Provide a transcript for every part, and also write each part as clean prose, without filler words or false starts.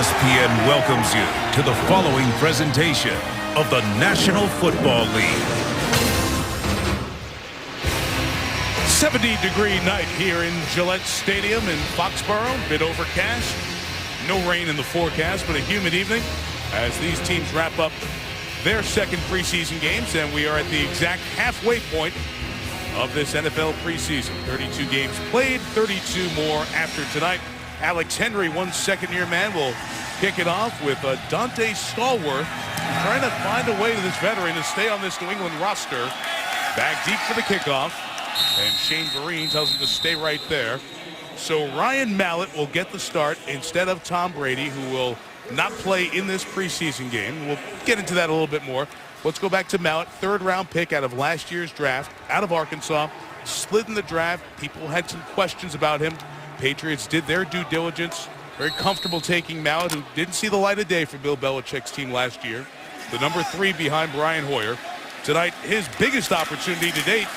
ESPN welcomes you to the following presentation of the National Football League. 70-degree night here in Gillette Stadium in Foxborough. Bit overcast. No rain in the forecast, but a humid evening as these teams wrap up their second preseason games, and we are at the exact halfway point of this NFL preseason. 32 games played, 32 more after tonight. Alex Henry, one second-year man, will kick it off with Dante Stallworth trying to find a way to this veteran to stay on this New England roster. Back deep for the kickoff, and Shane Vereen tells him to stay right there. So Ryan Mallett will get the start instead of Tom Brady, who will not play in this preseason game. We'll get into that a little bit more. Let's go back to Mallett, third-round pick out of last year's draft, out of Arkansas. Slid in the draft. People had some questions about him. Patriots did their due diligence. Very comfortable taking Mallett, who didn't see the light of day for Bill Belichick's team last year. The number 3 behind Brian Hoyer. Tonight, his biggest opportunity to date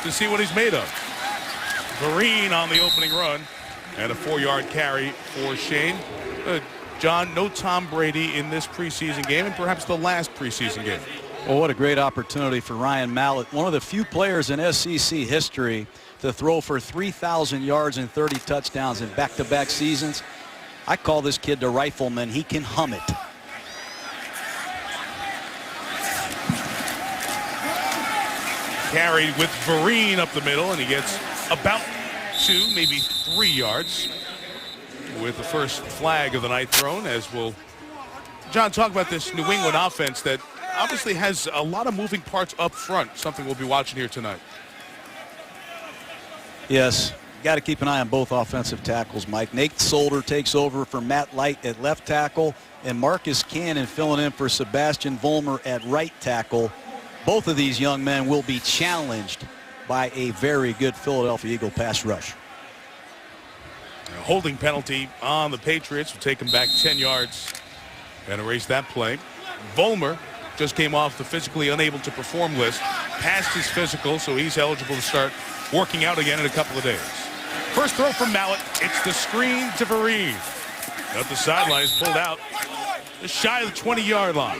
to see what he's made of. Vereen on the opening run, and a 4-yard carry for Shane. John, no Tom Brady in this preseason game, and perhaps the last preseason game. Well, what a great opportunity for Ryan Mallett. One of the few players in SEC history to throw for 3,000 yards and 30 touchdowns in back-to-back seasons. I call this kid the rifleman. He can hum it. Carried with Vereen up the middle, and he gets about 2, maybe 3 yards with the first flag of the night thrown. As we'll, John, talk about this New England offense that obviously has a lot of moving parts up front, something we'll be watching here tonight. Yes, got to keep an eye on both offensive tackles, Mike. Nate Solder takes over for Matt Light at left tackle, and Marcus Cannon filling in for Sebastian Vollmer at right tackle. Both of these young men will be challenged by a very good Philadelphia Eagle pass rush. A holding penalty on the Patriots will take them back 10 yards and erase that play. Vollmer just came off the physically unable to perform list, passed his physical, so he's eligible to start working out again in a couple of days. First throw from Mallett. It's the screen to Vereen. At the sidelines, pulled out just shy of the 20-yard line.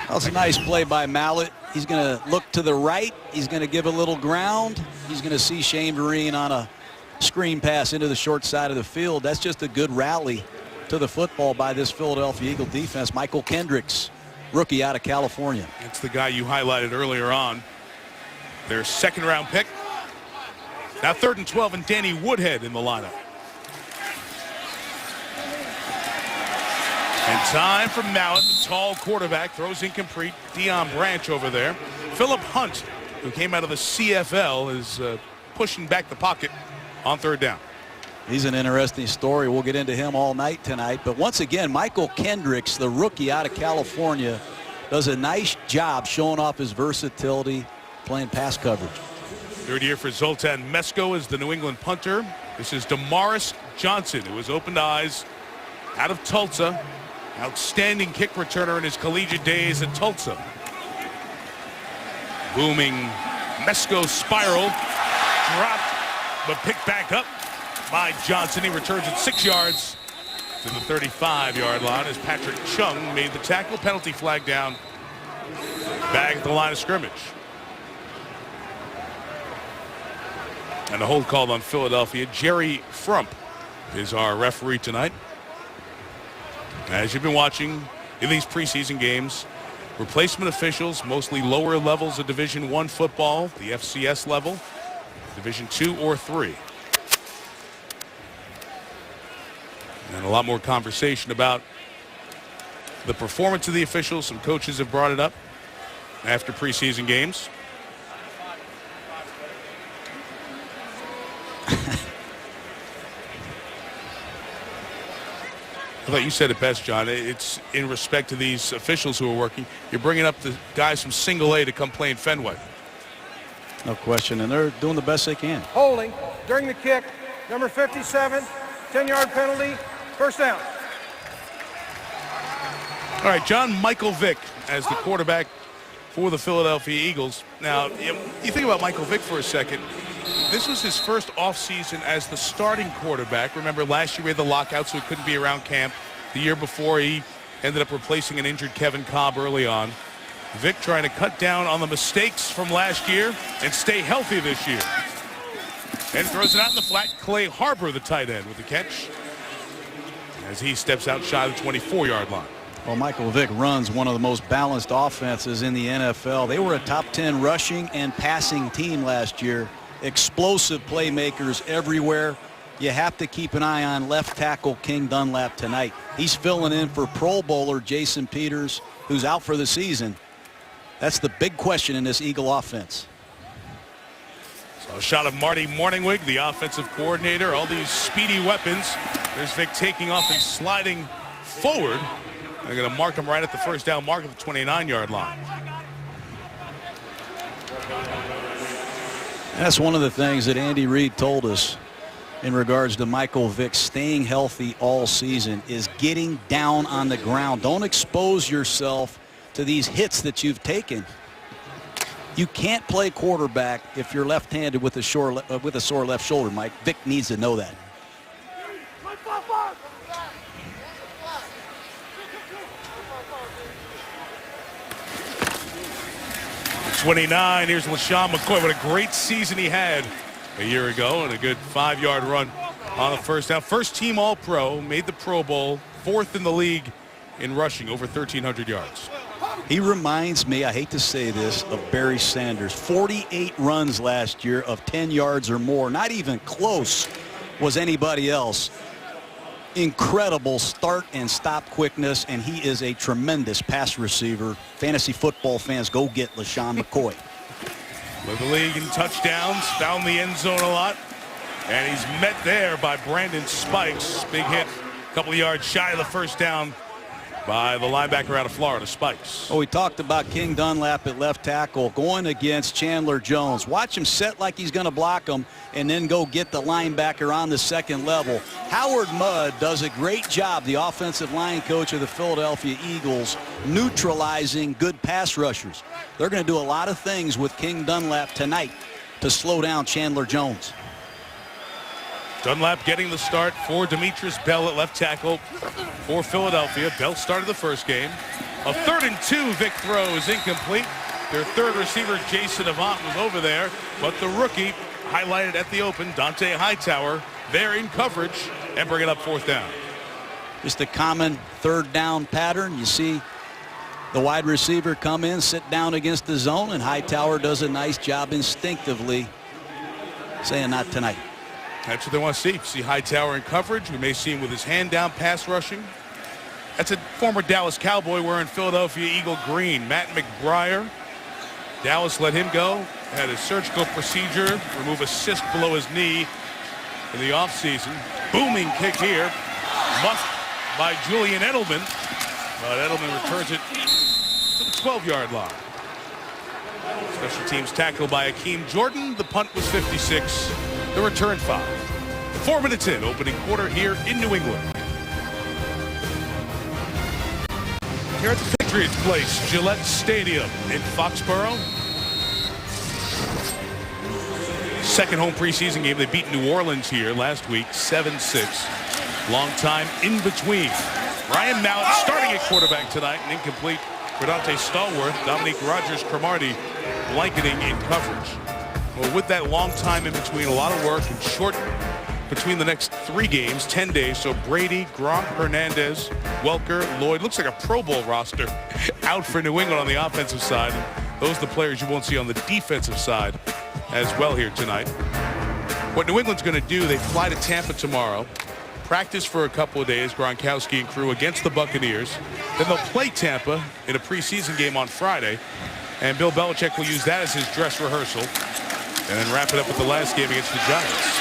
That's a nice play by Mallett. He's going to look to the right. He's going to give a little ground. He's going to see Shane Vereen on a screen pass into the short side of the field. That's just a good rally to the football by this Philadelphia Eagle defense. Michael Kendricks, rookie out of California. It's the guy you highlighted earlier on. Their second-round pick. Now 3rd and 12, and Danny Woodhead in the lineup. And time for Mallett, the tall quarterback, throws incomplete. Deion Branch over there. Philip Hunt, who came out of the CFL, is pushing back the pocket on 3rd down. He's an interesting story. We'll get into him all night tonight. But once again, Michael Kendricks, the rookie out of California, does a nice job showing off his versatility, playing pass coverage. 3rd year for Zoltan Mesko as the New England punter. This is Damaris Johnson, who has opened eyes out of Tulsa. Outstanding kick returner in his collegiate days at Tulsa. Booming Mesko spiral. Dropped, but picked back up by Johnson. He returns it 6 yards to the 35-yard line as Patrick Chung made the tackle. Penalty flag down. Back at the line of scrimmage. And a hold called on Philadelphia. Jerry Frump is our referee tonight. As you've been watching in these preseason games, replacement officials, mostly lower levels of Division I football, the FCS level, Division II or III. And a lot more conversation about the performance of the officials. Some coaches have brought it up after preseason games. I thought you said it best, John. It's in respect to these officials who are working. You're bringing up the guys from single A to come play in Fenway. No question, and they're doing the best they can. Holding during the kick, number 57, 10-yard penalty, first down. All right, John Michael Vick as the quarterback for the Philadelphia Eagles. Now, you think about Michael Vick for a second. This was his first offseason as the starting quarterback. Remember, last year we had the lockout, so he couldn't be around camp. The year before, he ended up replacing an injured Kevin Cobb early on. Vic trying to cut down on the mistakes from last year and stay healthy this year. And throws it out in the flat. Clay Harbor, the tight end, with the catch as he steps out shy of the 24-yard line. Well, Michael Vick runs one of the most balanced offenses in the NFL. They were a top 10 rushing and passing team last year. Explosive playmakers everywhere. You have to keep an eye on left tackle King Dunlap tonight. He's filling in for Pro Bowler Jason Peters, who's out for the season. That's the big question in this Eagle offense. So a shot of Marty Morningwig, the offensive coordinator. All these speedy weapons. There's Vic taking off and sliding forward. They're going to mark him right at the first down mark at the 29-yard line. That's one of the things that Andy Reid told us in regards to Michael Vick staying healthy all season is getting down on the ground. Don't expose yourself to these hits that you've taken. You can't play quarterback if you're left-handed with a sore left shoulder, Mike. Vick needs to know that. 29. Here's LaShawn McCoy. What a great season he had a year ago, and a good 5-yard run on the first down. First team All-Pro, made the Pro Bowl, 4th in the league in rushing, over 1,300 yards. He reminds me, I hate to say this, of Barry Sanders. 48 runs last year of 10 yards or more. Not even close was anybody else. Incredible start and stop quickness, and he is a tremendous pass receiver. Fantasy football fans, go get LaShawn McCoy. Led the league in touchdowns, found the end zone a lot, and he's met there by Brandon Spikes. Big hit, a couple of yards shy of the first down by the linebacker out of Florida, Spikes. Oh, we talked about King Dunlap at left tackle going against Chandler Jones. Watch him set like he's going to block him and then go get the linebacker on the second level. Howard Mudd does a great job, the offensive line coach of the Philadelphia Eagles, neutralizing good pass rushers. They're going to do a lot of things with King Dunlap tonight to slow down Chandler Jones. Dunlap getting the start for Demetrius Bell at left tackle for Philadelphia. Bell started the first game. A 3rd and 2, Vic throws incomplete. Their third receiver, Jason Avant, was over there, but the rookie highlighted at the open, Dante Hightower, there in coverage and bring it up 4th down. Just a common 3rd down pattern. You see the wide receiver come in, sit down against the zone, and Hightower does a nice job instinctively saying not tonight. That's what they want to see. See Hightower in coverage. We may see him with his hand down pass rushing. That's a former Dallas Cowboy wearing Philadelphia Eagle green, Matt McBriar. Dallas let him go. Had a surgical procedure, remove a cyst below his knee in the offseason. Booming kick here. Muffed by Julian Edelman. But Edelman returns it to the 12-yard line. Special teams tackle by Akeem Jordan. The punt was 56. The return 5. 4 minutes in, opening quarter here in New England. Here at the Patriots Place, Gillette Stadium in Foxborough. Second home preseason game. They beat New Orleans here last week, 7-6. Long time in between. Ryan Mallett starting at quarterback tonight, and incomplete for Dante Stallworth. Dominique Rodgers-Cromartie blanketing in coverage. Well, with that long time in between, a lot of work and short between the next 3 games, 10 days. So Brady, Gronk, Hernandez, Welker, Lloyd. Looks like a Pro Bowl roster out for New England on the offensive side. Those are the players you won't see on the defensive side as well here tonight. What New England's going to do, they fly to Tampa tomorrow, practice for a couple of days, Gronkowski and crew, against the Buccaneers. Then they'll play Tampa in a preseason game on Friday. And Bill Belichick will use that as his dress rehearsal. And then wrap it up with the last game against the Giants.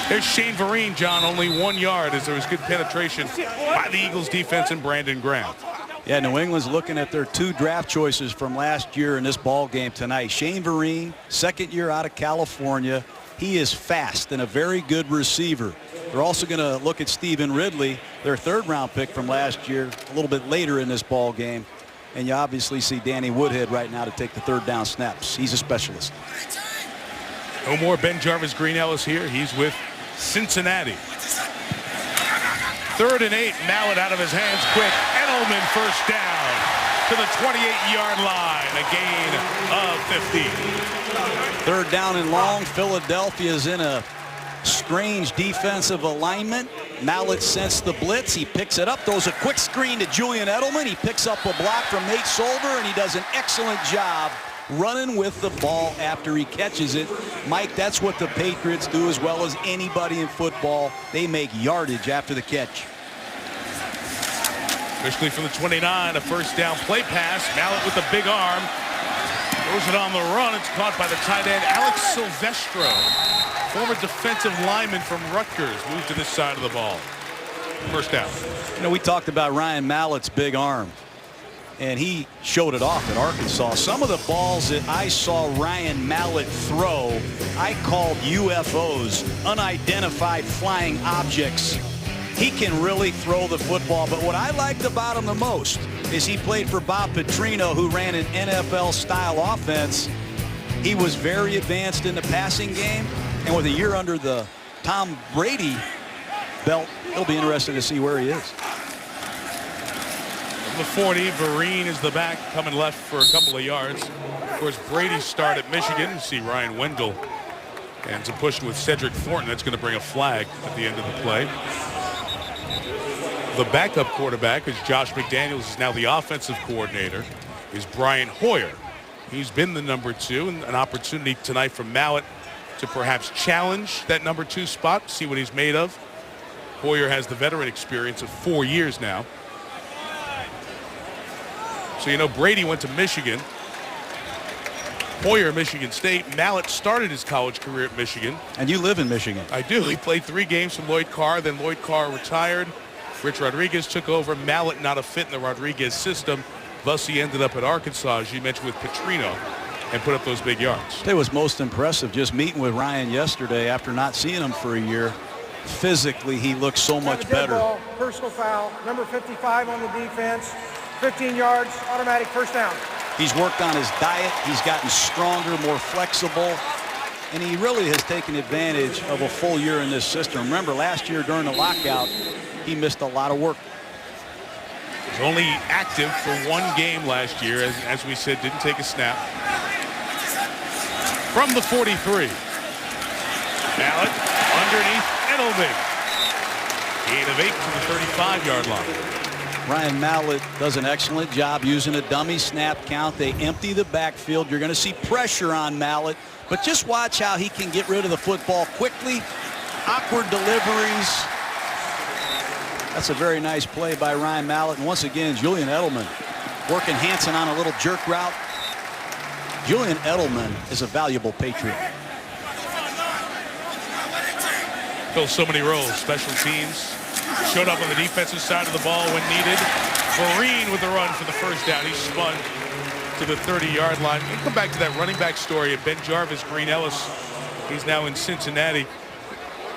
There's Shane Vereen, John, only 1 yard as there was good penetration by the Eagles defense and Brandon Graham. Yeah, New England's looking at their 2 draft choices from last year in this ball game tonight. Shane Vereen, 2nd year out of California. He is fast and a very good receiver. They're also going to look at Stephen Ridley, their 3rd round pick from last year, a little bit later in this ball game. And you obviously see Danny Woodhead right now to take the 3rd down snaps. He's a specialist. No more Ben Jarvis Green Ellis here. He's with Cincinnati. 3rd and 8. Mallett out of his hands quick. Edelman first down to the 28-yard line. A gain of 15. 3rd down and long. Philadelphia's in a strange defensive alignment. Mallett sensed the blitz. He picks it up, throws a quick screen to Julian Edelman. He picks up a block from Nate Solder, and he does an excellent job running with the ball after he catches it. Mike, that's what the Patriots do as well as anybody in football. They make yardage after the catch. Officially from the 29, a first down play pass. Mallett with the big arm. Throws it on the run. It's caught by the tight end, Alex Silvestro. Former defensive lineman from Rutgers moved to this side of the ball. First down. You know, we talked about Ryan Mallett's big arm, and he showed it off at Arkansas. Some of the balls that I saw Ryan Mallett throw, I called UFOs, unidentified flying objects. He can really throw the football, but what I liked about him the most is he played for Bob Petrino, who ran an NFL-style offense. He was very advanced in the passing game, and with a year under the Tom Brady belt, it'll be interesting to see where he is. From the 40, Vereen is the back, coming left for a couple of yards. Of course, Brady's start at Michigan. You see Ryan Wendell ends up pushing with Cedric Thornton. That's going to bring a flag at the end of the play. The backup quarterback, as Josh McDaniels is now the offensive coordinator, is Brian Hoyer. He's been the number 2, and an opportunity tonight for Mallett to perhaps challenge that number 2 spot, see what he's made of. Hoyer has the veteran experience of 4 years now. So, you know, Brady went to Michigan. Hoyer, Michigan State. Mallett started his college career at Michigan. And you live in Michigan. I do. He played 3 games for Lloyd Carr. Then Lloyd Carr retired. Rich Rodriguez took over. Mallett not a fit in the Rodriguez system. Thus, he ended up at Arkansas, as you mentioned, with Petrino, and put up those big yards. It was most impressive just meeting with Ryan yesterday after not seeing him for a year. Physically, he looks so much better. Ball, personal foul, number 55 on the defense, 15 yards, automatic first down. He's worked on his diet. He's gotten stronger, more flexible, and he really has taken advantage of a full year in this system. Remember, last year during the lockout, he missed a lot of work. He was only active for 1 game last year, as we said, didn't take a snap. From the 43, Mallett underneath Edelman. Gain of 8 to the 35-yard line. Ryan Mallett does an excellent job using a dummy snap count. They empty the backfield. You're going to see pressure on Mallett, but just watch how he can get rid of the football quickly. Awkward deliveries. That's a very nice play by Ryan Mallett. And once again, Julian Edelman working Hansen on a little jerk route. Julian Edelman is a valuable Patriot. Fills so many roles. Special teams. Showed up on the defensive side of the ball when needed. Vereen with the run for the first down. He spun to the 30-yard line. We'll come back to that running back story of Ben Jarvis, Green Ellis. He's now in Cincinnati.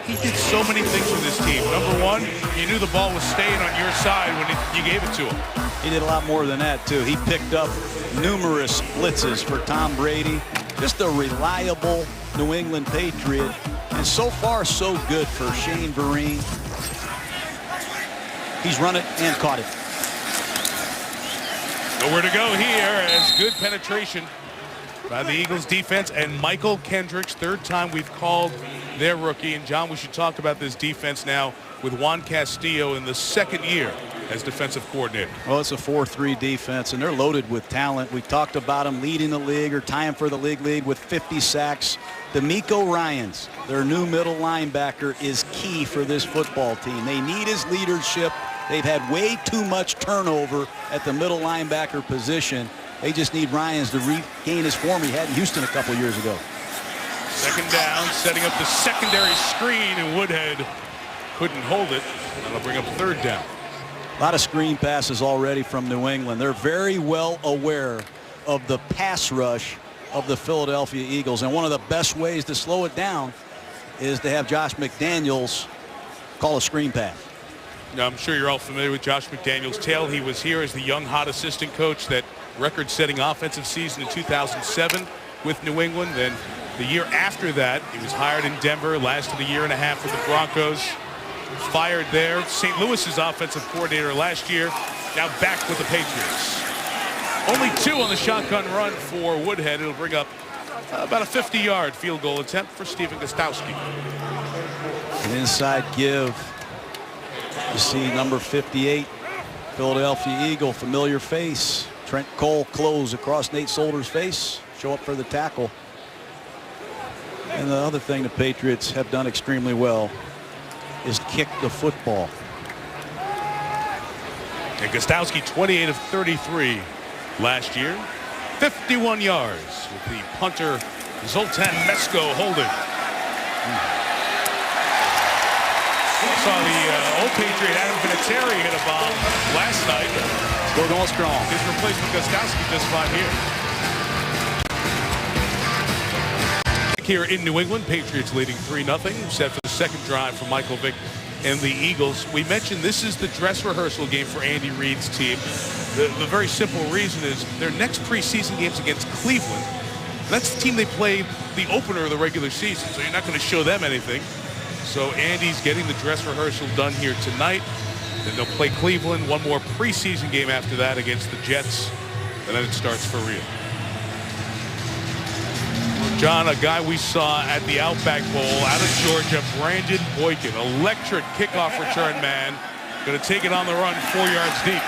He did so many things with this team. Number 1, you knew the ball was staying on your side when you gave it to him. He did a lot more than that, too. He picked up numerous blitzes for Tom Brady. Just a reliable New England Patriot. And so far, so good for Shane Vereen. He's run it and caught it. Nowhere to go here as good penetration by the Eagles defense and Michael Kendricks. 3rd time we've called their rookie. And John, we should talk about this defense now with Juan Castillo in the 2nd year as defensive coordinator. Well, it's a 4-3 defense, and they're loaded with talent. We talked about them leading the league or tying for the league lead with 50 sacks. D'Amico Ryans, their new middle linebacker, is key for this football team. They need his leadership. They've had way too much turnover at the middle linebacker position. They just need Ryans to regain his form he had in Houston a couple years ago. 2nd down, setting up the secondary screen, and Woodhead couldn't hold it. That'll bring up 3rd down. A lot of screen passes already from New England. They're very well aware of the pass rush of the Philadelphia Eagles, and one of the best ways to slow it down is to have Josh McDaniels call a screen pass. Now, I'm sure you're all familiar with Josh McDaniels' tale. He was here as the young, hot assistant coach that record-setting offensive season in 2007 with New England. Then The year after that, he was hired in Denver, lasted a year and a half with the Broncos. Fired there. St. Louis's offensive coordinator last year, now back with the Patriots. Only 2 on the shotgun run for Woodhead. It'll bring up about a 50-yard field goal attempt for Stephen Gostowski. An inside give. You see number 58, Philadelphia Eagle, familiar face. Trent Cole close across Nate Solder's face, show up for the tackle. And the other thing the Patriots have done extremely well is kick the football. And Gostowski 28 of 33 last year. 51 yards with the punter Zoltan Mesko holding. Saw the old Patriot Adam Vinatieri hit a bomb last night. Still going strong. His replacement Gostowski just fine here. Here in New England, Patriots leading 3-0. Set for the second drive for Michael Vick and the Eagles. We mentioned this is the dress rehearsal game for Andy Reid's team. The very simple reason is their next preseason game's against Cleveland. That's the team they play the opener of the regular season, so you're not going to show them anything. So Andy's getting the dress rehearsal done here tonight. Then they'll play Cleveland, one more preseason game after that against the Jets, and then it starts for real. John, a guy we saw at the Outback Bowl out of Georgia, Brandon Boykin, electric kickoff return man, going to take it on the run 4 yards deep.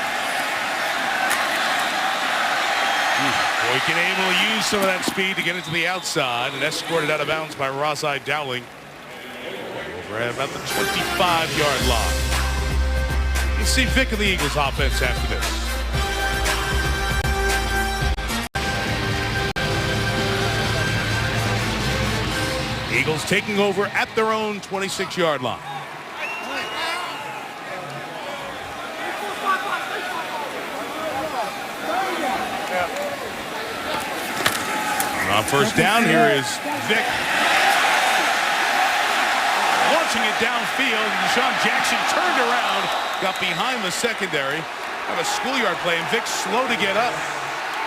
Boykin able to use some of that speed to get it to the outside and escorted out of bounds by Ross-eye Dowling over at about the 25-yard line. You see Vick of the Eagles offense after this. Eagles taking over at their own 26-yard line. And on first down, here is Vick. Launching it downfield. Deshaun Jackson turned around, got behind the secondary. Have a schoolyard play, and Vick slow to get up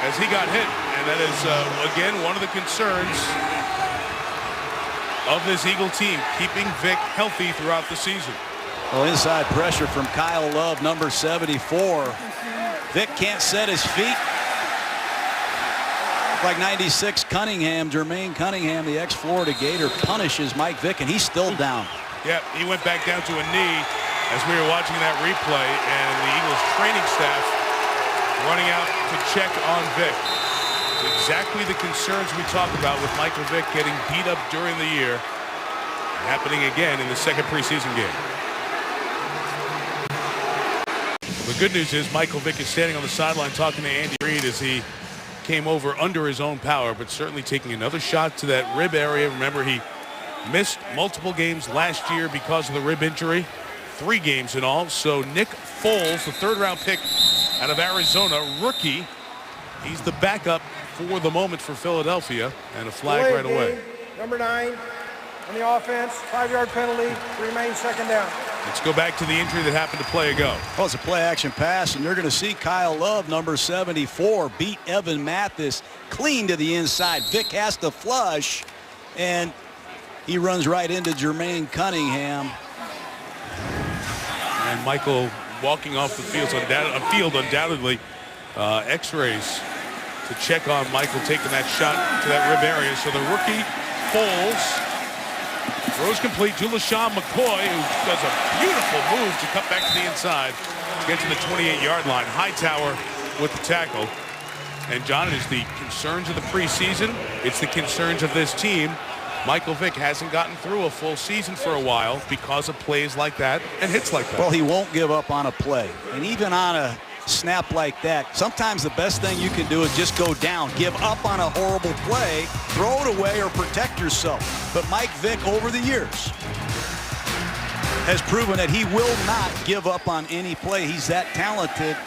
as he got hit. And that is, again, one of the concerns of this Eagle team, keeping Vick healthy throughout the season. Well, inside pressure from Kyle Love, number 74. Vick can't set his feet. Like 96 Cunningham, Jermaine Cunningham, the ex-Florida Gator, punishes Mike Vick, and he's still down. Yeah, he went back down to a knee as we were watching that replay, and the Eagles training staff running out to check on Vick. Exactly the concerns we talk about with Michael Vick getting beat up during the year, happening again in the second preseason game. The good news is Michael Vick is standing on the sideline talking to Andy Reid as he came over under his own power, but certainly taking another shot to that rib area. Remember, he missed multiple games last year because of the rib injury, 3 games in all. So Nick Foles, the third-round pick out of Arizona, rookie, he's the backup for the moment for Philadelphia, and a flag right away. Number 9 on the offense, 5-yard penalty, remains second down. Let's go back to the injury that happened to play ago. Well, it's a play-action pass, and you're going to see Kyle Love, number 74, beat Evan Mathis clean to the inside. Vick has to flush, and he runs right into Jermaine Cunningham. And Michael walking off the field, undoubtedly x-rays to check on Michael taking that shot to that rib area. So the rookie Foles throws complete to LaShawn McCoy, who does a beautiful move to cut back to the inside to get to the 28-yard line. Hightower with the tackle. And John, it is the concerns of the preseason. It's the concerns of this team. Michael Vick hasn't gotten through a full season for a while because of plays like that and hits like that. Well, he won't give up on a play. And even on a snap like that, sometimes the best thing you can do is just go down, give up on a horrible play, throw it away, or protect yourself. But Mike Vick, over the years, has proven that he will not give up on any play. He's that talented.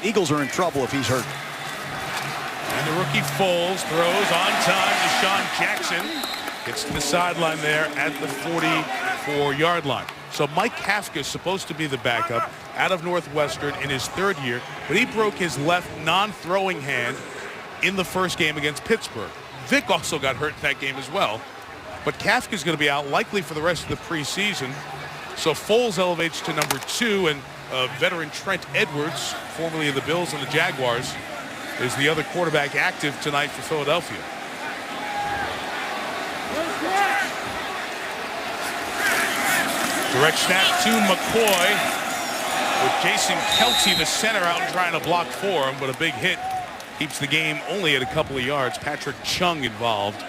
Eagles are in trouble if he's hurt. And the rookie Foles throws on time to Deshaun Jackson. Gets to the sideline there at the 44-yard line. So Mike Kafka is supposed to be the backup out of Northwestern in his 3rd year, but he broke his left non-throwing hand in the first game against Pittsburgh. Vick also got hurt in that game as well. But Kafka's going to be out likely for the rest of the preseason. So Foles elevates to number 2, and veteran Trent Edwards, formerly of the Bills and the Jaguars, is the other quarterback active tonight for Philadelphia. Direct snap to McCoy with Jason Kelce, the center, out trying to block for him, but a big hit keeps the game only at a couple of yards. Patrick Chung involved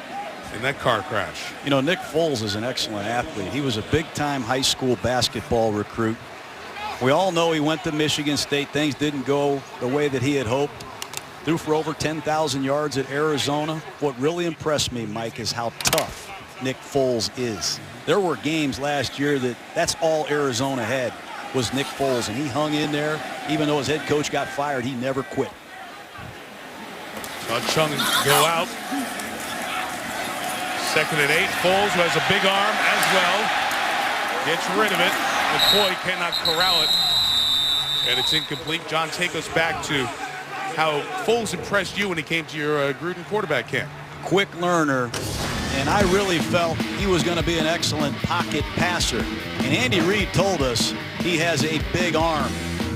in that car crash. You know, Nick Foles is an excellent athlete. He was a big-time high school basketball recruit. We all know he went to Michigan State. Things didn't go the way that he had hoped. Threw for over 10,000 yards at Arizona. What really impressed me, Mike, is how tough Nick Foles is. There were games last year that's all Arizona had was Nick Foles, and he hung in there. Even though his head coach got fired, he never quit. Saw Chung go out. 2nd and 8. Foles, who has a big arm as well, gets rid of it. McCoy cannot corral it, and it's incomplete. John, take us back to how Foles impressed you when he came to your Gruden quarterback camp. Quick learner, and I really felt he was going to be an excellent pocket passer. And Andy Reid told us he has a big arm.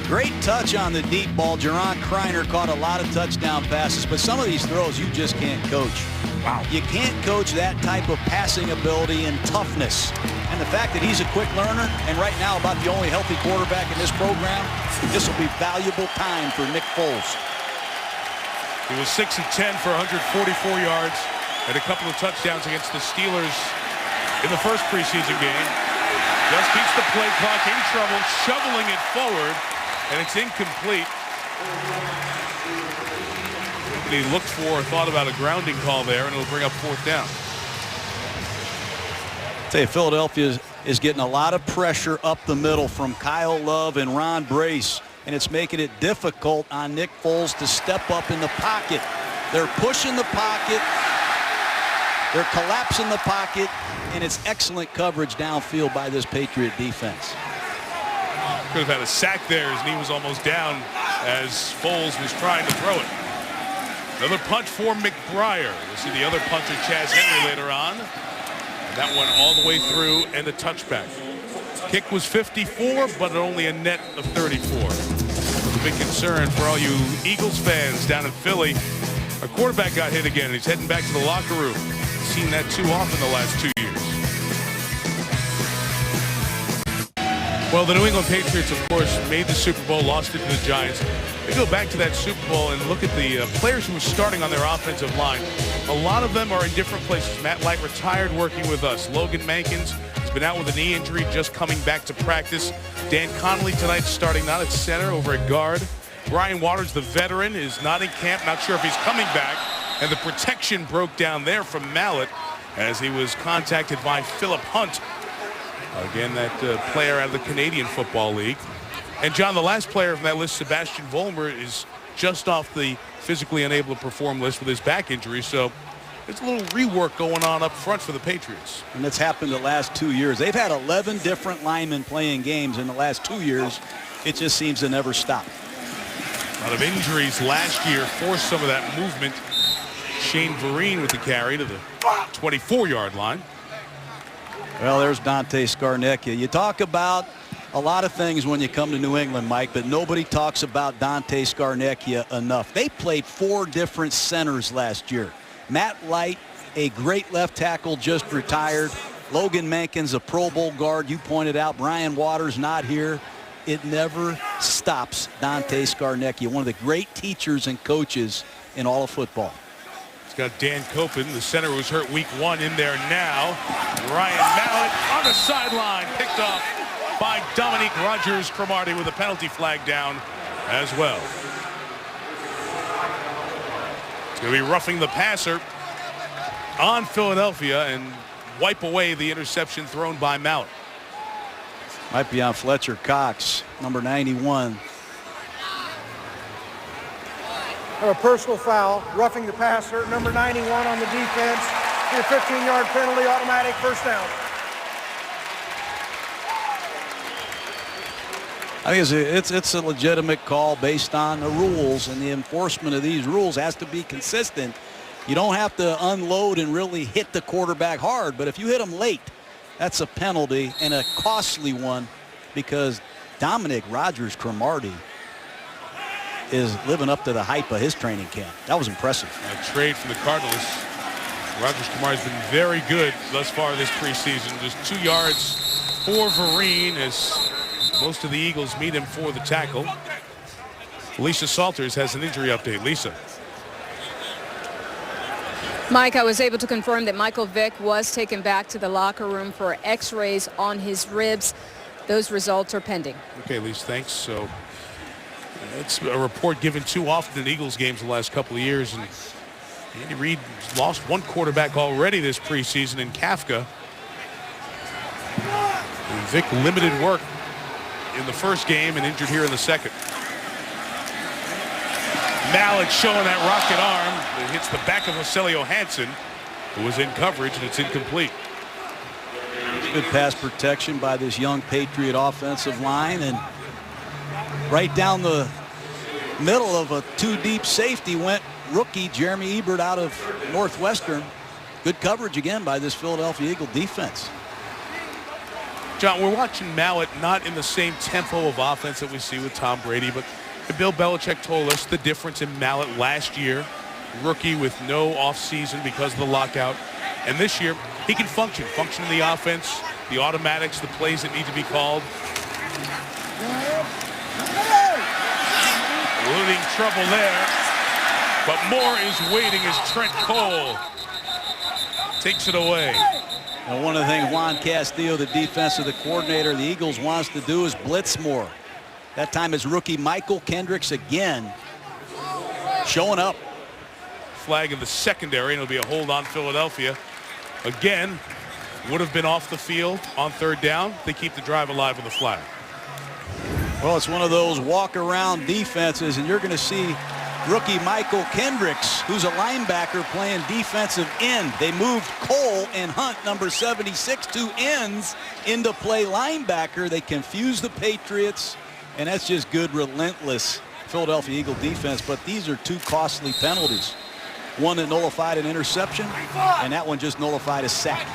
Great touch on the deep ball. Jaron Kreiner caught a lot of touchdown passes, but some of these throws you just can't coach. Wow. You can't coach that type of passing ability and toughness. And the fact that he's a quick learner, and right now about the only healthy quarterback in this program, this will be valuable time for Nick Foles. He was 6 of 10 for 144 yards and a couple of touchdowns against the Steelers in the first preseason game. Just keeps the play clock in trouble, shoveling it forward, and it's incomplete. He looked for or thought about a grounding call there, and it'll bring up 4th down. I'll tell you, Philadelphia is getting a lot of pressure up the middle from Kyle Love and Ron Brace, and it's making it difficult on Nick Foles to step up in the pocket. They're pushing the pocket, they're collapsing the pocket, and it's excellent coverage downfield by this Patriot defense. Could have had a sack there. His knee was almost down as Foles was trying to throw it. Another punch for McBriar. We'll see the other puncher, Chaz Henry, later on. That one all the way through and a touchback. Kick was 54, but only a net of 34. It's a big concern for all you Eagles fans down in Philly. A quarterback got hit again, and he's heading back to the locker room. Seen that too often the last 2 years. Well, the New England Patriots, of course, made the Super Bowl, lost it to the Giants. They go back to that Super Bowl and look at the players who were starting on their offensive line. A lot of them are in different places. Matt Light retired working with us. Logan Mankins has been out with a knee injury, just coming back to practice. Dan Connolly tonight starting not at center, over at guard. Brian Waters, the veteran, is not in camp. Not sure if he's coming back. And the protection broke down there from Mallett as he was contacted by Philip Hunt. Again, that player out of the Canadian Football League. And, John, the last player from that list, Sebastian Vollmer, is just off the physically unable to perform list with his back injury. So there's a little rework going on up front for the Patriots. And that's happened the last 2 years. They've had 11 different linemen playing games in the last 2 years. It just seems to never stop. A lot of injuries last year forced some of that movement. Shane Vereen with the carry to the 24-yard line. Well, there's Dante Scarnecchia. You talk about a lot of things when you come to New England, Mike, but nobody talks about Dante Scarnecchia enough. They played 4 different centers last year. Matt Light, a great left tackle, just retired. Logan Mankins, a Pro Bowl guard. You pointed out Brian Waters not here. It never stops Dante Scarnecchia, one of the great teachers and coaches in all of football. Got Dan Copen, the center who was hurt week 1, in there now. Ryan Mallett on the sideline, picked off by Dominique Rodgers-Cromartie with a penalty flag down as well. It's going to be roughing the passer on Philadelphia and wipe away the interception thrown by Mallett. Might be on Fletcher Cox, number 91. A personal foul, roughing the passer, number 91 on the defense. A 15-yard penalty, automatic first down. I think it's a legitimate call based on the rules, and the enforcement of these rules has to be consistent. You don't have to unload and really hit the quarterback hard, but if you hit him late, that's a penalty and a costly one, because Dominic Rodgers-Cromartie is living up to the hype of his training camp. That was impressive. A trade for the Cardinals. Rodgers-Cromartie's been very good thus far this preseason. Just 2 yards for Vereen as most of the Eagles meet him for the tackle. Lisa Salters has an injury update. Lisa. Mike, I was able to confirm that Michael Vick was taken back to the locker room for x-rays on his ribs. Those results are pending. Okay, Lisa, thanks. So it's a report given too often in Eagles games the last couple of years. And Andy Reid lost one quarterback already this preseason in Kafka. And Vick limited work in the first game and injured here in the second. Mallett showing that rocket arm. It hits the back of Rogelio Hansen, who was in coverage, and it's incomplete. Good pass protection by this young Patriot offensive line, and right down the middle of a two-deep safety went rookie Jeremy Ebert out of Northwestern. Good coverage again by this Philadelphia Eagle defense. John, we're watching Mallett not in the same tempo of offense that we see with Tom Brady, but Bill Belichick told us the difference in Mallett last year, rookie with no offseason because of the lockout, and this year he can function in the offense, the automatics, the plays that need to be called. Eluding trouble there, but Moore is waiting as Trent Cole takes it away. And one of the things Juan Castillo, the defensive coordinator of the Eagles, wants to do is blitz more. That time is rookie Michael Kendricks again showing up. Flag in the secondary, and it'll be a hold on Philadelphia. Again, would have been off the field on third down. They keep the drive alive with a flag. Well, it's one of those walk-around defenses, and you're going to see rookie Michael Kendricks, who's a linebacker, playing defensive end. They moved Cole and Hunt, number 76, two ends, into play linebacker. They confused the Patriots, and that's just good, relentless Philadelphia Eagle defense. But these are two costly penalties. One that nullified an interception, and that one just nullified a sack.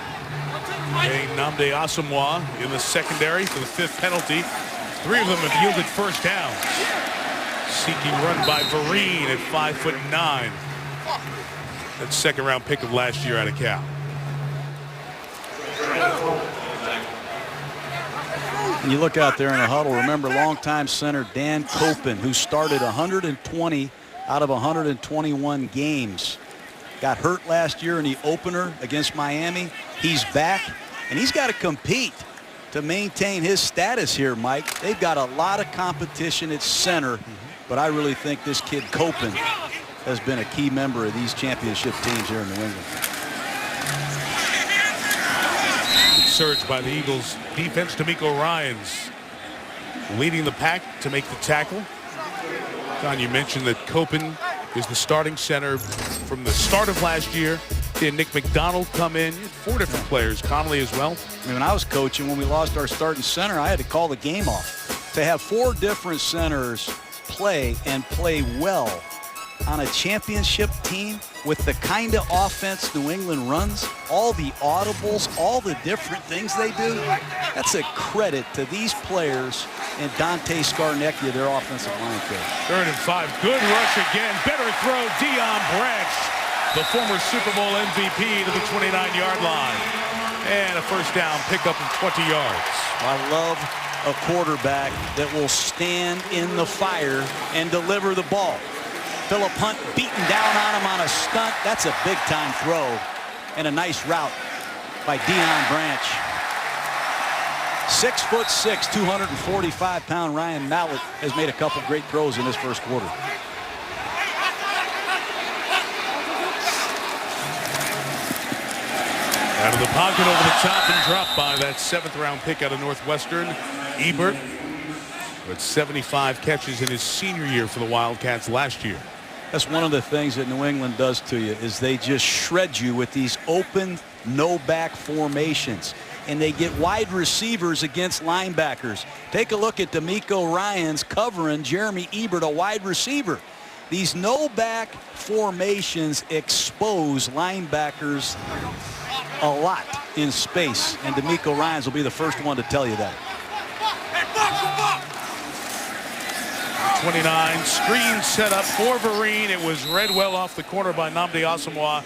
Nnamdi Asomugha in the secondary for the fifth penalty. Three of them have yielded first downs. Seeking run by Vereen at 5'9". That second round pick of last year out of Cal. And you look out there in the huddle, remember longtime center Dan Copen, who started 120 out of 121 games. Got hurt last year in the opener against Miami. He's back, and he's got to compete to maintain his status here, Mike. They've got a lot of competition at center, but I really think this kid Copen has been a key member of these championship teams here in New England. Surge by the Eagles defense. D'Amico Ryans leading the pack to make the tackle. John, you mentioned that Copen is the starting center from the start of last year. Then Nick McDonald come in. Four different players, Connolly as well. I mean, when I was coaching, when we lost our starting center, I had to call the game off. To have four different centers play and play well on a championship team with the kind of offense New England runs, all the audibles, all the different things they do, that's a credit to these players and Dante Scarnecchia, their offensive line coach. 3rd and 5. Good rush again. Better throw. Deion Branch, the former Super Bowl MVP, to the 29-yard line. And a first down pickup of 20 yards. I love a quarterback that will stand in the fire and deliver the ball. Philip Hunt beaten down on him on a stunt. That's a big-time throw and a nice route by Deion Branch. 6'6", 245-pound Ryan Mallett has made a couple great throws in this first quarter. Out of the pocket over the top and dropped by that 7th-round pick out of Northwestern, Ebert, with 75 catches in his senior year for the Wildcats last year. That's one of the things that New England does to you, is they just shred you with these open, no-back formations. And they get wide receivers against linebackers. Take a look at D'Amico Ryans covering Jeremy Ebert, a wide receiver. These no-back formations expose linebackers a lot in space, and D'Amico Ryans will be the first one to tell you that. 29, screen set up for Vereen. It was read well off the corner by Nnamdi Asomugha.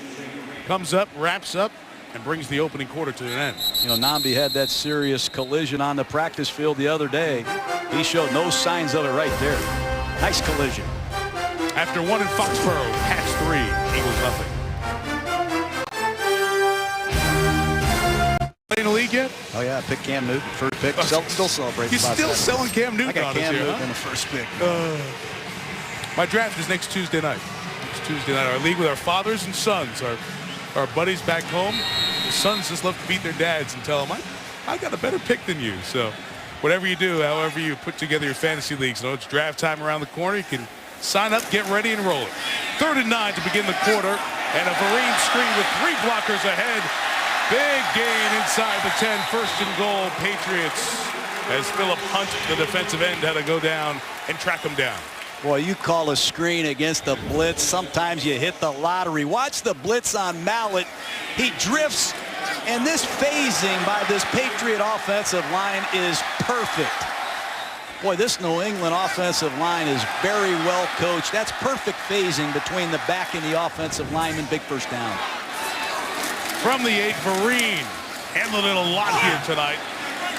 Comes up, wraps up, and brings the opening quarter to an end. You know, Nnamdi had that serious collision on the practice field the other day. He showed no signs of it right there. Nice collision. After one in Foxborough, Pats 3, Eagles nothing. In the league yet? Oh yeah, pick Cam Newton, first pick. Still celebrating. He's still selling Cam Newton. I got on Cam us here, Newton huh? in the first pick. My draft is next Tuesday night. Next Tuesday night, our league with our fathers and sons, our buddies back home. The sons just love to beat their dads and tell them, I got a better pick than you. So whatever you do, however you put together your fantasy leagues, you know, it's draft time around the corner. You can sign up, get ready, and roll it. 3rd and 9 to begin the quarter, and a Vereen screen with 3 blockers ahead. Big gain inside the 10, 1st and goal, Patriots, as Philip Hunt, the defensive end, had to go down and track him down. Boy, you call a screen against the blitz. Sometimes you hit the lottery. Watch the blitz on Mallett. He drifts, and this phasing by this Patriot offensive line is perfect. Boy, this New England offensive line is very well coached. That's perfect phasing between the back and the offensive lineman. Big first down. From the 8, Vereen handled it a lot here tonight.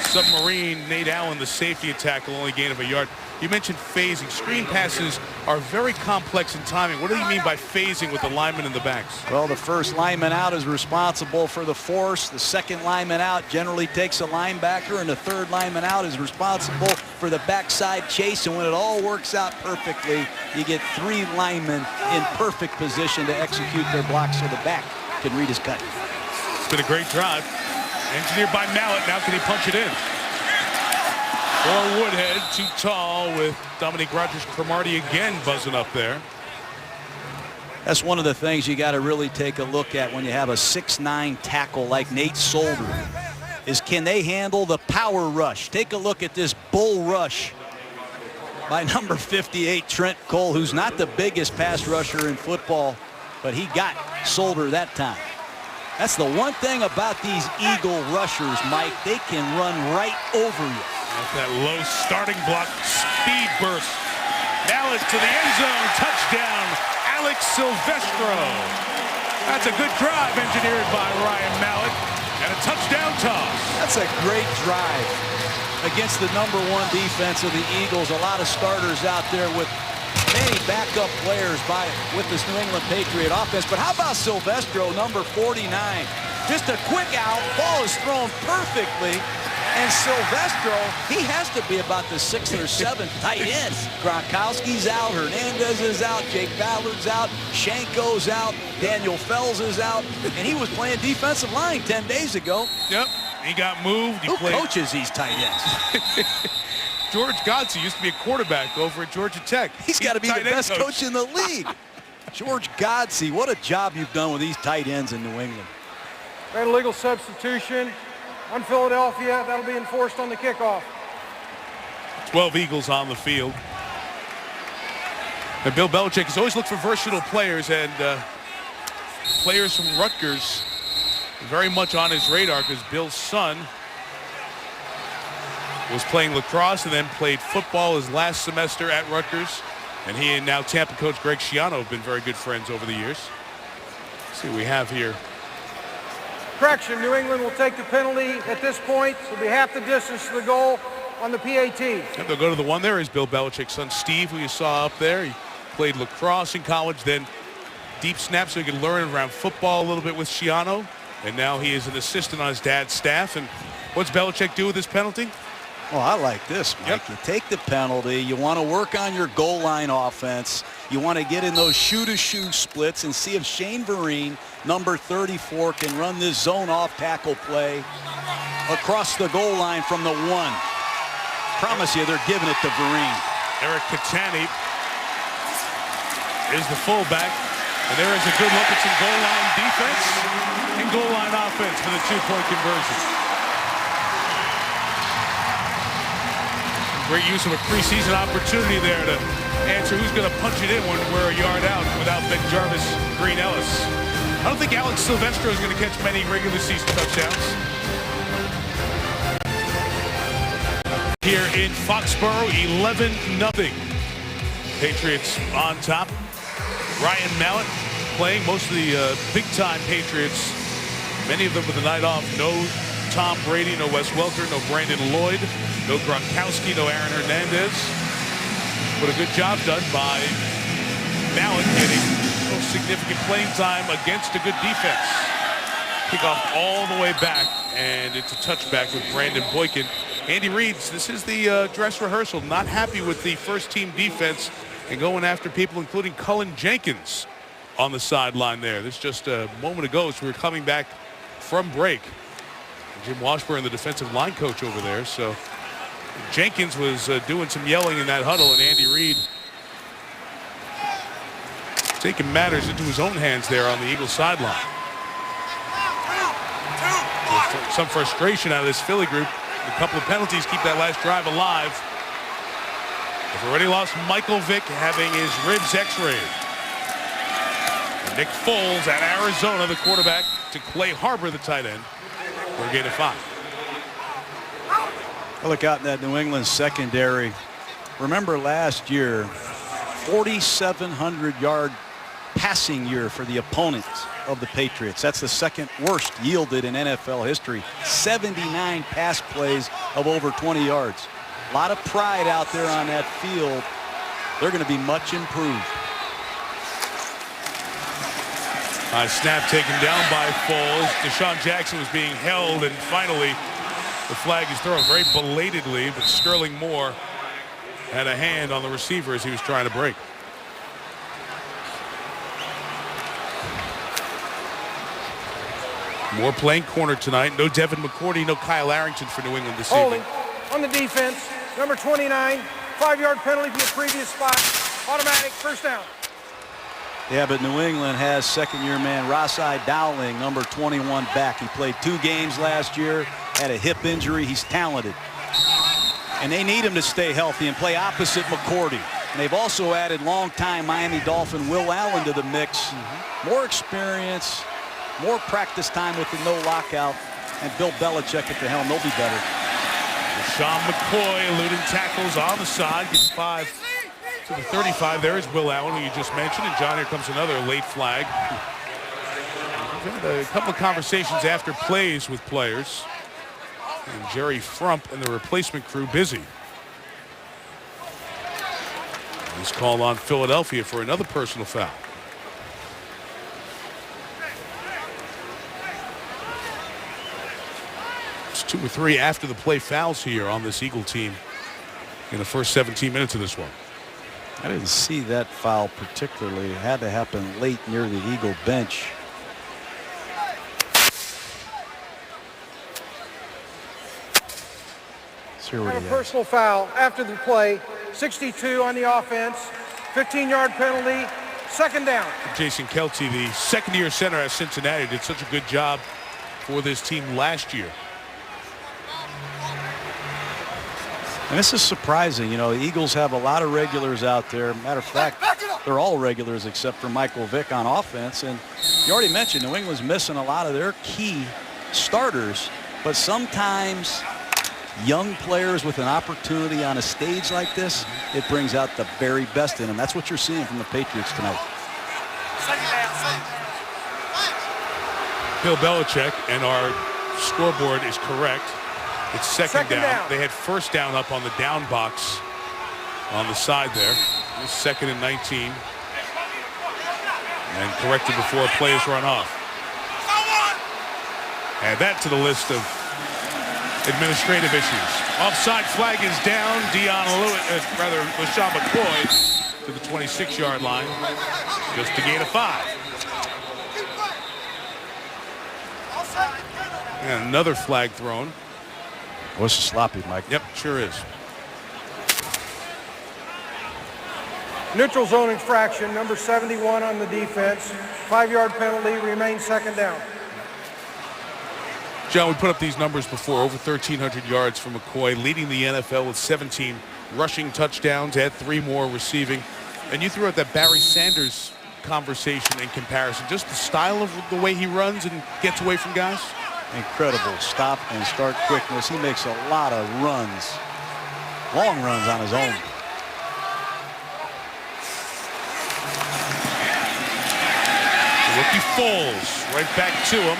Submarine, Nate Allen, the safety tackle, only gain of a yard. You mentioned phasing. Screen passes are very complex in timing. What do you mean by phasing with the linemen in the backs? Well, the first lineman out is responsible for the force. The second lineman out generally takes a linebacker, and the third lineman out is responsible for the backside chase. And when it all works out perfectly, you get 3 linemen in perfect position to execute their blocks so the back can read his cut. It's been a great drive. Engineered by Mallett. Now can he punch it in? Or Woodhead, too tall, with Dominique Rodgers-Cromartie again buzzing up there. That's one of the things you got to really take a look at when you have a 6'9" tackle like Nate Solder, is can they handle the power rush? Take a look at this bull rush by number 58, Trent Cole, who's not the biggest pass rusher in football, but he got Solder that time. That's the one thing about these Eagle rushers, Mike. They can run right over you. With that low starting block, speed burst. Mallett to the end zone, touchdown, Alex Silvestro. That's a good drive engineered by Ryan Mallett, and a touchdown toss. That's a great drive against the #1 defense of the Eagles. A lot of starters out there with many backup players with this New England Patriot offense. But how about Silvestro, number 49? Just a quick out, ball is thrown perfectly. And Silvestro, he has to be about the 6th or 7th tight end. Gronkowski's out, Hernandez is out, Jake Ballard's out, Shanko's out, Daniel Fells is out, and he was playing defensive line 10 days ago. Yep, he got moved. Who coaches these tight ends? George Godsey used to be a quarterback over at Georgia Tech. He's got to be the best coach in the league. George Godsey, what a job you've done with these tight ends in New England. Red legal substitution on Philadelphia. That'll be enforced on the kickoff. 12 Eagles on the field. And Bill Belichick has always looked for versatile players, and players from Rutgers very much on his radar, because Bill's son was playing lacrosse and then played football his last semester at Rutgers. And he and now Tampa coach Greg Schiano have been very good friends over the years. Let's see what we have here. Correction, New England will take the penalty at this point. It'll be half the distance to the goal on the PAT. And they'll go to the one. There is Bill Belichick's son Steve, who you saw up there. He played lacrosse in college, then deep snaps so he could learn around football a little bit with Schiano. And now he is an assistant on his dad's staff. And what's Belichick do with this penalty? Oh, I like this, Mike. Yep. You take the penalty. You want to work on your goal line offense. You want to get in those shoe-to-shoe splits and see if Shane Vereen, number 34, can run this zone off tackle play across the goal line from the 1. Promise you, they're giving it to Vereen. Eric Catani is the fullback. And there is a good look at some goal line defense and goal line offense for the 2-point conversion. Great use of a preseason opportunity there to answer who's going to punch it in when we're a yard out without Ben Jarvis, Green Ellis. I don't think Alex Silvestro is going to catch many regular season touchdowns. Here in Foxborough, 11-0. Patriots on top. Ryan Mallett playing most of the big-time Patriots. Many of them with the night off. No Tom Brady, no Wes Welker, no Brandon Lloyd, no Gronkowski, no Aaron Hernandez. But a good job done by Mallett getting significant playing time against a good defense. Kickoff all the way back, and it's a touchback with Brandon Boykin. Andy Reid, this is the dress rehearsal. Not happy with the first-team defense and going after people, including Cullen Jenkins on the sideline there. This just a moment ago as we were coming back from break. Jim Washburn, the defensive line coach over there. So Jenkins was doing some yelling in that huddle, and Andy Reid taking matters into his own hands there on the Eagles sideline. With some frustration out of this Philly group. A couple of penalties keep that last drive alive. They've already lost Michael Vick, having his ribs x-rayed. Nick Foles at Arizona, the quarterback, to Clay Harbor, the tight end. We're gain of 5. I look out in that New England secondary. Remember last year, 4,700-yard passing year for the opponents of the Patriots. That's the second worst yielded in NFL history. 79 pass plays of over 20 yards. A lot of pride out there on that field. They're going to be much improved. Snap taken down by Foles. Deshaun Jackson was being held, and finally the flag is thrown very belatedly, but Sterling Moore had a hand on the receiver as he was trying to break. Moore playing corner tonight. No Devin McCourty, no Kyle Arrington for New England this evening. On the defense, number 29, 5-yard penalty from the previous spot. Automatic first down. Yeah, but New England has second-year man Rasai Dowling, number 21, back. He played 2 games last year, had a hip injury. He's talented. And they need him to stay healthy and play opposite McCourty. And they've also added longtime Miami Dolphin Will Allen to the mix. More experience, more practice time with the no lockout, and Bill Belichick at the helm. They'll be better. Sean McCoy eluding tackles on the side, gets 5 to the 35. There is Will Allen, who you just mentioned. And John, here comes another late flag. We've had a couple of conversations after plays with players. And Jerry Frump and the replacement crew busy. He's called on Philadelphia for another personal foul. It's 2 or 3 after the play fouls here on this Eagle team in the first 17 minutes of this one. I didn't see that foul particularly. It had to happen late near the Eagle bench. A personal foul after the play. 62 on the offense. 15-yard penalty. Second down. Jason Kelce, the second-year center at Cincinnati, did such a good job for this team last year. And this is surprising. You know, the Eagles have a lot of regulars out there. Matter of fact, they're all regulars except for Michael Vick on offense. And you already mentioned New England's missing a lot of their key starters. But sometimes young players with an opportunity on a stage like this, it brings out the very best in them. That's what you're seeing from the Patriots tonight. Bill Belichick, and our scoreboard is correct. It's second down. They had first down up on the down box on the side there. It's 2nd and 19. And corrected before a play is run off. Add that to the list of administrative issues. Offside flag is down. LaShawn McCoy to the 26-yard line. Just to gain a 5. And another flag thrown. Was sloppy, Mike. Yep, sure is. Neutral zone infraction, number 71 on the defense. 5-yard penalty, remains second down. John, we put up these numbers before. Over 1,300 yards from McCoy, leading the NFL with 17 rushing touchdowns, add 3 more receiving. And you threw out that Barry Sanders conversation in comparison. Just the style of the way he runs and gets away from guys. Incredible stop and start quickness. He makes a lot of runs, long runs on his own. Rookie Foles right back to him.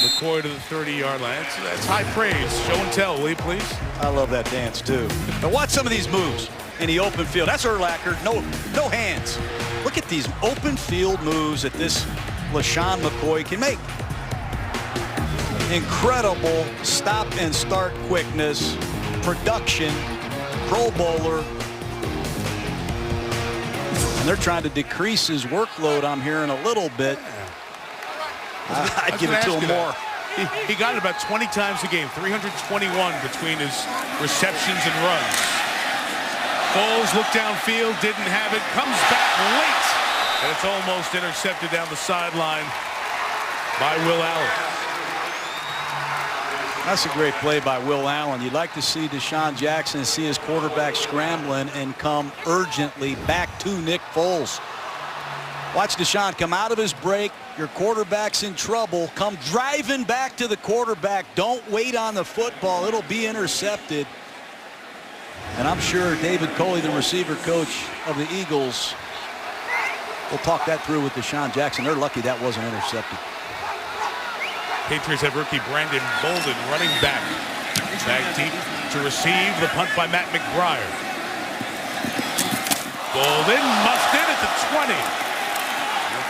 McCoy to the 30-yard line. That's high praise. Show and tell, will you please? I love that dance too. But watch some of these moves in the open field. That's Urlacher. No hands. Look at these open field moves that this LaShawn McCoy can make. Incredible stop and start quickness, production, Pro Bowler. And they're trying to decrease his workload, I'm hearing a little bit. I'd give it to him more. He got it about 20 times a game, 321 between his receptions and runs. Foles looked downfield, didn't have it, comes back late, and it's almost intercepted down the sideline by Will Allen. That's a great play by Will Allen. You'd like to see Deshaun Jackson see his quarterback scrambling and come urgently back to Nick Foles. Watch Deshaun come out of his break. Your quarterback's in trouble. Come driving back to the quarterback. Don't wait on the football. It'll be intercepted. And I'm sure David Coley, the receiver coach of the Eagles, will talk that through with Deshaun Jackson. They're lucky that wasn't intercepted. Patriots have rookie Brandon Bolden running back. Back deep to receive the punt by Matt McBride. Bolden muffed in at the 20.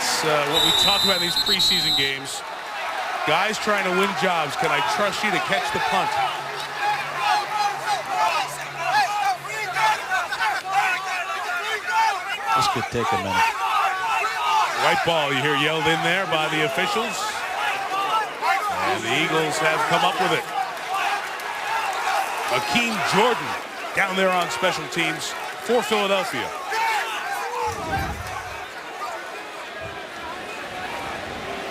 That's what we talk about in these preseason games. Guys trying to win jobs. Can I trust you to catch the punt? This could take a minute. White ball, you hear yelled in there by the officials. And the Eagles have come up with it. Akeem Jordan down there on special teams for Philadelphia.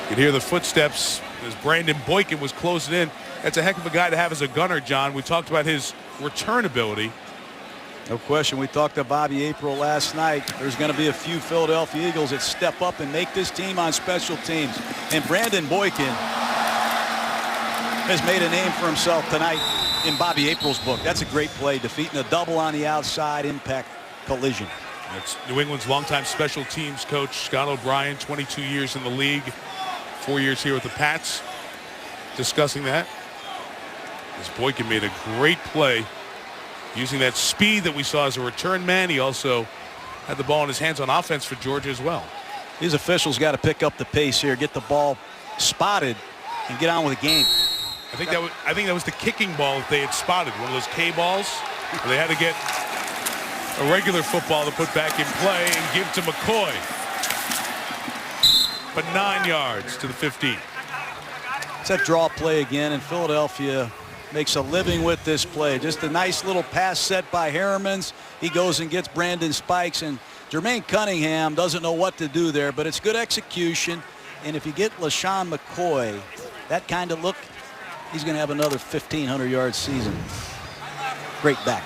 You can hear the footsteps as Brandon Boykin was closing in. That's a heck of a guy to have as a gunner, John. We talked about his return ability. No question. We talked to Bobby April last night. There's going to be a few Philadelphia Eagles that step up and make this team on special teams. And Brandon Boykin has made a name for himself tonight in Bobby April's book. That's a great play, defeating a double on the outside impact collision. That's New England's longtime special teams coach, Scott O'Brien, 22 years in the league, 4 years here with the Pats, discussing that. As Boykin made a great play using that speed that we saw as a return man. He also had the ball in his hands on offense for Georgia as well. These officials got to pick up the pace here, get the ball spotted, and get on with the game. I think that was the kicking ball that they had spotted, one of those K balls. Where they had to get a regular football to put back in play and give to McCoy. But 9 yards to the 15. It's that draw play again, and Philadelphia makes a living with this play. Just a nice little pass set by Harriman's. He goes and gets Brandon Spikes, and Jermaine Cunningham doesn't know what to do there, but it's good execution. And if you get LaShawn McCoy, that kind of look, he's going to have another 1,500-yard season. Great back.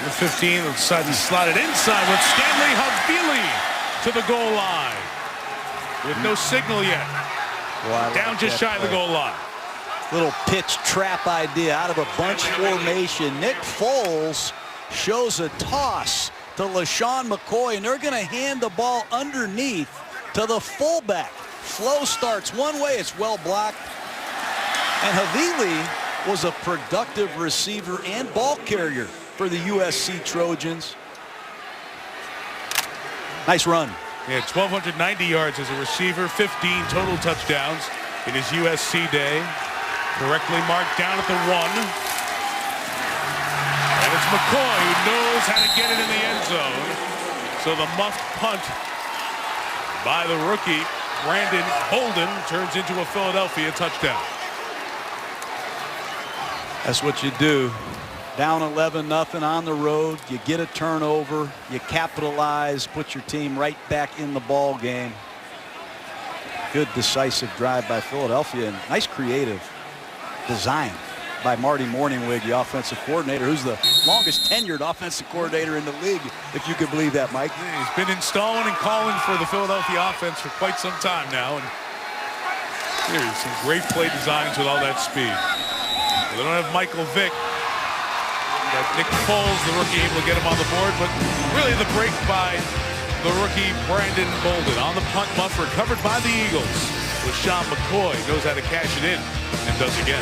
The 15 sudden slotted inside with Stanley Havili to the goal line with no signal yet. Well, down just shy of the goal line. Little pitch trap idea out of a bunch formation. Nick Foles shows a toss to LaShawn McCoy, and they're going to hand the ball underneath to the fullback. Flow starts one way, it's well blocked. And Havili was a productive receiver and ball carrier for the USC Trojans. Nice run. He had 1,290 yards as a receiver, 15 total touchdowns in his USC day. Correctly marked down at the 1. And it's McCoy who knows how to get it in the end zone. So the muffed punt by the rookie, Brandon Bolden, turns into a Philadelphia touchdown. That's what you do. Down 11-0 on the road. You get a turnover. You capitalize, put your team right back in the ball game. good decisive drive by Philadelphia, and nice creative design by Marty Morningwig, the offensive coordinator, who's the longest tenured offensive coordinator in the league, if you could believe that, Mike. He's been installing and calling for the Philadelphia offense for quite some time now. And here's some great play designs with all that speed. They don't have Michael Vick. Got Nick Foles, the rookie, able to get him on the board, but really the break by the rookie Brandon Bolden on the punt muff, recovered by the Eagles. LaShawn McCoy knows how to cash it in and does again.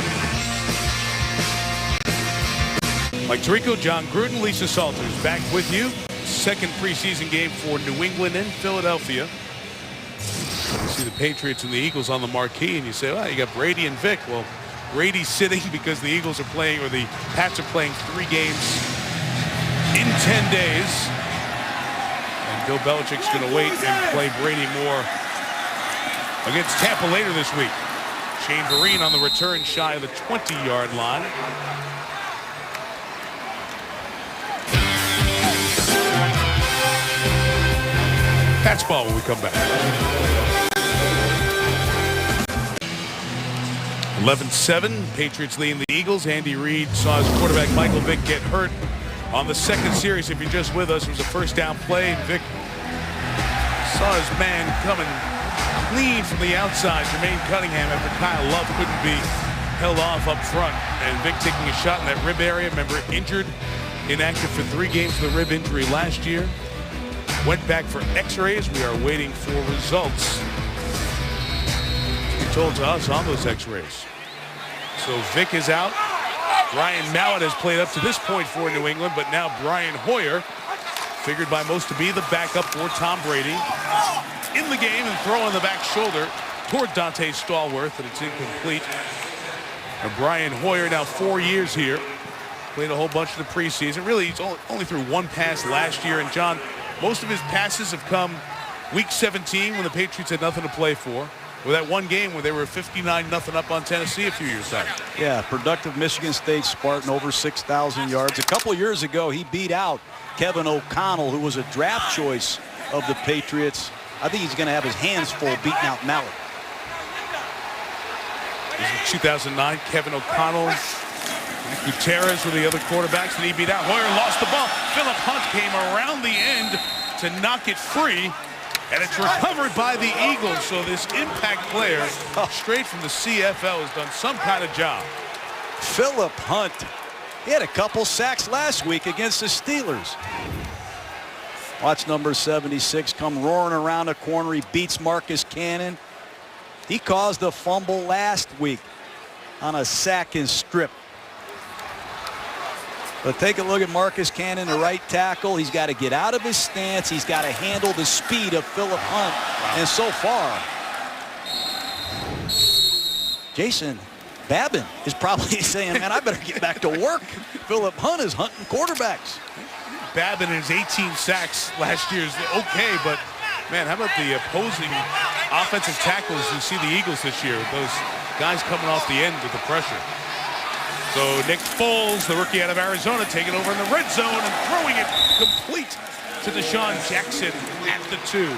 Mike Tirico, John Gruden, Lisa Salters back with you. Second preseason game for New England and Philadelphia. You see the Patriots and the Eagles on the marquee, and you say, well, you got Brady and Vick. Well, Brady's sitting because the Eagles are playing, or the Pats are playing 3 games in 10 days. And Bill Belichick's going to wait and play Brady more against Tampa later this week. Shane Vereen on the return shy of the 20-yard line. Pats ball when we come back. 11-7, Patriots leading the Eagles. Andy Reid saw his quarterback Michael Vick get hurt on the second series. If you're just with us, it was a first down play, and Vick saw his man coming clean from the outside, Jermaine Cunningham, after Kyle Love couldn't be held off up front. And Vick taking a shot in that rib area. Remember, injured, inactive for 3 games with a rib injury last year. Went back for x-rays. We are waiting for results. He told to us on those x-rays. So Vick is out. Ryan Mallett has played up to this point for New England, but now Brian Hoyer, figured by most to be the backup for Tom Brady, in the game and throwing the back shoulder toward Dante Stallworth, and it's incomplete. And Brian Hoyer, now 4 years here, played a whole bunch of the preseason. Really, he's only threw 1 pass last year. And John, most of his passes have come week 17 when the Patriots had nothing to play for. With that one game where they were 59-0 up on Tennessee a few years back. Yeah, productive Michigan State Spartan, over 6,000 yards. A couple years ago, he beat out Kevin O'Connell, who was a draft choice of the Patriots. I think he's going to have his hands full beating out Mallett. In 2009, Kevin O'Connell, Gutierrez were the other quarterbacks that he beat out. Hoyer lost the ball. Philip Hunt came around the end to knock it free. And it's recovered by the Eagles. So this impact player, straight from the CFL, has done some kind of job. Philip Hunt, he had a couple sacks last week against the Steelers. Watch number 76 come roaring around the corner. He beats Marcus Cannon. He caused a fumble last week on a sack and strip. But take a look at Marcus Cannon, the right tackle. He's got to get out of his stance. He's got to handle the speed of Philip Hunt. Wow. And so far, Jason Babin is probably saying, man, I better get back to work. Philip Hunt is hunting quarterbacks. Babin and his 18 sacks last year is okay, but, man, how about the opposing offensive tackles you see the Eagles this year? Those guys coming off the end with the pressure. So Nick Foles, the rookie out of Arizona, taking over in the red zone and throwing it complete to Deshaun Jackson at the 2.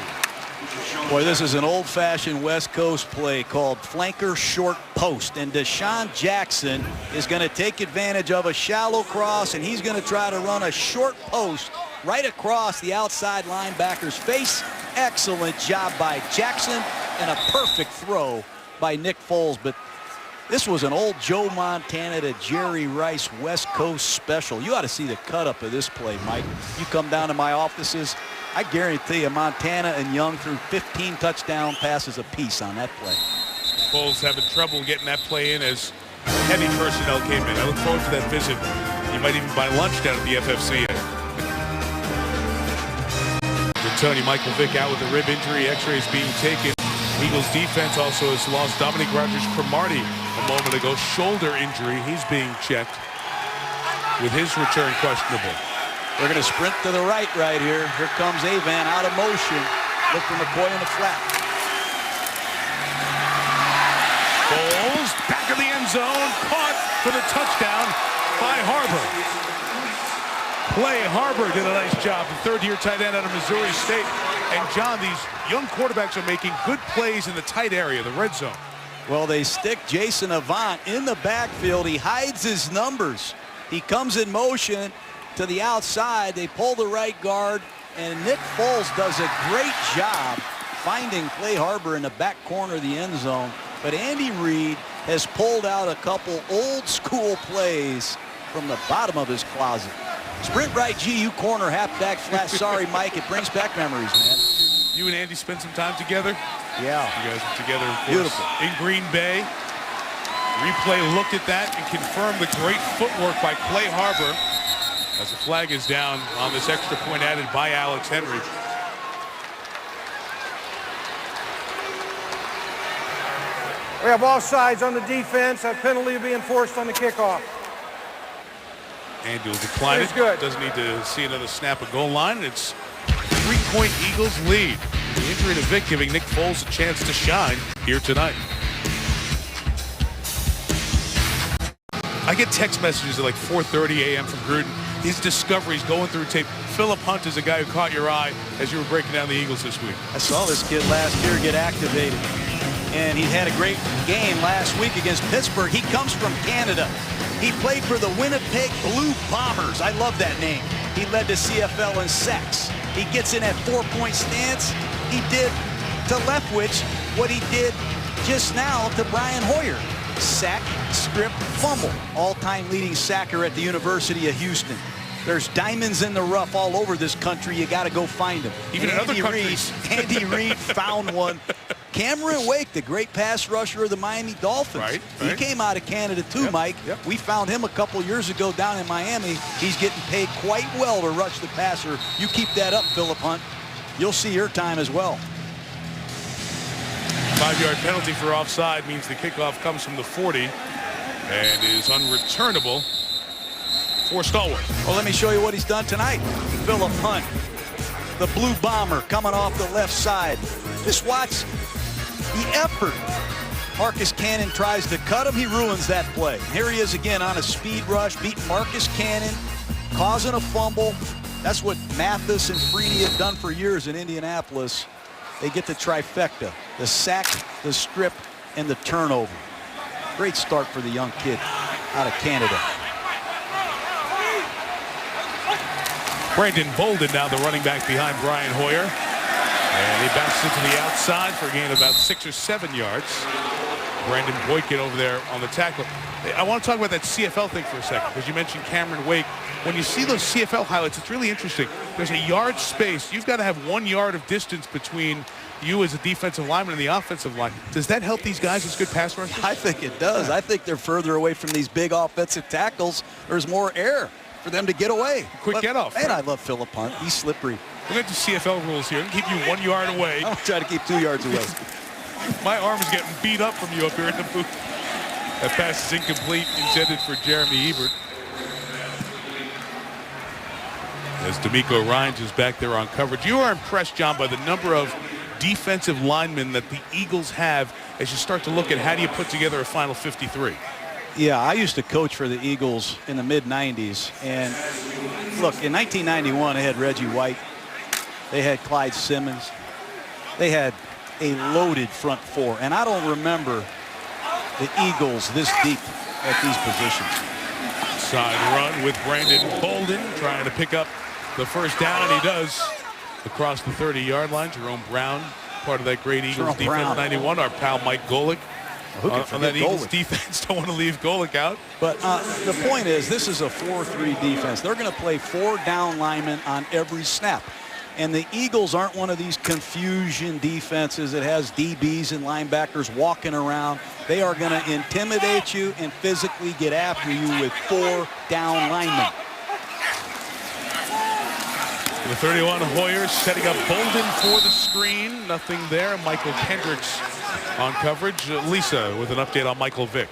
Boy, this is an old-fashioned West Coast play called flanker short post. And Deshaun Jackson is going to take advantage of a shallow cross, and he's going to try to run a short post right across the outside linebacker's face. Excellent job by Jackson, and a perfect throw by Nick Foles. But this was an old Joe Montana to Jerry Rice West Coast special. You ought to see the cut-up of this play, Mike. You come down to my offices, I guarantee you Montana and Young threw 15 touchdown passes apiece on that play. Foles having trouble getting that play in as heavy personnel came in. I look forward to that visit. You might even buy lunch down at the FFCA. Tony, Michael Vick out with a rib injury. X-rays being taken. Eagles defense also has lost Dominic Rodgers-Cromartie a moment ago. Shoulder injury. He's being checked with his return questionable. They're going to sprint to the right here. Here comes Avan out of motion. Look for McCoy in the flat. Foles back of the end zone. Caught for the touchdown by Harbor. Clay Harbor did a nice job. The third-year tight end out of Missouri State. And John, these young quarterbacks are making good plays in the tight area, the red zone. Well, they stick Jason Avant in the backfield. He hides his numbers. He comes in motion to the outside. They pull the right guard, and Nick Foles does a great job finding Clay Harbor in the back corner of the end zone. But Andy Reid has pulled out a couple old school plays from the bottom of his closet. Sprint right GU corner, halfback flat. Sorry, Mike, it brings back memories, man. You and Andy spent some time together? Yeah. You guys were together, of course, beautiful, in Green Bay. Replay looked at that and confirmed the great footwork by Clay Harbor as the flag is down on this extra point added by Alex Henry. We have offsides on the defense. That penalty will be enforced on the kickoff. Andy will decline it. Good. Doesn't need to see another snap of goal line. It's 3-point Eagles lead. The injury to Vic giving Nick Foles a chance to shine here tonight. I get text messages at like 4:30 a.m. from Gruden. His discoveries going through tape. Philip Hunt is a guy who caught your eye as you were breaking down the Eagles this week. I saw this kid last year get activated, and he had a great game last week against Pittsburgh. He comes from Canada. He played for the Winnipeg Blue Bombers. I love that name. He led the CFL in sacks. He gets in at 4-point stance. He did to Leftwich what he did just now to Brian Hoyer. Sack, strip, fumble. All-time leading sacker at the University of Houston. There's diamonds in the rough all over this country. You got to go find them. Even in other countries. Andy Reid found one. Cameron Wake, the great pass rusher of the Miami Dolphins. Right. He came out of Canada too, Yep, Mike. yep. We found him a couple years ago down in Miami. He's getting paid quite well to rush the passer. You keep that up, Philip Hunt. You'll see your time as well. 5-yard penalty for offside means the kickoff comes from the 40 and is unreturnable for Stallworth. Well, let me show you what he's done tonight. Philip Hunt, the Blue Bomber, coming off the left side. Just watch the effort. Marcus Cannon tries to cut him. He ruins that play. Here he is again on a speed rush, beating Marcus Cannon, causing a fumble. That's what Mathis and Freeney have done for years in Indianapolis. They get the trifecta, the sack, the strip, and the turnover. Great start for the young kid out of Canada. Brandon Bolden now the running back behind Brian Hoyer. And he bounces it to the outside for a gain of about 6 or 7 yards. Brandon Boykin over there on the tackle. I want to talk about that CFL thing for a second because you mentioned Cameron Wake. When you see those CFL highlights, it's really interesting. There's a yard space. You've got to have 1 yard of distance between you as a defensive lineman and the offensive line. Does that help these guys as good pass rushers? I think it does. I think they're further away from these big offensive tackles. There's more air for them to get away. Quick get off. And I love Philip Hunt. He's slippery. We're going to do CFL rules here and keep you 1 yard away. I'm trying to keep 2 yards away. My arm is getting beat up from you up here in the booth. That pass is incomplete, intended for Jeremy Ebert. As D'Amico Ryans is back there on coverage. You are impressed, John, by the number of defensive linemen that the Eagles have as you start to look at how do you put together a final 53. Yeah, I used to coach for the Eagles in the mid-90s. And look, in 1991, they had Reggie White. They had Clyde Simmons. They had a loaded front four. And I don't remember the Eagles this deep at these positions. Side run with Brandon Bolden trying to pick up the first down, and he does across the 30-yard line. Jerome Brown, part of that great Eagles defense, 91. Our pal Mike Golick on that Eagles defense. Don't want to leave Golick out. But the point is, this is a 4-3 defense. They're going to play 4 down linemen on every snap. And the Eagles aren't one of these confusion defenses that has DBs and linebackers walking around. They are going to intimidate you and physically get after you with 4 down linemen. The 31, Hoyer setting up Bolden for the screen. Nothing there. Michael Kendricks on coverage. Lisa with an update on Michael Vick.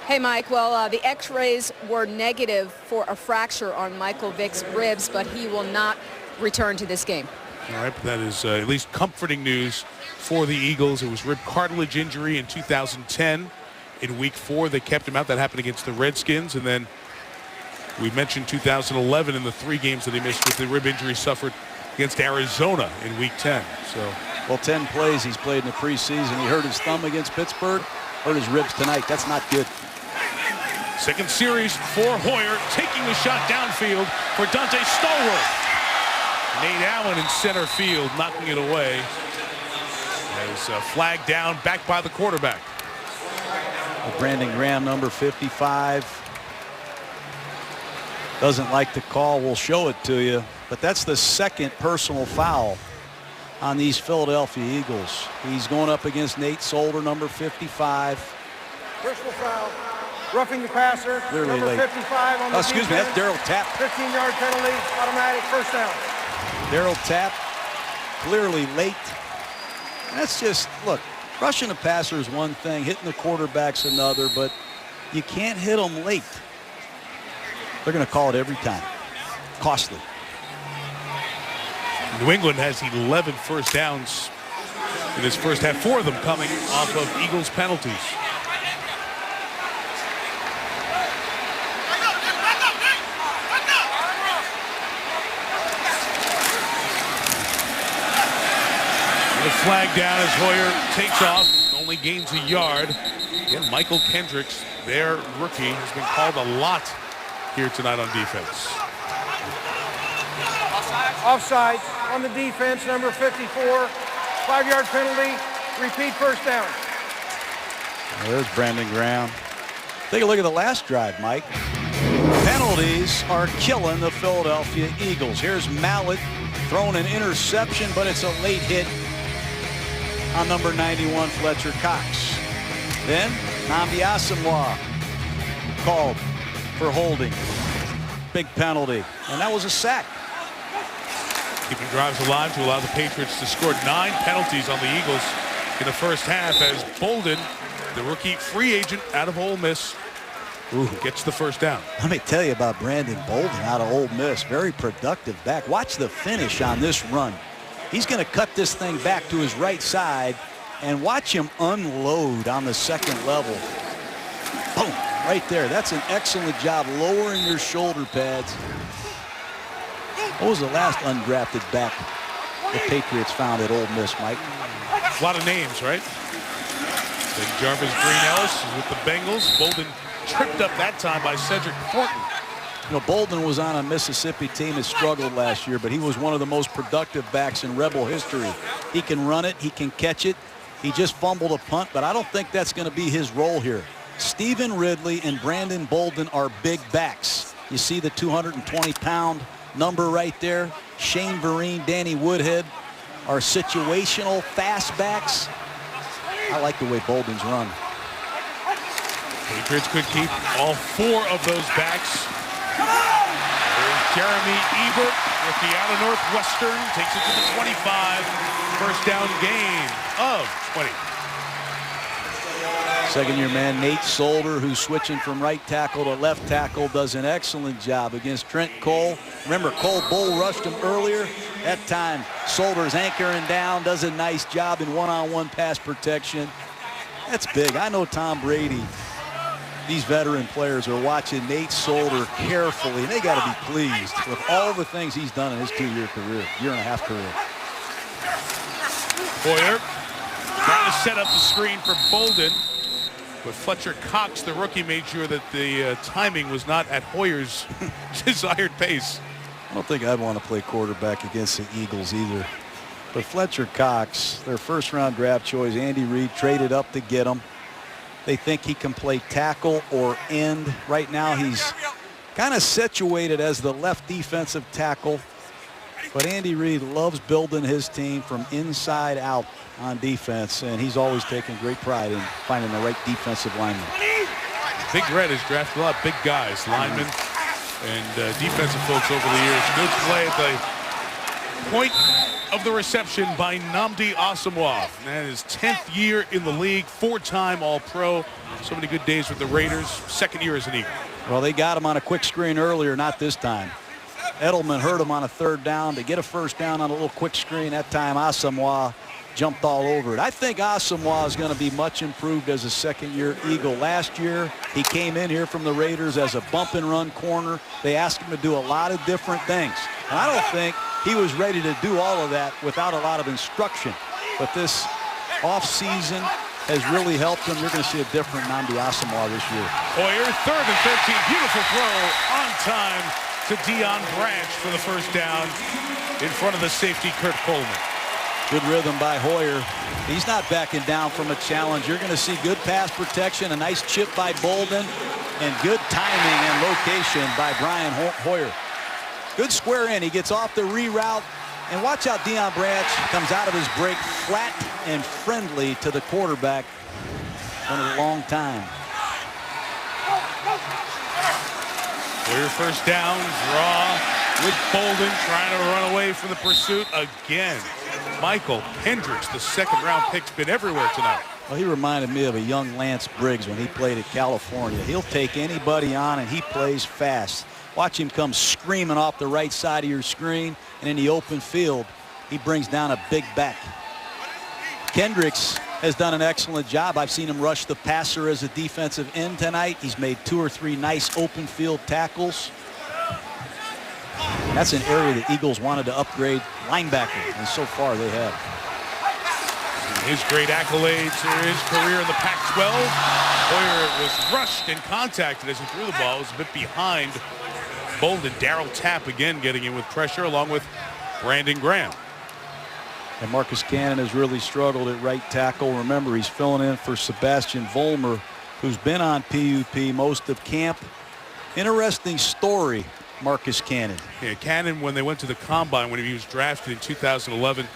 Hey, Mike. Well, the x-rays were negative for a fracture on Michael Vick's ribs, but he will not return to this game. All right, but that is at least comforting news for the Eagles. It was rib cartilage injury in 2010. In week 4, they kept him out. That happened against the Redskins. And then we mentioned 2011 in the 3 games that he missed with the rib injury suffered against Arizona in week 10. So Well, 10 plays he's played in the preseason. He hurt his thumb against Pittsburgh, hurt his ribs tonight. That's not good. Second series for Hoyer, taking the shot downfield for Dante Stallworth. Nate Allen in center field, knocking it away. As a flag down, back by the quarterback. Brandon Graham, number 55. Doesn't like the call. We'll show it to you. But that's the second personal foul on these Philadelphia Eagles. He's going up against Nate Solder, number 55. Personal foul. Roughing the passer. Clearly number late. 55 on the Excuse me, that's Darryl Tapp. 15-yard penalty, automatic first down. Darryl Tapp, clearly late. That's just, look, rushing a passer is one thing, hitting the quarterback's another, but you can't hit them late. They're going to call it every time. Costly. New England has 11 first downs in this first half, 4 of them coming off of Eagles penalties. The flag down as Hoyer takes off, only gains a yard. Again, Michael Kendricks, their rookie, has been called a lot here tonight on defense. Offside on the defense, number 54. 5-yard penalty, repeat first down. There's Brandon Graham. Take a look at the last drive, Mike. Penalties are killing the Philadelphia Eagles. Here's Mallett throwing an interception, but it's a late hit on number 91, Fletcher Cox. Then Nnamdi Asomugha called for holding. Big penalty, and that was a sack. Keeping drives alive to allow the Patriots to score 9 penalties on the Eagles in the first half as Bolden, the rookie free agent out of Ole Miss, gets the first down. Let me tell you about Brandon Bolden out of Ole Miss. Very productive back. Watch the finish on this run. He's going to cut this thing back to his right side and watch him unload on the second level. Boom, right there. That's an excellent job lowering your shoulder pads. What was the last undrafted back the Patriots found at Ole Miss, Mike? A lot of names, right? Then Jarvis Green-Ellis is with the Bengals. Bolden tripped up that time by Cedric Thornton. You know, Bolden was on a Mississippi team that struggled last year, but he was one of the most productive backs in Rebel history. He can run it. He can catch it. He just fumbled a punt, but I don't think that's going to be his role here. Stephen Ridley and Brandon Bolden are big backs. You see the 220-pound number right there. Shane Vereen, Danny Woodhead are situational fast backs. I like the way Bolden's run. Patriots could keep all 4 of those backs. There's Jeremy Ebert, rookie out of Northwestern, takes it to the 25. First down gain of 20. Second-year man Nate Solder, who's switching from right tackle to left tackle, does an excellent job against Trent Cole. Remember, Cole bull rushed him earlier. That time, Solder's anchoring down, does a nice job in one-on-one pass protection. That's big. I know Tom Brady, these veteran players are watching Nate Solder carefully, and they got to be pleased with all the things he's done in his 2-year career, year-and-a-half career. Hoyer trying to set up the screen for Bolden. But Fletcher Cox, the rookie, made sure that the timing was not at Hoyer's desired pace. I don't think I'd want to play quarterback against the Eagles either. But Fletcher Cox, their first-round draft choice, Andy Reid traded up to get him. They think he can play tackle or end. Right now he's kind of situated as the left defensive tackle. But Andy Reid loves building his team from inside out on defense, and he's always taken great pride in finding the right defensive lineman. Big Red has drafted a lot of big guys, linemen and defensive folks over the years. Good play at the point of the reception by Nnamdi Asomugha. And his 10th year in the league, 4-time All-Pro. So many good days with the Raiders. Second year as an Eagle. Well, they got him on a quick screen earlier, not this time. Edelman hurt him on a 3rd down to get a first down on a little quick screen. That time Asomugha jumped all over it. I think Asomugha is going to be much improved as a second-year Eagle. Last year, he came in here from the Raiders as a bump-and-run corner. They asked him to do a lot of different things. And I don't think he was ready to do all of that without a lot of instruction. but this off-season has really helped him. You're going to see a different Nnamdi Asomugha this year. Hoyer, 3rd and 13. Beautiful throw on time to Deion Branch for the first down in front of the safety, Kurt Coleman. Good rhythm by Hoyer. He's not backing down from a challenge. You're going to see good pass protection, a nice chip by Bolden, and good timing and location by Brian Hoyer. Good square in. He gets off the reroute. And watch out, Deion Branch comes out of his break flat and friendly to the quarterback. One of a long time. Hoyer first down, draw with Bolden trying to run away from the pursuit again. Michael Hendricks, the 2nd-round pick's been everywhere tonight. Well, he reminded me of a young Lance Briggs when he played at California. He'll take anybody on, and he plays fast. Watch him come screaming off the right side of your screen, and in the open field, he brings down a big back. Kendricks has done an excellent job. I've seen him rush the passer as a defensive end tonight. He's made 2 or 3 nice open field tackles. That's an area the Eagles wanted to upgrade linebacker, and so far they have. His great accolades in his career in the Pac-12. Hoyer was rushed and contacted as he threw the ball. It was a bit behind Bolden. Darryl Tapp again getting in with pressure along with Brandon Graham. And Marcus Cannon has really struggled at right tackle. Remember, he's filling in for Sebastian Vollmer, who's been on PUP most of camp. Interesting story, Marcus Cannon. Yeah, Cannon, when they went to the combine, when he was drafted in 2011,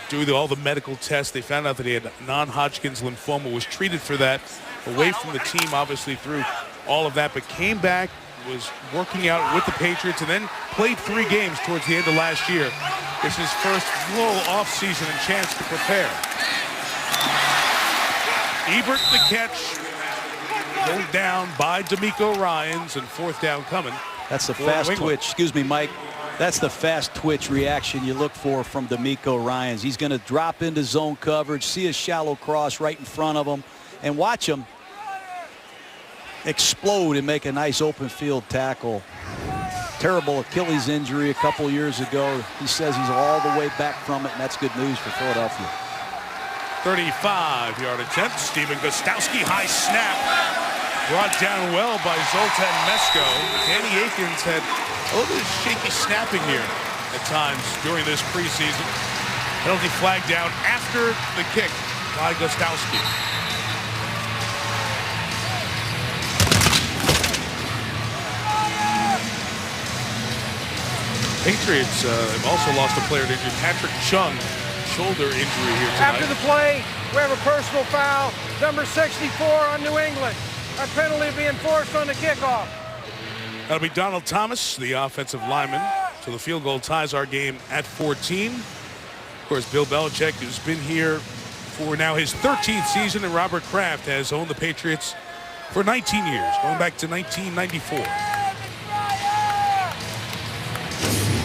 doing all the medical tests, they found out that he had non-Hodgkin's lymphoma, was treated for that, away from the team, obviously, through all of that, but came back, was working out with the Patriots, and then played 3 games towards the end of last year. It's his first full offseason and chance to prepare. Ebert the catch, pulled down by D'Amico Ryans, and 4th down coming. That's the fast twitch. Excuse me, Mike. That's the fast twitch reaction you look for from D'Amico Ryans. He's going to drop into zone coverage, see a shallow cross right in front of him, and watch him explode and make a nice open field tackle. Terrible Achilles injury a couple years ago. He says he's all the way back from it, and that's good news for Philadelphia. 35-yard attempt. Stephen Gostowski, high snap. Brought down well by Zoltan Mesko. Danny Akins had a little bit of shaky snapping here at times during this preseason. Penalty flag down after the kick by Gostowski. Patriots have also lost a player to injury. Patrick Chung, shoulder injury here tonight. After the play, we have a personal foul, number 64 on New England. A penalty being forced on the kickoff. That'll be Donald Thomas, the offensive lineman. So the field goal ties our game at 14. Of course, Bill Belichick has been here for now his 13th season, and Robert Kraft has owned the Patriots for 19 years, going back to 1994.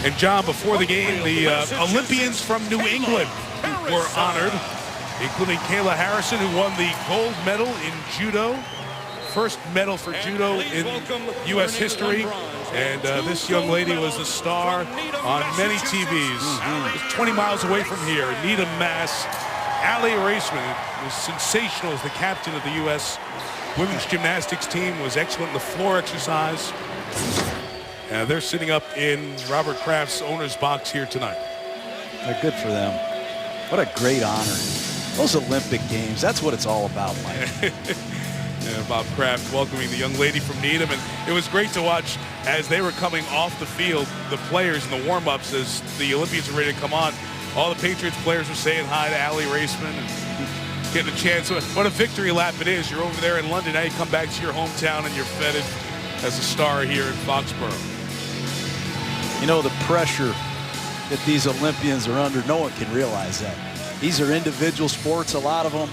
And John, before the game, the Olympians from New England were honored, including Kayla Harrison, who won the gold medal in judo. First medal for judo in U.S. history. And this young lady was a star on many TVs. Just 20 miles away from here, Needham, Mass. Allie Raceman was sensational as the captain of the U.S. women's gymnastics team, was excellent in the floor exercise. They're sitting up in Robert Kraft's owner's box here tonight. They're good for them. What a great honor. Those Olympic Games, that's what it's all about, Mike. Bob Kraft welcoming the young lady from Needham, and it was great to watch as they were coming off the field, the players in the warm-ups as the Olympians were ready to come on. All the Patriots players were saying hi to Allie Raceman and getting a chance. What a victory lap it is. You're over there in London, now you come back to your hometown and you're feted as a star here in Foxborough. You know, the pressure that these Olympians are under, no one can realize that. These are individual sports, a lot of them,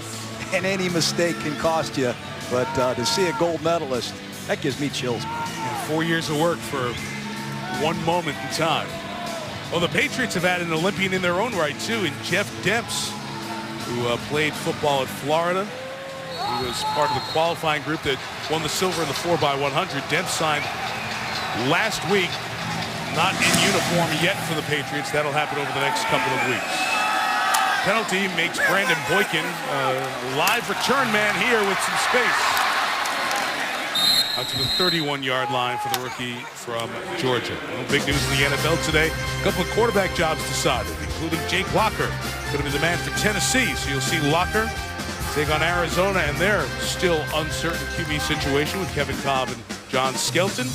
and any mistake can cost you. But to see a gold medalist, that gives me chills. And 4 years of work for one moment in time. Well, the Patriots have had an Olympian in their own right, too, in Jeff Demps, who played football at Florida. He was part of the qualifying group that won the silver in the 4x100. Demps signed last week. Not in uniform yet for the Patriots. That'll happen over the next couple of weeks. penalty makes Brandon Boykin live return man here with some space. Out to the 31-yard line for the rookie from Georgia. No big news in the NFL today. A couple of quarterback jobs decided, including Jake Locker. Could have been the man for Tennessee, so you'll see Locker take on Arizona and their still uncertain QB situation with Kevin Cobb and John Skelton.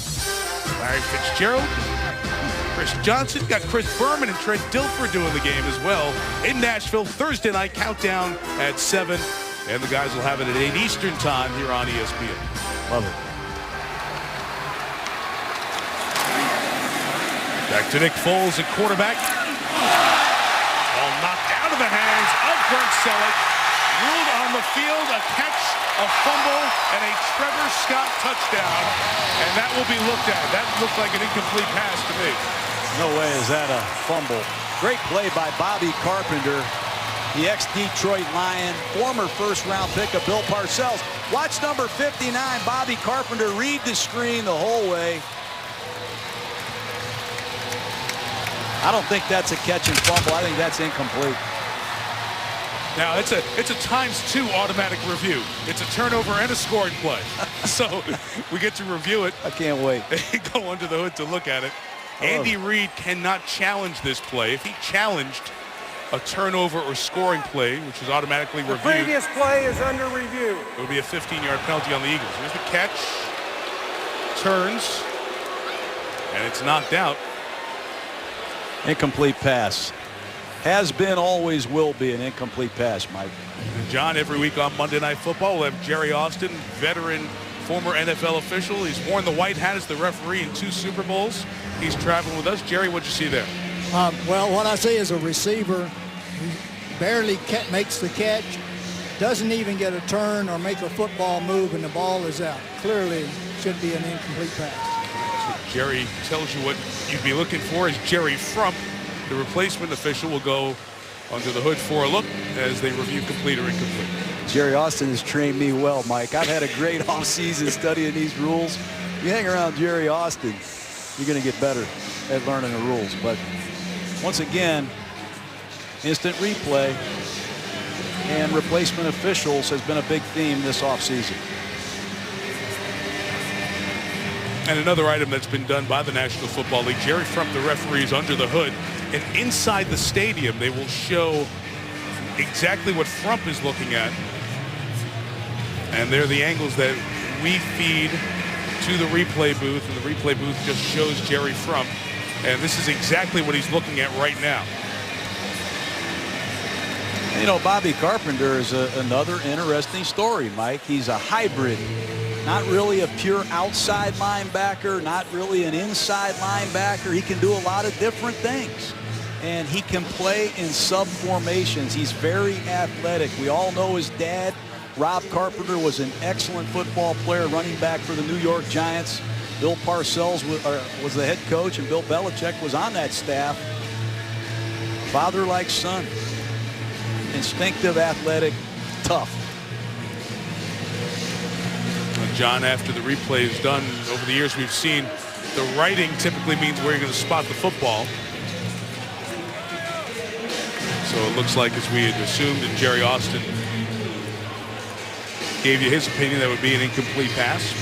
Larry Fitzgerald, Chris Johnson, got Chris Berman and Trent Dilfer doing the game as well in Nashville. Thursday night countdown at 7, and the guys will have it at 8 Eastern time here on ESPN. Love it. Back to Nick Foles at quarterback. Ball knocked out of the hands of Brent Selleck. Ruled on the field, a catch, a fumble, and a Trevor Scott touchdown. And that will be looked at. That looked like an incomplete pass to me. No way is that a fumble. Great play by Bobby Carpenter, the ex-Detroit Lion, former first-round pick of Bill Parcells. Watch number 59, Bobby Carpenter, read the screen the whole way. I don't think that's a catch and fumble. I think that's incomplete. Now, it's a ×2 automatic review. It's a turnover and a scoring play. So we get to review it. I can't wait. Go under the hood to look at it. Andy Reid cannot challenge this play. If he challenged a turnover or scoring play, which is automatically reviewed, the previous play is under review. It would be a 15-yard penalty on the Eagles. Here's the catch. Turns. And it's knocked out. Incomplete pass. Has been, always will be an incomplete pass, Mike. And John, every week on Monday Night Football, we'll have Jerry Austin, veteran, former NFL official. He's worn the white hat as the referee in 2 Super Bowls. He's traveling with us. Jerry, what'd you see there? Well, what I see is a receiver who barely makes the catch, doesn't even get a turn or make a football move, and the ball is out. Clearly should be an incomplete pass. So Jerry tells you what you'd be looking for. As Jerry Frump, the replacement official, will go under the hood for a look as they review complete or incomplete. Jerry Austin has trained me well, Mike. I've had a great offseason studying these rules. You hang around Jerry Austin, you're going to get better at learning the rules. But once again, instant replay and replacement officials has been a big theme this offseason. And another item that's been done by the National Football League, Jerry Frump, the referee, is under the hood. And inside the stadium, they will show exactly what Frump is looking at. And they're the angles that we feed to the replay booth. And the replay booth just shows Jerry Frump. And this is exactly what he's looking at right now. You know, Bobby Carpenter is another interesting story, Mike. He's a hybrid. Not really a pure outside linebacker, not really an inside linebacker. He can do a lot of different things. And he can play in sub formations. He's very athletic. We all know his dad, Rob Carpenter, was an excellent football player, running back for the New York Giants. Bill Parcells was the head coach, and Bill Belichick was on that staff. Father like son. Instinctive, athletic, tough. John, after the replay is done, over the years we've seen the writing typically means where you're going to spot the football. So it looks like, as we had assumed, and Jerry Austin gave you his opinion, that would be an incomplete pass.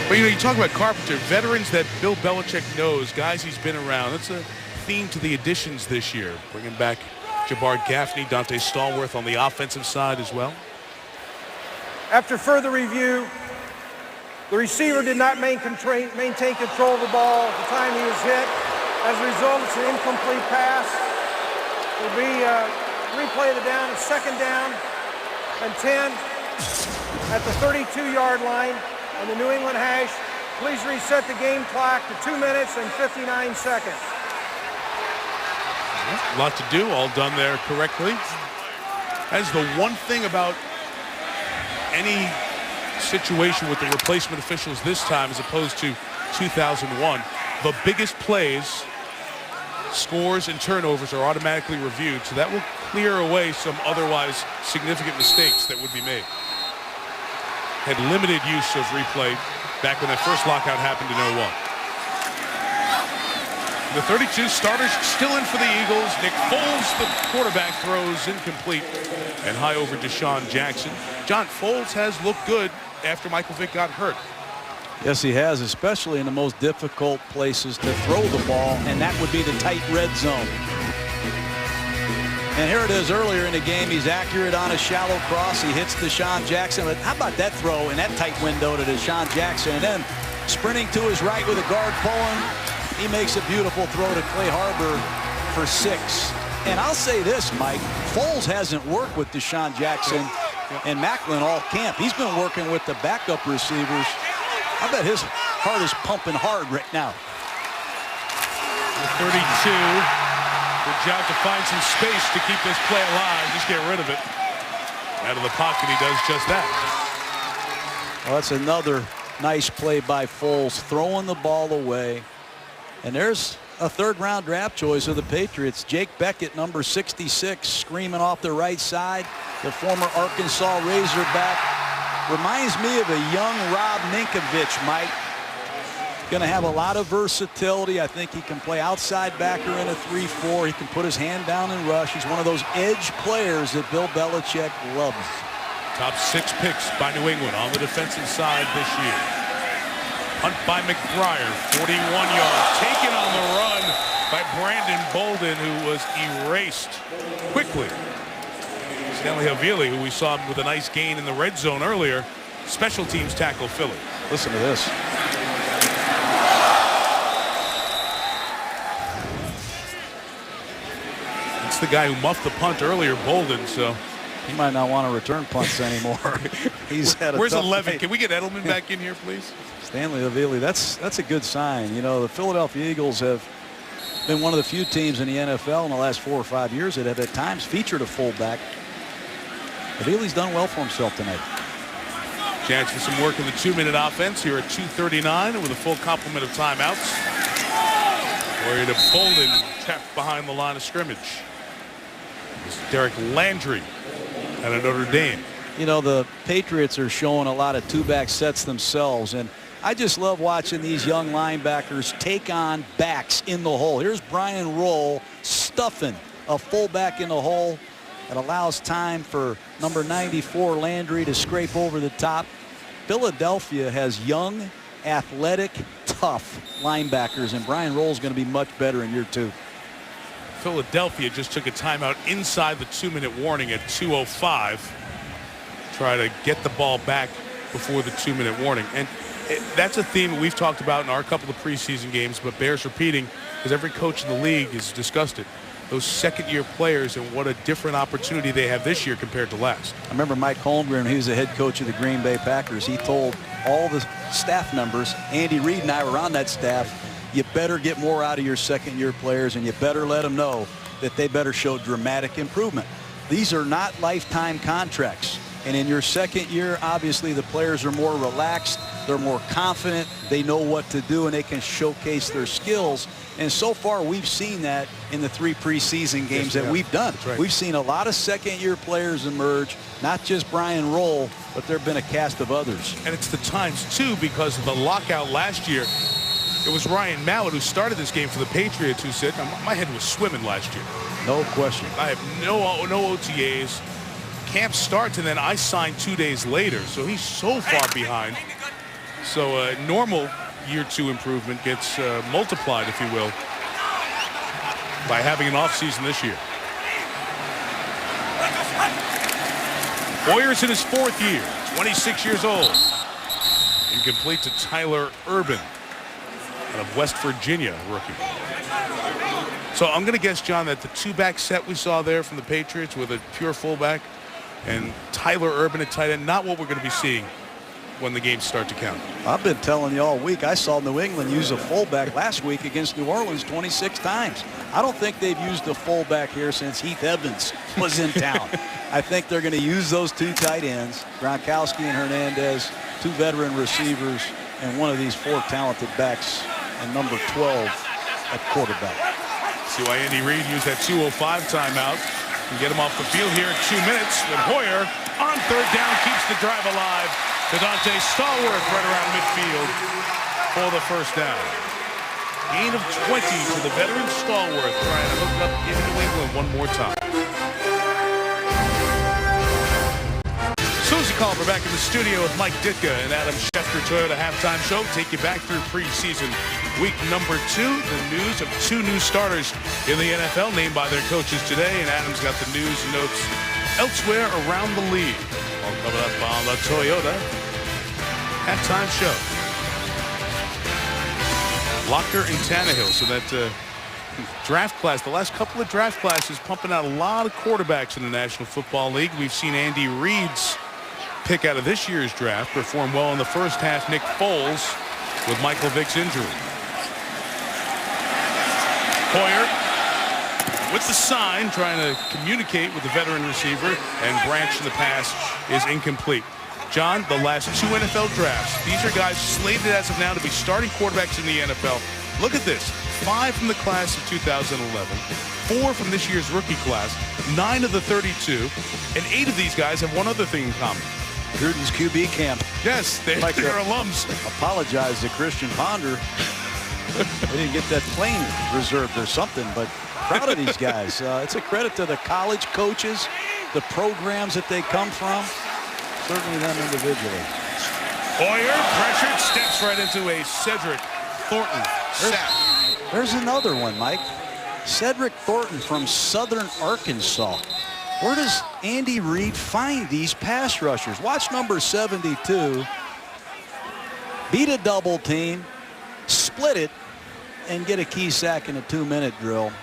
But, you know, you talk about Carpenter, veterans that Bill Belichick knows, guys he's been around. That's a theme to the additions this year, bringing back Jabbar Gaffney, Dante Stallworth on the offensive side as well. After further review, the receiver did not maintain control of the ball at the time he was hit. As a result, it's an incomplete pass. It will be replay the down, a second down and 10 at the 32-yard line on the New England hash. Please reset the game clock to 2 minutes and 59 seconds. A lot to do, all done there correctly. That's the one thing about any situation with the replacement officials this time as opposed to 2001. The biggest plays, scores, and turnovers are automatically reviewed, so that will clear away some otherwise significant mistakes that would be made. Had limited use of replay back when that first lockout happened in 01. The 32 starters still in for the Eagles. Nick Foles, the quarterback, throws incomplete and high over Deshaun Jackson. John, Foles has looked good after Michael Vick got hurt. Yes, he has, especially in the most difficult places to throw the ball, and that would be the tight red zone. And here it is earlier in the game. He's accurate on a shallow cross. He hits Deshaun Jackson. But how about that throw in that tight window to Deshaun Jackson? And then sprinting to his right with a guard pulling, he makes a beautiful throw to Clay Harbor for 6. And I'll say this, Mike, Foles hasn't worked with Deshaun Jackson and Macklin all camp. He's been working with the backup receivers. I bet his heart is pumping hard right now. The 32. Good job to find some space to keep this play alive. Just get rid of it. Out of the pocket, he does just that. Well, that's another nice play by Foles, throwing the ball away. And there's a third-round draft choice of the Patriots. Jake Beckett, number 66, screaming off the right side. The former Arkansas Razorback. Reminds me of a young Rob Ninkovich, Mike. Going to have a lot of versatility. I think he can play outside backer in a 3-4. He can put his hand down and rush. He's one of those edge players that Bill Belichick loves. Top 6 picks by New England on the defensive side this year. Hunt by McBriar, 41 yards. Taken on the run by Brandon Bolden, who was erased quickly. Stanley Havili, who we saw with a nice gain in the red zone earlier. Special teams tackle Philly. Listen to this. The guy who muffed the punt earlier, Bolden, so he might not want to return punts anymore. He's had a Where's tough 11? day. Can we get Edelman back in here, please? Stanley Havili, that's a good sign. You know, the Philadelphia Eagles have been one of the few teams in the NFL in the last 4 or 5 years that have at times featured a fullback. Havili's done well for himself tonight. Chance for some work in the 2-minute offense here at 2:39 with a full complement of timeouts. Worried of Bolden trapped behind the line of scrimmage. Derek Landry out of Notre Dame. You know, the Patriots are showing a lot of 2-back sets themselves, and I just love watching these young linebackers take on backs in the hole. Here's Brian Roll stuffing a fullback in the hole. It allows time for number 94 Landry to scrape over the top. Philadelphia has young, athletic, tough linebackers, and Brian Roll's going to be much better in year 2. Philadelphia just took a timeout inside the 2-minute warning at 2:05. Try to get the ball back before the 2-minute warning. And that's a theme that we've talked about in our couple of preseason games, but bears repeating because every coach in the league has discussed it. Those second-year players and what a different opportunity they have this year compared to last. I remember Mike Holmgren, he was the head coach of the Green Bay Packers. He told all the staff members, Andy Reid and I were on that staff, you better get more out of your second-year players, and you better let them know that they better show dramatic improvement. These are not lifetime contracts. And in your second year, obviously, the players are more relaxed. They're more confident. They know what to do, and they can showcase their skills. And so far, we've seen that in the 3 preseason games that we've done. Right. We've seen a lot of second-year players emerge, not just Brian Roll, but there have been a cast of others. And it's the times, too, because of the lockout last year. It was Ryan Mallett who started this game for the Patriots who said, my head was swimming last year. No question. I have no OTAs. Camp starts, and then I signed 2 days later. So he's so far behind. So normal year 2 improvement gets multiplied, if you will, by having an offseason this year. Boyer's in his 4th year, 26 years old. Incomplete to Tyler Urban out of West Virginia, rookie. So I'm going to guess, John, that the 2-back set we saw there from the Patriots with a pure fullback and Tyler Urban at tight end, not what we're going to be seeing when the games start to count. I've been telling you all week, I saw New England use a fullback last week against New Orleans 26 times. I don't think they've used a fullback here since Heath Evans was in town. I think they're going to use those 2 tight ends, Gronkowski and Hernandez, 2 veteran receivers, and one of these 4 talented backs, and number 12 at quarterback. See why Andy Reid used that 2:05 timeout and get him off the field here in 2 minutes. But Hoyer on 3rd down keeps the drive alive. To Dante Stallworth right around midfield for the 1st down. Gain of 20 to the veteran Stallworth, trying to hook up in New England one more time. Susie Culver back in the studio with Mike Ditka and Adam Schefter Toyota Halftime Show. Take you back through preseason week number 2. The news of 2 new starters in the NFL named by their coaches today. And Adam's got the news and notes elsewhere around the league. All coming up on the Toyota Halftime Show. Locker and Tannehill. So that draft class, the last couple of draft classes, pumping out a lot of quarterbacks in the National Football League. We've seen Andy Reid's pick out of this year's draft perform well in the first half. Nick Foles with Michael Vick's injury. Hoyer with the sign, trying to communicate with the veteran receiver, and Branch in the pass is incomplete. John, the last 2 NFL drafts, these are guys slated as of now to be starting quarterbacks in the NFL. Look at this. 5 from the class of 2011, 4 from this year's rookie class, 9 of the 32, and 8 of these guys have one other thing in common. Gruden's QB camp. Yes, they're alums. Apologize to Christian Ponder. They didn't get that plane reserved or something, but proud of these guys. It's a credit to the college coaches, the programs that they come from, certainly them individually. Hoyer pressured, steps right into a Cedric Thornton sack. There's another one, Mike. Cedric Thornton from Southern Arkansas. Where does Andy Reid find these pass rushers? Watch number 72. Beat a double team, split it, and get a key sack in a 2-minute drill.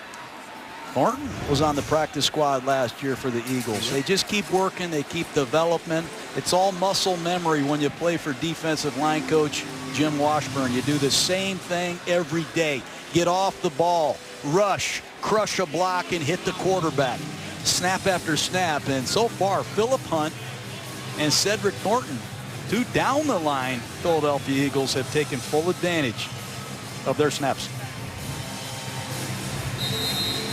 Thornton was on the practice squad last year for the Eagles. They just keep working. They keep development. It's all muscle memory when you play for defensive line coach Jim Washburn. You do the same thing every day. Get off the ball, rush, crush a block, and hit the quarterback. Snap after snap. And so far, Phillip Hunt and Cedric Thornton, 2 down the line Philadelphia Eagles, have taken full advantage of their snaps.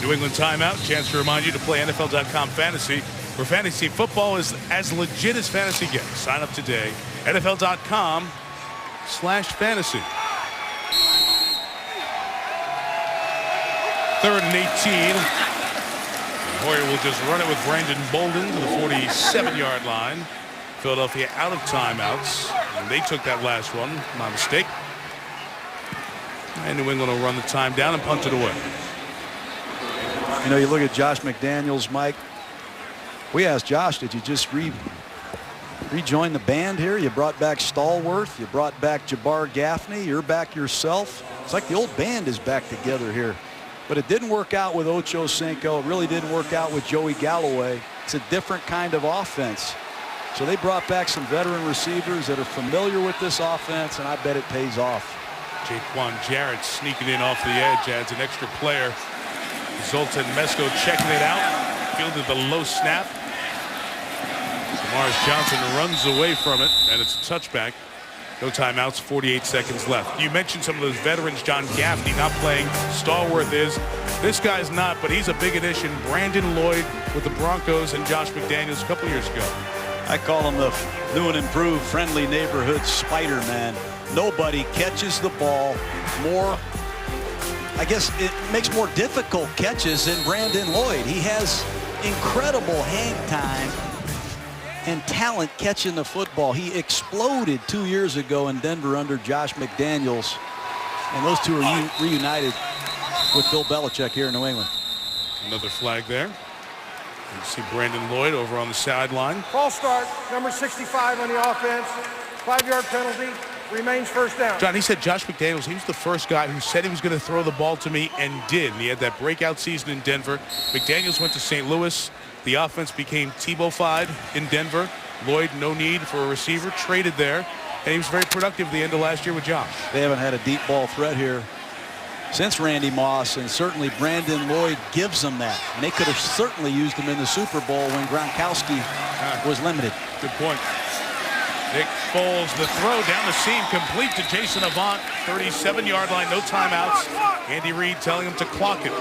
New England timeout. Chance to remind you to play NFL.com fantasy, where fantasy football is as legit as fantasy gets. Sign up today. NFL.com/fantasy. 3rd and 18. Hoyer will just run it with Brandon Bolden to the 47-yard line. Philadelphia out of timeouts. And they took that last one. My mistake. And New England will run the time down and punt it away. You know, you look at Josh McDaniels, Mike. We asked Josh, did you just rejoin the band here? You brought back Stallworth. You brought back Jabbar Gaffney. You're back yourself. It's like the old band is back together here. But it didn't work out with Ocho Cinco. It really didn't work out with Joey Galloway. It's a different kind of offense. So they brought back some veteran receivers that are familiar with this offense, and I bet it pays off. Jaquan Jarrett sneaking in off the edge, adds an extra player. Zoltan Mesko checking it out. Fielded the low snap. Mars Johnson runs away from it, and it's a touchback. No timeouts, 48 seconds left. You mentioned some of those veterans. John Gaffney not playing. Stallworth is. This guy's not, but he's a big addition. Brandon Lloyd with the Broncos and Josh McDaniels a couple years ago. I call him the new and improved friendly neighborhood Spider-Man. Nobody catches the ball more. I guess it makes more difficult catches than Brandon Lloyd. He has incredible hang time and talent catching the football. He exploded 2 years ago in Denver under Josh McDaniels. And those two are reunited with Bill Belichick here in New England. Another flag there. You see Brandon Lloyd over on the sideline. False start, number 65 on the offense. 5-yard penalty. Remains first down. John, he said Josh McDaniels, he was the first guy who said he was going to throw the ball to me and did. And he had that breakout season in Denver. McDaniels went to St. Louis. The offense became Tebow-fied in Denver. Lloyd, no need for a receiver, traded there. And he was very productive at the end of last year with Josh. They haven't had a deep ball threat here since Randy Moss, and certainly Brandon Lloyd gives them that. And they could have certainly used him in the Super Bowl when Gronkowski was limited. Good point. Nick Foles, the throw down the seam, complete to Jason Avant, 37-yard line, no timeouts. Andy Reid telling him to clock it.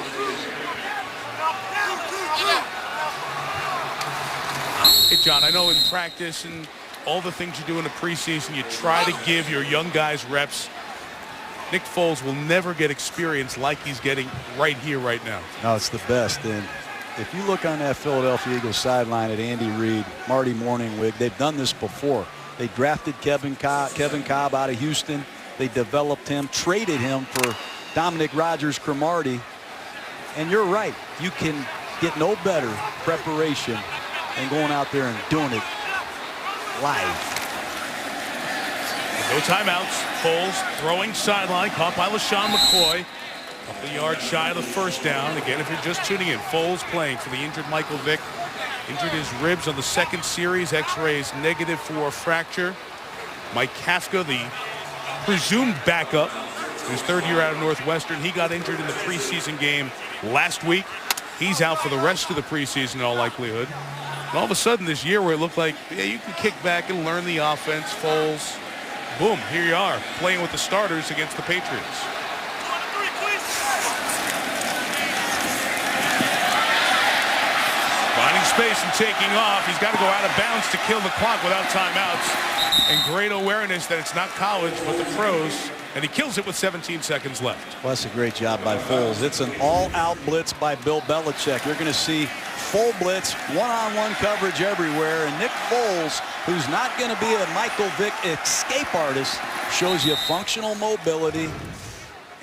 Hey, John, I know in practice and all the things you do in the preseason, you try to give your young guys reps. Nick Foles will never get experience like he's getting right here, right now. No, it's the best. And if you look on that Philadelphia Eagles sideline at Andy Reid, Marty Morningwig, they've done this before. They drafted Kevin Cobb out of Houston. They developed him, traded him for Dominic Rodgers-Cromartie. And you're right. You can get no better preparation than going out there and doing it live. No timeouts. Foles throwing sideline, caught by LaShawn McCoy. A couple yards shy of the first down. Again, if you're just tuning in, Foles playing for the injured Michael Vick. Injured his ribs on the second series. X-rays negative for a fracture. Mike Kafka, the presumed backup, his third year out of Northwestern. He got injured in the preseason game last week. He's out for the rest of the preseason in all likelihood. And all of a sudden this year where it looked like, yeah, you can kick back and learn the offense, Foles. Boom, here you are, playing with the starters against the Patriots. Finding space and taking off. He's got to go out of bounds to kill the clock without timeouts. And great awareness that it's not college, but the pros. And he kills it with 17 seconds left. Well, that's a great job by Foles. It's an all-out blitz by Bill Belichick. You're going to see full blitz, one-on-one coverage everywhere. And Nick Foles, who's not going to be a Michael Vick escape artist, shows you functional mobility.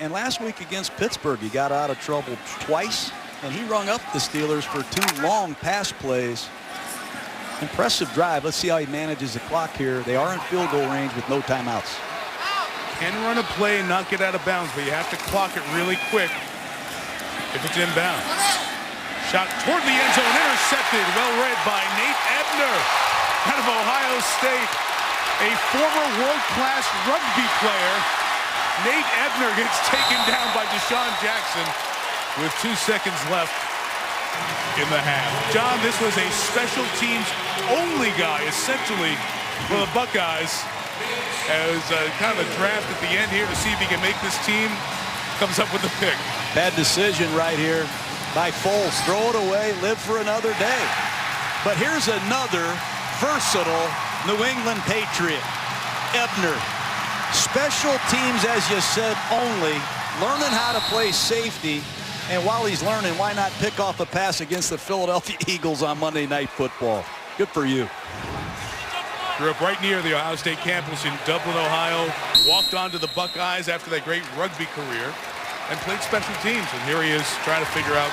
And last week against Pittsburgh, he got out of trouble twice, and he rung up the Steelers for 2 long pass plays. Impressive drive. Let's see how he manages the clock here. They are in field goal range with no timeouts. Can run a play and not get out of bounds, but you have to clock it really quick if it's inbound. Shot toward the end zone, intercepted, well read by Nate Ebner out of Ohio State, a former world-class rugby player. Nate Ebner gets taken down by Deshaun Jackson with 2 seconds left in the half. John, this was a special teams only guy, essentially, for the Buckeyes. As kind of a draft at the end here to see if he can make this team. Comes up with the pick. Bad decision right here by Foles. Throw it away, live for another day. But here's another versatile New England Patriot, Ebner. Special teams, as you said, only. Learning how to play safety. And while he's learning, why not pick off a pass against the Philadelphia Eagles on Monday Night Football? Good for you. Grew up right near the Ohio State campus in Dublin, Ohio. Walked on to the Buckeyes after that great rugby career and played special teams. And here he is trying to figure out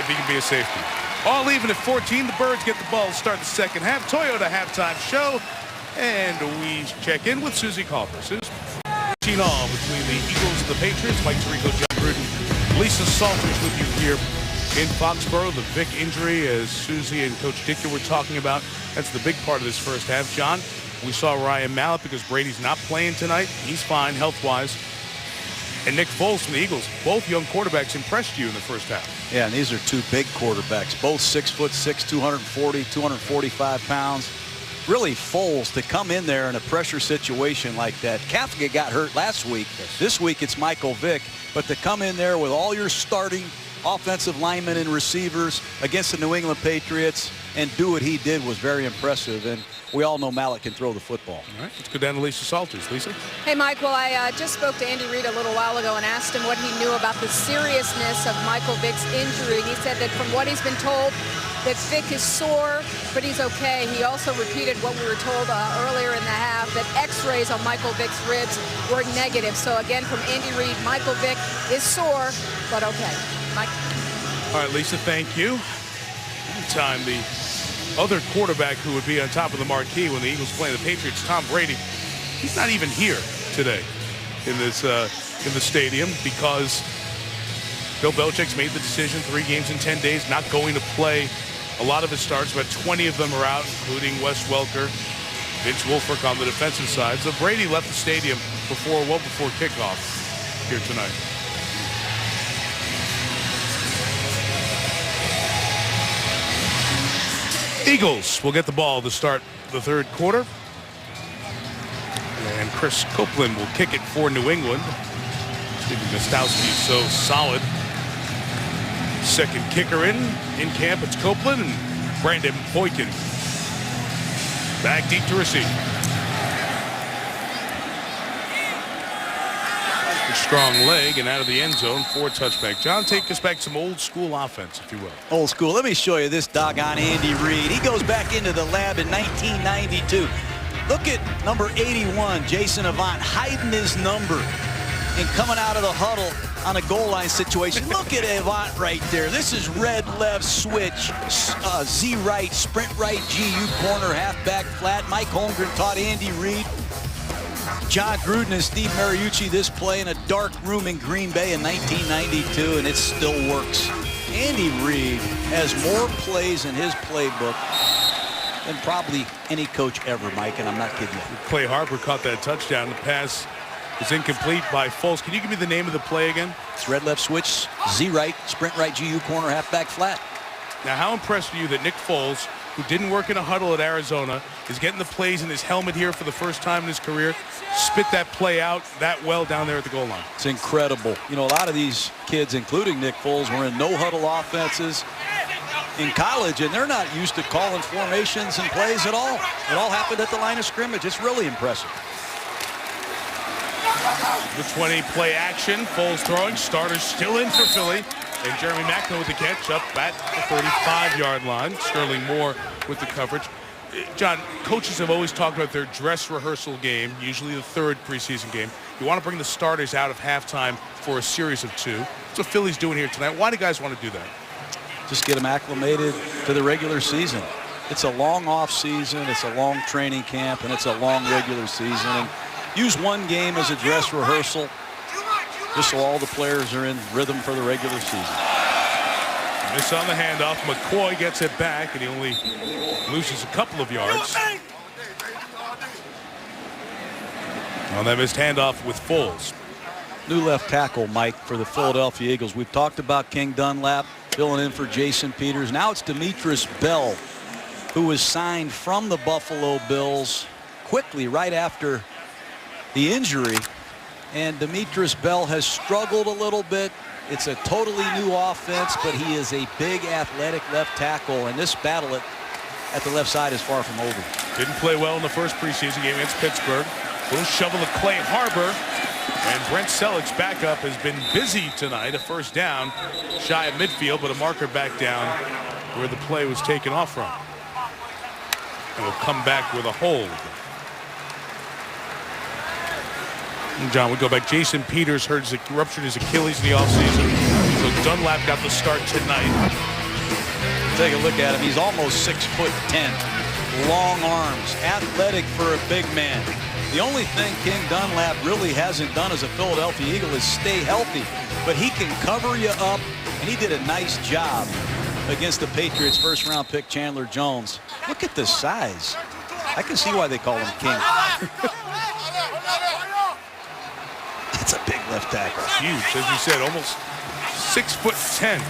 if he can be a safety. All even at 14. The Birds get the ball to start the second half. Toyota halftime show. And we check in with Susie Calper. Susie, all between the Eagles and the Patriots. Mike Tirico, John Gruden, Lisa Salters with you here in Foxborough. The Vick injury, as Susie and Coach Dicker were talking about, that's the big part of this first half. John, we saw Ryan Mallett because Brady's not playing tonight. He's fine health-wise. And Nick Foles from the Eagles. Both young quarterbacks impressed you in the first half. Yeah, and these are 2 big quarterbacks. Both 6'6", 240, 245 pounds. Really, Foles to come in there in a pressure situation like that. Kafka got hurt last week. This week it's Michael Vick. But to come in there with all your starting offensive linemen and receivers against the New England Patriots and do what he did was very impressive. And we all know Mallett can throw the football. All right, let's go down to Lisa Salters. Lisa? Hey, Mike, well, I just spoke to Andy Reid a little while ago and asked him what he knew about the seriousness of Michael Vick's injury. He said that from what he's been told, that Vick is sore, but he's okay. He also repeated what we were told earlier in the half, that X-rays on Michael Vick's ribs were negative. So again, from Andy Reid, Michael Vick is sore, but okay. Mike? All right, Lisa, thank you. Anytime the other quarterback who would be on top of the marquee when the Eagles play the Patriots, Tom Brady, he's not even here today in this in the stadium because Bill Belichick's made the decision 3 games in 10 days, not going to play a lot of his starts, but 20 of them are out, including Wes Welker, Vince Wilfork on the defensive side. So Brady left the stadium well before kickoff here tonight. Eagles will get the ball to start the third quarter. And Chris Copeland will kick it for New England. Stephen Gostowski is so solid. Second kicker in camp, it's Copeland and Brandon Boykin. Back deep to receive. strong leg and out of the end zone for a touchback. John, take us back to some old school offense, if you will. Old school. Let me show you this doggone Andy Reid. He goes back into the lab in 1992. Look at number 81, Jason Avant, hiding his number and coming out of the huddle on a goal line situation. Look at Avant right there. This is red left switch, Z right, sprint right, GU corner, halfback flat. Mike Holmgren taught Andy Reid. John Gruden and Steve Mariucci this play in a dark room in Green Bay in 1992, and it still works. Andy Reid has more plays in his playbook than probably any coach ever, Mike, and I'm not kidding you. Clay Harper caught that touchdown. The pass is incomplete by Foles. Can you give me the name of the play again? It's red left switch, Z right, sprint right, GU corner, halfback flat. Now, how impressed are you that Nick Foles, who didn't work in a huddle at Arizona, is getting the plays in his helmet here for the first time in his career, spit that play out that well down there at the goal line? It's incredible. You know, a lot of these kids, including Nick Foles, were in no-huddle offenses in college, and they're not used to calling formations and plays at all. It all happened at the line of scrimmage. It's really impressive. The 20 play action. Foles throwing. Starters still in for Philly. And Jeremy Maclin with the catch up at the 35-yard line. Sterling Moore with the coverage. John, coaches have always talked about their dress rehearsal game, usually the third preseason game. You want to bring the starters out of halftime for a series of 2. That's what Philly's doing here tonight. Why do guys want to do that? Just get them acclimated to the regular season. It's a long off season, it's a long training camp, and it's a long regular season. And use one game as a dress rehearsal just so all the players are in rhythm for the regular season. Miss on the handoff. McCoy gets it back, and he only loses a couple of yards. On that missed handoff with Foles. New left tackle, Mike, for the Philadelphia Eagles. We've talked about King Dunlap filling in for Jason Peters. Now it's Demetrius Bell, who was signed from the Buffalo Bills quickly right after the injury. And Demetrius Bell has struggled a little bit. It's a totally new offense, but he is a big athletic left tackle, and this battle at the left side is far from over. Didn't play well in the first preseason game against Pittsburgh. Little shovel to Clay Harbor, and Brent Selleck's backup has been busy tonight. A first down shy of midfield, but a marker back down where the play was taken off from. And will come back with a hold. John, we go back. Jason Peters ruptured his Achilles in the offseason. So Dunlap got the start tonight. Take a look at him. He's almost 6'10". Long arms, athletic for a big man. The only thing King Dunlap really hasn't done as a Philadelphia Eagle is stay healthy. But he can cover you up, and he did a nice job against the Patriots' first-round pick Chandler Jones. Look at the size. I can see why they call him King. That's a big left tackle. Huge, as you said, almost 6'10".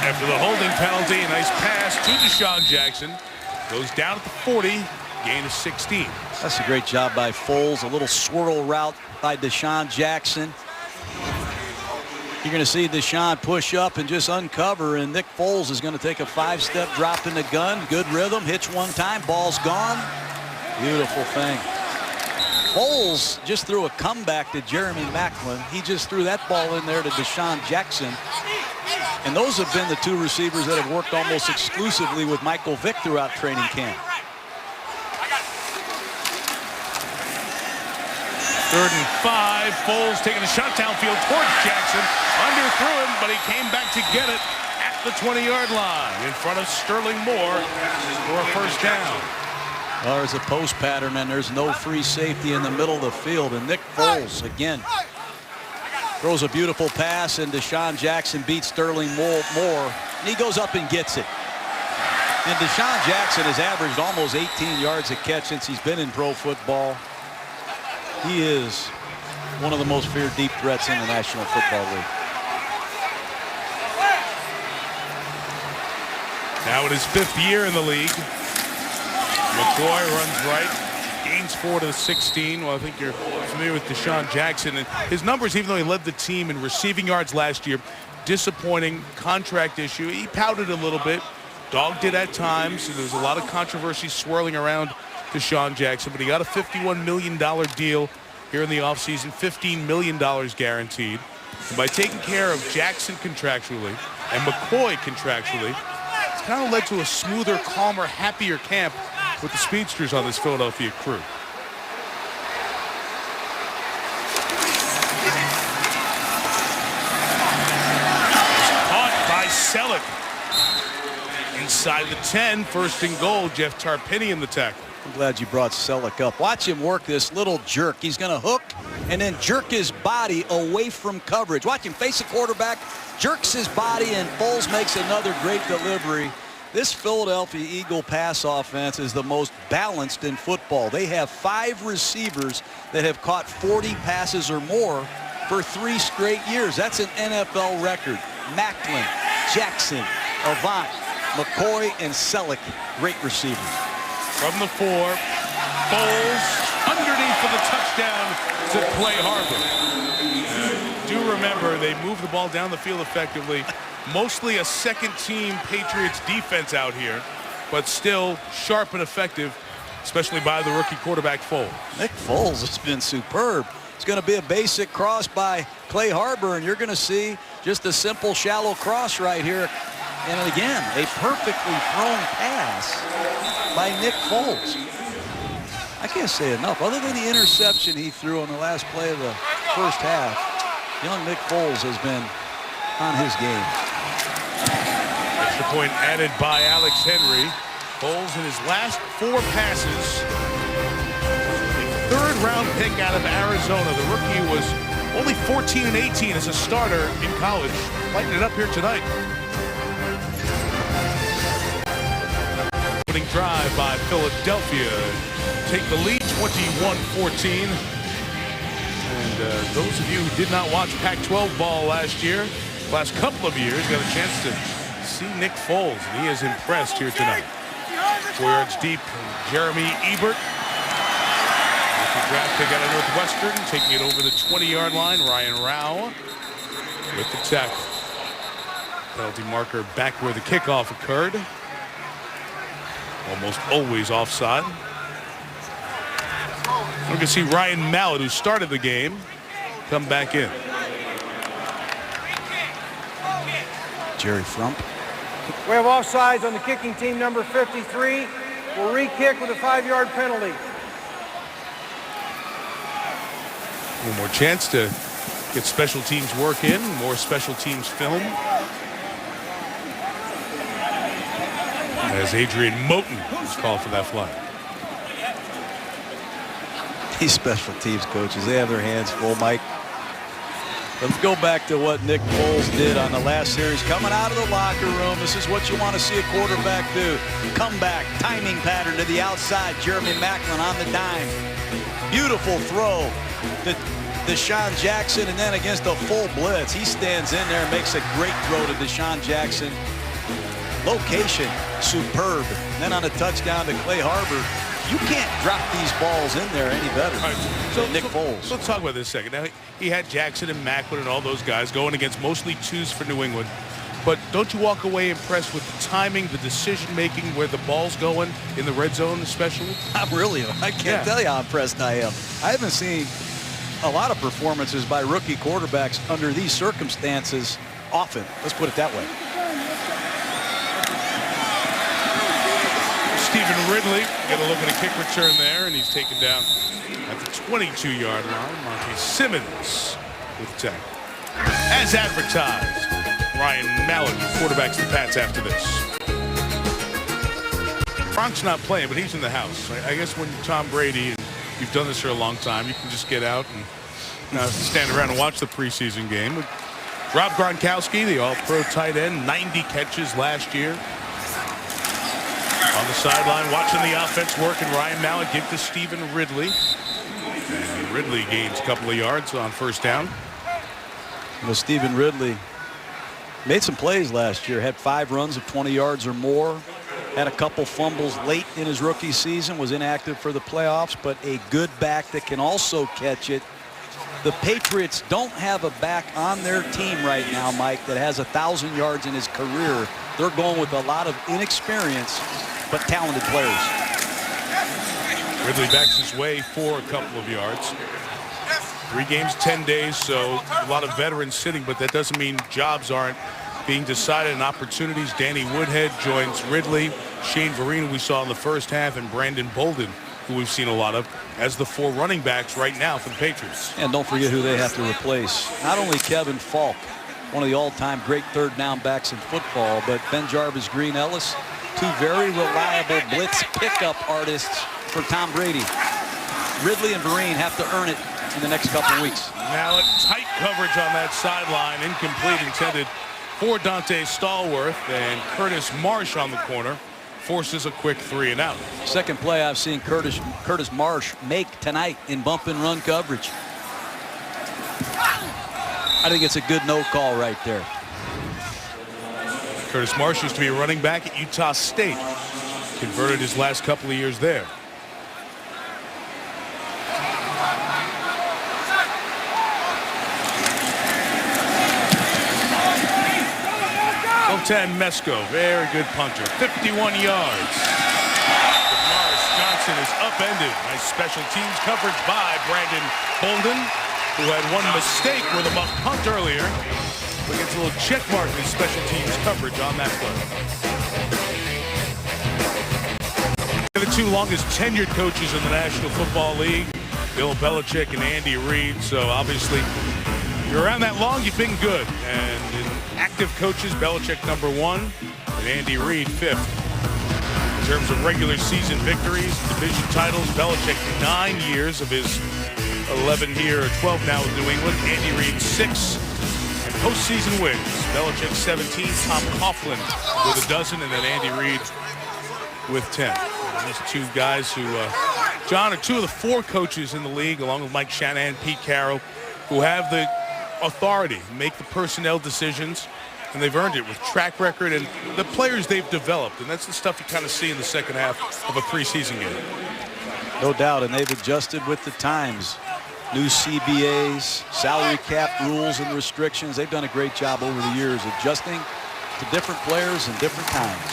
After the holding penalty, a nice pass to Deshaun Jackson. Goes down at the 40, gain of 16. That's a great job by Foles. A little swirl route by Deshaun Jackson. You're going to see Deshaun push up and just uncover, and Nick Foles is going to take a 5-step drop in the gun. Good rhythm, hitch one time, ball's gone. Beautiful thing. Foles just threw a comeback to Jeremy Maclin. He just threw that ball in there to Deshaun Jackson. And those have been the two receivers that have worked almost exclusively with Michael Vick throughout training camp. 3rd and 5. Foles taking a shot downfield towards Jackson. Underthrew him, but he came back to get it at the 20-yard line in front of Sterling Moore for a first down. Well, there's a post pattern, and there's no free safety in the middle of the field. And Nick Foles, again, throws a beautiful pass, and Deshaun Jackson beats Sterling Moore, and he goes up and gets it. And Deshaun Jackson has averaged almost 18 yards a catch since he's been in pro football. He is one of the most feared deep threats in the National Football League. Now in his 5th year in the league. McCoy runs right, gains 4 to the 16. Well, I think you're familiar with Deshaun Jackson. And his numbers, even though he led the team in receiving yards last year, disappointing contract issue. He pouted a little bit, dogged it at times. There was a lot of controversy swirling around Deshaun Jackson, but he got a $51 million deal here in the offseason, $15 million guaranteed. And by taking care of Jackson contractually and McCoy contractually, it's kind of led to a smoother, calmer, happier camp with the speedsters on this Philadelphia crew. Caught by Selleck. Inside the 10, first and goal, Jeff Tarpini in the tackle. I'm glad you brought Selleck up. Watch him work this little jerk. He's going to hook and then jerk his body away from coverage. Watch him face the quarterback, jerks his body, and Foles makes another great delivery. This Philadelphia Eagle pass offense is the most balanced in football. They have 5 receivers that have caught 40 passes or more for 3 straight years. That's an NFL record. Macklin, Jackson, Avant, McCoy, and Selleck, great receivers. From the 4, Foles underneath for the touchdown to Clay Harbor. Do remember, they moved the ball down the field effectively. Mostly a second-team Patriots defense out here, but still sharp and effective, especially by the rookie quarterback Foles. Nick Foles has been superb. It's going to be a basic cross by Clay Harbor, and you're going to see just a simple shallow cross right here. And again, a perfectly thrown pass by Nick Foles. I can't say enough. Other than the interception he threw on the last play of the first half, young Nick Foles has been on his game. Extra point added by Alex Henry. Foles in his last 4 passes. A 3rd-round pick out of Arizona. The rookie was only 14 and 18 as a starter in college. Lighting it up here tonight. Opening drive by Philadelphia. Take the lead 21-14. And those of you who did not watch Pac-12 ball last couple of years, got a chance to see Nick Foles, and he is impressed here tonight. 4 yards deep, Jeremy Ebert. The draft pick out of Northwestern, taking it over the 20-yard line. Ryan Rao with the tackle. Penalty marker back where the kickoff occurred. Almost always offside. We can see Ryan Mallett, who started the game, come back in. Jerry Frump. We have offsides on the kicking team, number 53. Will re-kick with a 5-yard penalty. One more chance to get special teams work in, more special teams film. As Adrian Moten was called for that flag. These special teams coaches, they have their hands full, Mike. Let's go back to what Nick Foles did on the last series. Coming out of the locker room, this is what you want to see a quarterback do. Comeback, timing pattern to the outside. Jeremy Macklin on the dime. Beautiful throw to Deshaun Jackson, and then against a full blitz, he stands in there and makes a great throw to Deshaun Jackson. Location, superb. And then on a touchdown to Clay Harbor. You can't drop these balls in there any better than Nick Foles. Let's talk about this a second. Now, he had Jackson and Macklin and all those guys going against mostly 2s for New England. But don't you walk away impressed with the timing, the decision-making, where the ball's going in the red zone especially? I can't tell you how impressed I am. I haven't seen a lot of performances by rookie quarterbacks under these circumstances often. Let's put it that way. Stephen Ridley, get a look at a kick return there, and he's taken down at the 22-yard line. Monty Simmons with the tackle. As advertised, Ryan Mallett quarterbacks the Pats after this. Bronk's not playing, but he's in the house. I guess when you're Tom Brady and you've done this for a long time, you can just get out and stand around and watch the preseason game. Rob Gronkowski, the all-pro tight end, 90 catches last year. On the sideline, watching the offense work, and Ryan Mallett give to Stephen Ridley. And Ridley gains a couple of yards on first down. Well, Stephen Ridley made some plays last year, had 5 runs of 20 yards or more, had a couple fumbles late in his rookie season, was inactive for the playoffs, but a good back that can also catch it. The Patriots don't have a back on their team right now, Mike, that has 1,000 yards in his career. They're going with a lot of inexperience, but talented players. Ridley backs his way for a couple of yards. 3 games, 10 days, so a lot of veterans sitting, but that doesn't mean jobs aren't being decided and opportunities. Danny Woodhead joins Ridley, Shane Vereen, we saw in the first half, and Brandon Bolden, who we've seen a lot of, as the 4 running backs right now for the Patriots. And don't forget who they have to replace. Not only Kevin Falk, one of the all-time great third down backs in football, but Ben Jarvis, Green Ellis, 2 very reliable blitz pickup artists for Tom Brady. Ridley and Vereen have to earn it in the next couple of weeks. Now a tight coverage on that sideline, incomplete, intended for Dante Stallworth, and Curtis Marsh on the corner forces a quick 3 and out. Second play I've seen Curtis Marsh make tonight in bump and run coverage. I think it's a good no call right there. Curtis Marsh used to be a running back at Utah State. Converted his last couple of years there. 10 Mesco, very good punter, 51 yards. Morris Johnson is upended. Nice special teams coverage by Brandon Bolden, who had one mistake with a muff punt earlier. But gets a little check mark in his special teams coverage on that play. The 2 longest tenured coaches in the National Football League, Bill Belichick and Andy Reid. So obviously, you're around that long, you've been good. And in active coaches, Belichick #1 and Andy Reid 5th. In terms of regular season victories, division titles, Belichick 9 years of his 11 here, or 12 now with New England. Andy Reid 6. And postseason wins, Belichick 17, Tom Coughlin with 12, and then Andy Reid with 10. These 2 guys who, John, are 2 of the 4 coaches in the league, along with Mike Shanahan, Pete Carroll, who have the authority, make the personnel decisions, and they've earned it with track record and the players they've developed. And that's the stuff you kind of see in the second half of a preseason game. No doubt, and they've adjusted with the times. New CBAs, salary cap rules and restrictions. They've done a great job over the years adjusting to different players and different times.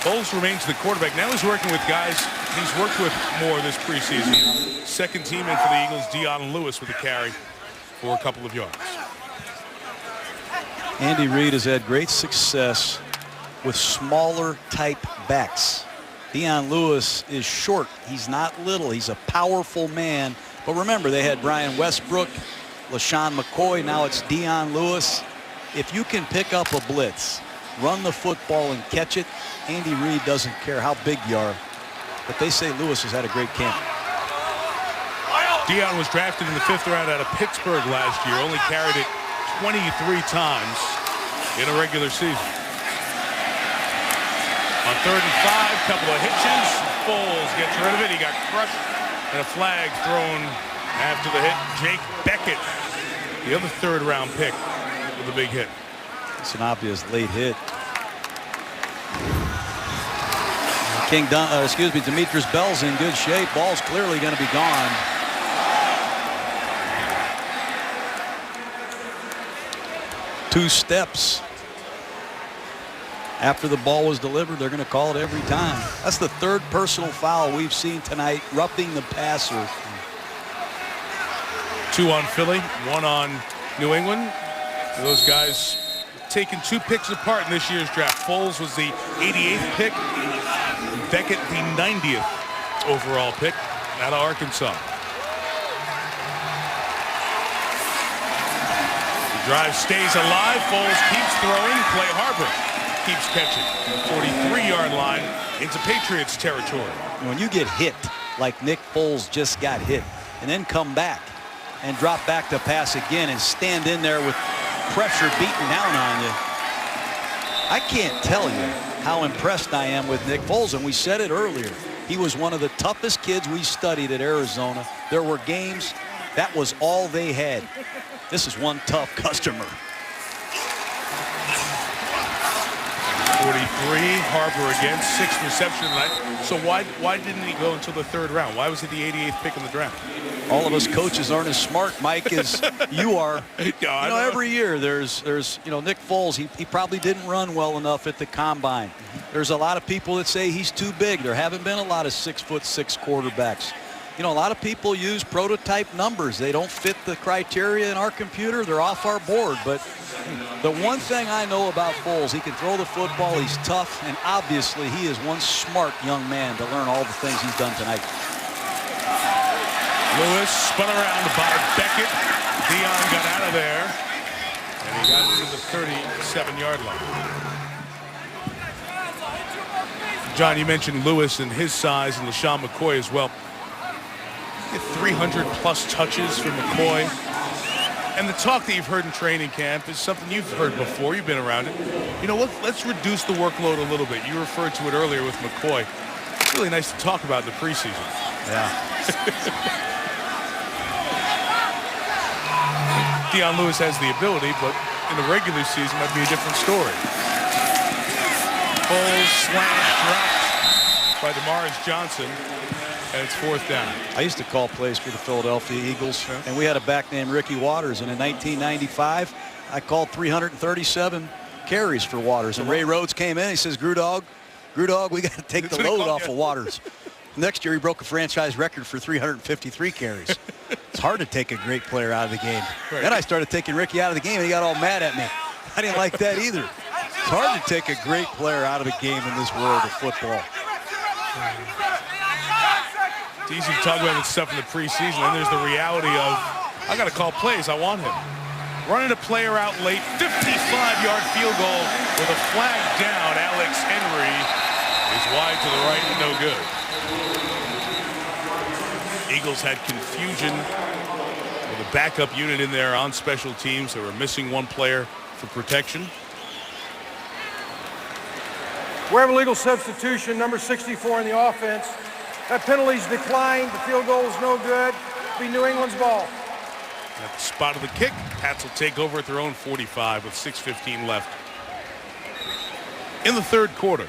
Foles remains the quarterback. Now he's working with guys he's worked with more this preseason. Second teammate for the Eagles, Dion Lewis, with a carry for a couple of yards. Andy Reid has had great success with smaller type backs. Dion Lewis is short. He's not little. He's a powerful man. But remember, they had Brian Westbrook, LaShawn McCoy. Now it's Dion Lewis. If you can pick up a blitz, run the football and catch it, Andy Reid doesn't care how big you are. But they say Lewis has had a great camp. Dion was drafted in the 5th round out of Pittsburgh last year. Only carried it 23 times in a regular season. On 3rd and 5, couple of hitches. Foles gets rid of it. He got crushed, and a flag thrown after the hit. Jake Beckett, the other 3rd round pick, with a big hit. It's an obvious late hit. Demetrius Bell's in good shape. Ball's clearly going to be gone. Two steps after the ball was delivered, they're going to call it every time. That's the 3rd personal foul we've seen tonight, roughing the passer. 2 on Philly, 1 on New England. Those guys taken 2 picks apart in this year's draft. Foles was the 88th pick, Beckett the 90th overall pick out of Arkansas. The drive stays alive. Foles keeps throwing. Clay Harbor keeps catching. 43-yard line into Patriots territory. When you get hit like Nick Foles just got hit and then come back and drop back to pass again and stand in there with pressure beating down on you, I can't tell you how impressed I am with Nick Foles. And we said it earlier. He was one of the toughest kids we studied at Arizona. There were games that was all they had. This is one tough customer. 43, Harbor again, 6th reception tonight. So why didn't he go until the 3rd round? Why was he the 88th pick in the draft? All of us coaches aren't as smart, Mike, as you are. Every year there's Nick Foles, he probably didn't run well enough at the combine. There's a lot of people that say he's too big. There haven't been a lot of 6'6" quarterbacks. you know, a lot of people use prototype numbers. They don't fit the criteria in our computer. They're off our board. But the one thing I know about Foles, he can throw the football. He's tough. And obviously, he is one smart young man to learn all the things he's done tonight. Lewis spun around by Beckett. Dion got out of there. And he got to the 37-yard line. John, you mentioned Lewis and his size and LaShawn McCoy as well. 300-plus touches for McCoy. And the talk that you've heard in training camp is something you've heard before. You've been around it. You know, let's reduce the workload a little bit. You referred to it earlier with McCoy. It's really nice to talk about in the preseason. Yeah. Dion Lewis has the ability, but in the regular season might be a different story. Full slant dropped by DeMaurice Johnson, and it's 4th down. I used to call plays for the Philadelphia Eagles, and we had a back named Ricky Waters, and in 1995, I called 337 carries for Waters, and Ray Rhodes came in, he says, Grudog, we got to take the load off of Waters. Next year, he broke a franchise record for 353 carries. It's hard to take a great player out of the game. Right. Then I started taking Ricky out of the game, and he got all mad at me. I didn't like that either. It's hard to take a great player out of the game in this world of football. It's easy to talk about this stuff in the preseason, and there's the reality of, I got to call plays. I want him. Running a player out late, 55-yard field goal with a flag down. Alex Henry is wide to the right and no good. Eagles had confusion with a backup unit in there on special teams. They were missing one player for protection. We have a legal substitution, number 64 in the offense. That penalty's declined. The field goal is no good. It'll be New England's ball. At the spot of the kick, Pats will take over at their own 45 with 6:15 left in the 3rd quarter.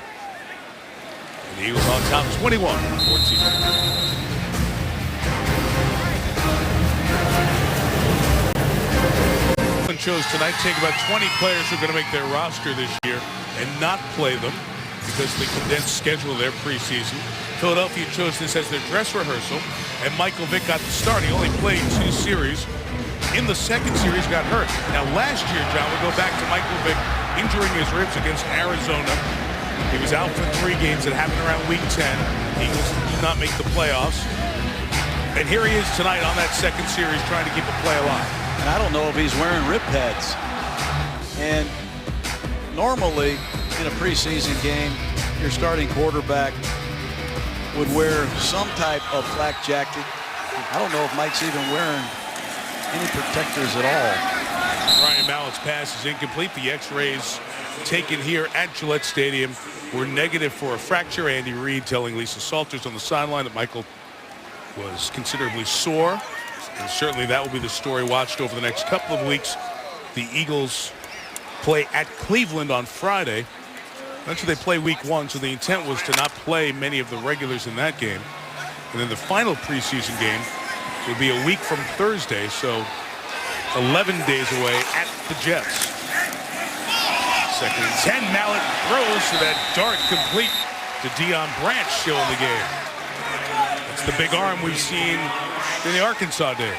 And the Eagles on top 21-14. Chose tonight to take about 20 players who are going to make their roster this year and not play them because of the condensed schedule of their preseason. Philadelphia chose this as their dress rehearsal, and Michael Vick got the start. He only played 2 series. In the 2nd series, got hurt. Now, last year, John, we go back to Michael Vick injuring his ribs against Arizona. He was out for 3 games. That happened around week 10. Eagles did not make the playoffs. And here he is tonight on that 2nd series trying to keep a play alive. And I don't know if he's wearing rib pads. And normally in a preseason game, your starting quarterback would wear some type of flak jacket. I don't know if Mike's even wearing any protectors at all. Ryan Mallett's pass is incomplete. The X-rays taken here at Gillette Stadium were negative for a fracture. Andy Reid telling Lisa Salters on the sideline that Michael was considerably sore. And certainly that will be the story watched over the next couple of weeks. The Eagles play at Cleveland on Friday. That's where they play week 1, so the intent was to not play many of the regulars in that game. And then the final preseason game will be a week from Thursday, so 11 days away at the Jets. 2nd and 10, Mallett throws to that dart complete to Deion Branch still in the game. It's the big arm we've seen in the Arkansas days.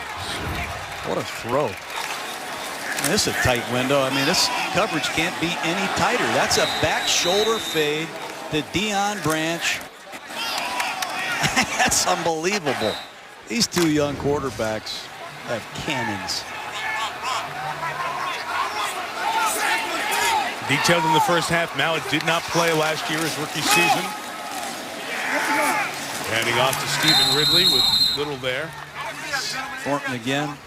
What a throw. And this is a tight window. I mean, this coverage can't be any tighter. That's a back shoulder fade to Deion Branch. That's unbelievable. These 2 young quarterbacks have cannons. Detailed in the first half, Mallett did not play last year his rookie season. Handing off to Stephen Ridley with little there. Thornton again.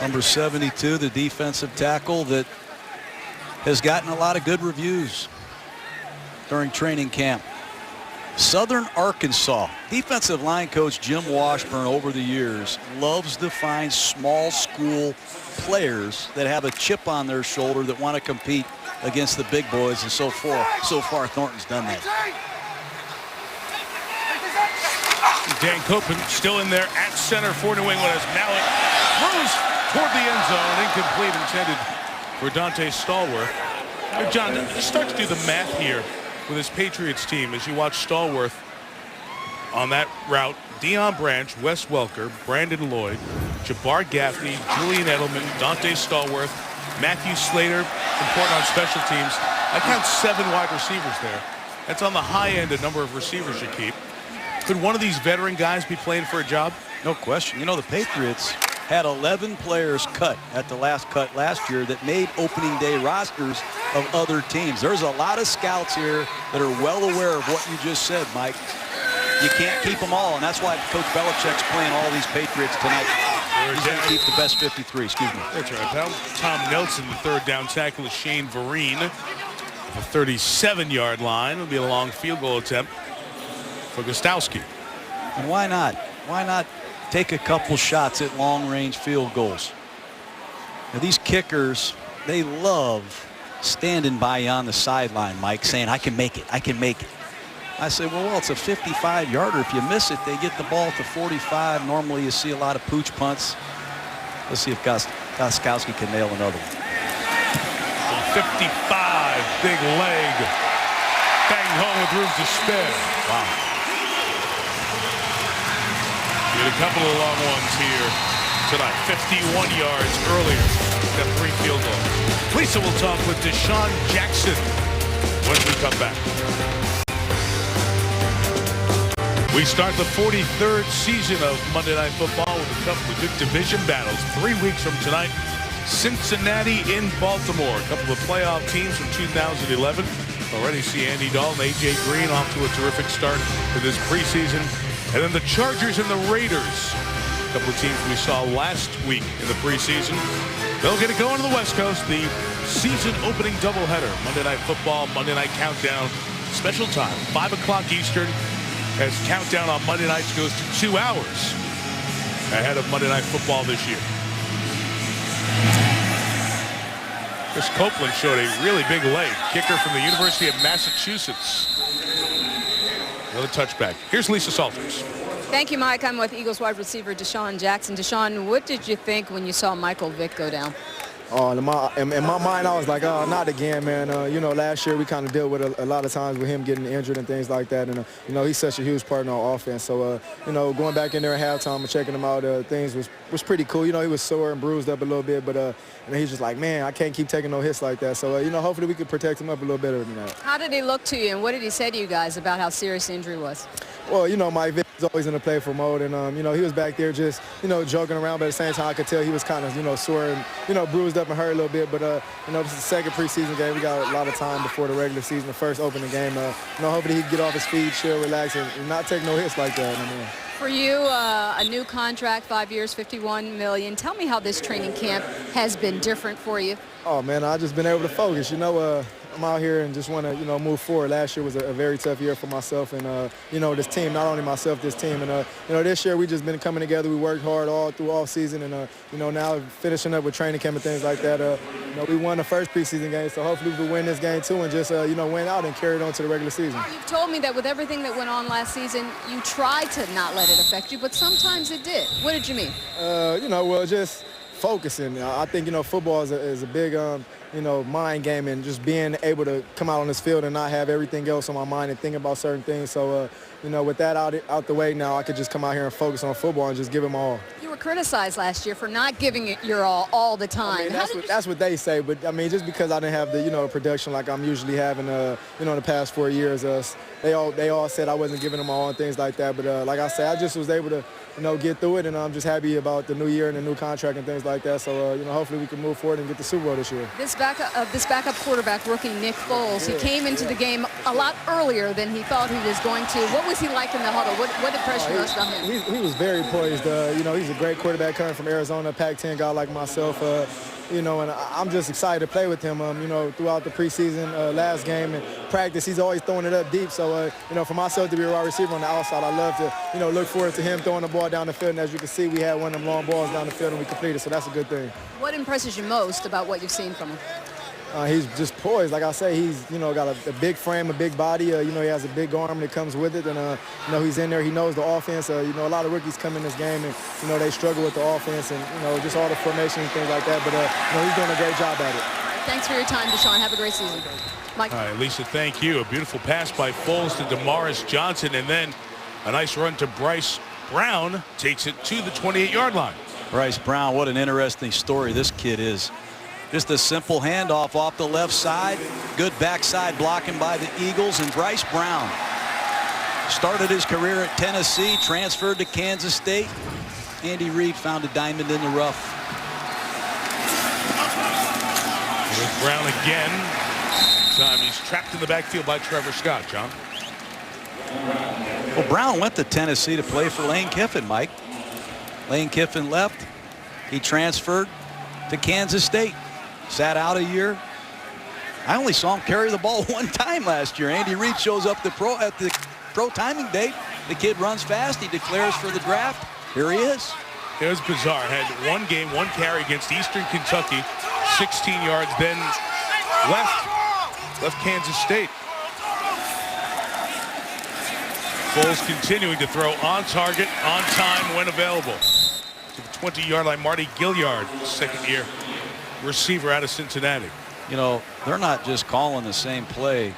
Number 72, the defensive tackle that has gotten a lot of good reviews during training camp. Southern Arkansas. Defensive line coach Jim Washburn over the years loves to find small school players that have a chip on their shoulder that want to compete against the big boys, and so far Thornton's done that. Dan Copen still in there at center for New England as Mallett throws toward the end zone. Incomplete, intended for Dante Stallworth. Now, John, just start to do the math here with this Patriots team as you watch Stallworth on that route, Deion Branch, Wes Welker, Brandon Lloyd, Jabbar Gaffney, Julian Edelman, Dante Stallworth, Matthew Slater, important on special teams. I count 7 wide receivers there. That's on the high end, a number of receivers you keep. Could one of these veteran guys be playing for a job? No question. You know, the Patriots had 11 players cut at the last cut last year that made opening day rosters of other teams. There's a lot of scouts here that are well aware of what you just said, Mike. You can't keep them all, and that's why Coach Belichick's playing all these Patriots tonight. He's going to keep the best 53, excuse me. That's right. Tom Nelson, the third down tackle, is Shane Vereen. The 37-yard line will be a long field goal attempt for Gostowski. And why not? Why not take a couple shots at long-range field goals? Now, these kickers, they love standing by you on the sideline, Mike, saying, I can make it, I can make it. I say, well, it's a 55-yarder. If you miss it, they get the ball to 45. Normally, you see a lot of pooch punts. Let's see if Gostowski can nail another one. 55, big leg. Banged home with room to spare. Wow. Get a couple of long ones here tonight. 51 yards earlier. Got 3 field goals. Lisa will talk with Deshaun Jackson when we come back. We start the 43rd season of Monday Night Football with a couple of good division battles. 3 weeks from tonight, Cincinnati in Baltimore. A couple of playoff teams from 2011. Already see Andy Dalton, A.J. Green off to a terrific start for this preseason. And then the Chargers and the Raiders. A couple of teams we saw last week in the preseason. They'll get it going on the West Coast. The season opening doubleheader. Monday Night Football, Monday Night Countdown. Special time, 5 o'clock Eastern. As Countdown on Monday nights goes to 2 hours ahead of Monday Night Football this year. Chris Copeland showed a really big leg. Kicker from the University of Massachusetts. Another touchback. Here's Lisa Salters. Thank you, Mike. I'm with Eagles wide receiver Deshaun Jackson. Deshaun, what did you think when you saw Michael Vick go down? Oh, in my mind, I was like, oh, not again, man. You know, last year we kind of dealt with a lot of times with him getting injured and things like that. And, you know, he's such a huge part in our offense. So, you know, going back in there at halftime and checking him out, things was pretty cool. You know, he was sore and bruised up a little bit, but you know, he's just like, man, I can't keep taking no hits like that. So, you know, hopefully we could protect him up a little better than that. How did he look to you, and what did he say to you guys about how serious the injury was? Well, you know, Mike Vick is always in the playful mode, and, you know, he was back there just, you know, joking around, but at the same time I could tell he was kind of, you know, sore and, you know, bruised up and hurt a little bit. But, you know, this is the second preseason game. We got a lot of time before the regular season, the first opening game. You know, hopefully he can get off his feet, chill, relax, and not take no hits like that anymore. For you, a new contract, 5 years, $51 million. Tell me how this training camp has been different for you. Oh, man, I've just been able to focus. You know, I'm out here and just want to, you know, move forward. Last year was a very tough year for myself and, you know, this team, not only myself, this team. And, you know, this year we just been coming together. We worked hard all through off season and, you know, now finishing up with training camp and things like that. You know, we won the first preseason game, so hopefully we can win this game too and just, you know, win out and carry it on to the regular season. You've told me that with everything that went on last season, you tried to not let it affect you, but sometimes it did. What did you mean? You know, well, just focusing. I think, you know, football is a big, you know, mind game and just being able to come out on this field and not have everything else on my mind and think about certain things. So, you know, with that out the way now, I could just come out here and focus on football and just give them all. You were criticized last year for not giving it your all the time. I mean, that's what they say, but I mean, just because I didn't have the, you know, production like I'm usually having, you know, in the past 4 years, they all said I wasn't giving them all and things like that. But like I said, I just was able to, you know, get through it, and I'm just happy about the new year and the new contract and things like that. So, you know, hopefully we can move forward and get the Super Bowl this year. This backup quarterback, rookie Nick Foles, he came into the game a lot earlier than he thought he was going to. What was he like in the huddle? What impression was about him? He was very poised. You know, he's a great quarterback coming from Arizona, Pac-10 guy like myself. You know, and I'm just excited to play with him. You know, throughout the preseason, last game and practice, he's always throwing it up deep. So, you know, for myself to be a wide receiver on the outside, I love to, you know, look forward to him throwing the ball down the field. And as you can see, we had one of them long balls down the field and we completed. So that's a good thing. What impresses you most about what you've seen from him? He's just poised. Like I say, he's, you know, got a big frame, a big body. You know, he has a big arm that comes with it. And, you know, he's in there. He knows the offense. You know, a lot of rookies come in this game and, you know, they struggle with the offense and, you know, just all the formation and things like that. But, you know, he's doing a great job at it. Thanks for your time, Deshaun. Have a great season. Mike. All right, Lisa, thank you. A beautiful pass by Foles to Damaris Johnson. And then A nice run to Bryce Brown takes it to the 28-yard line. Bryce Brown, what an interesting story this kid is. Just a simple handoff off the left side. Good backside blocking by the Eagles. And Bryce Brown started his career at Tennessee, transferred to Kansas State. Andy Reid found a diamond in the rough. With Brown again. This time he's trapped in the backfield by Trevor Scott, John. Well, Brown went to Tennessee to play for Lane Kiffin, Mike. Lane Kiffin left. He transferred to Kansas State. Sat out a year. I only saw him carry the ball one time last year. Andy Reid shows up at the pro timing date. The kid runs fast. He declares for the draft. Here he is. It was bizarre. Had one game, one carry against Eastern Kentucky, 16 yards, then left Kansas State. Foles continuing to throw on target, on time when available. To the 20-yard line, Marty Gilliard, second-year receiver out of Cincinnati. You know, they're not just calling the same play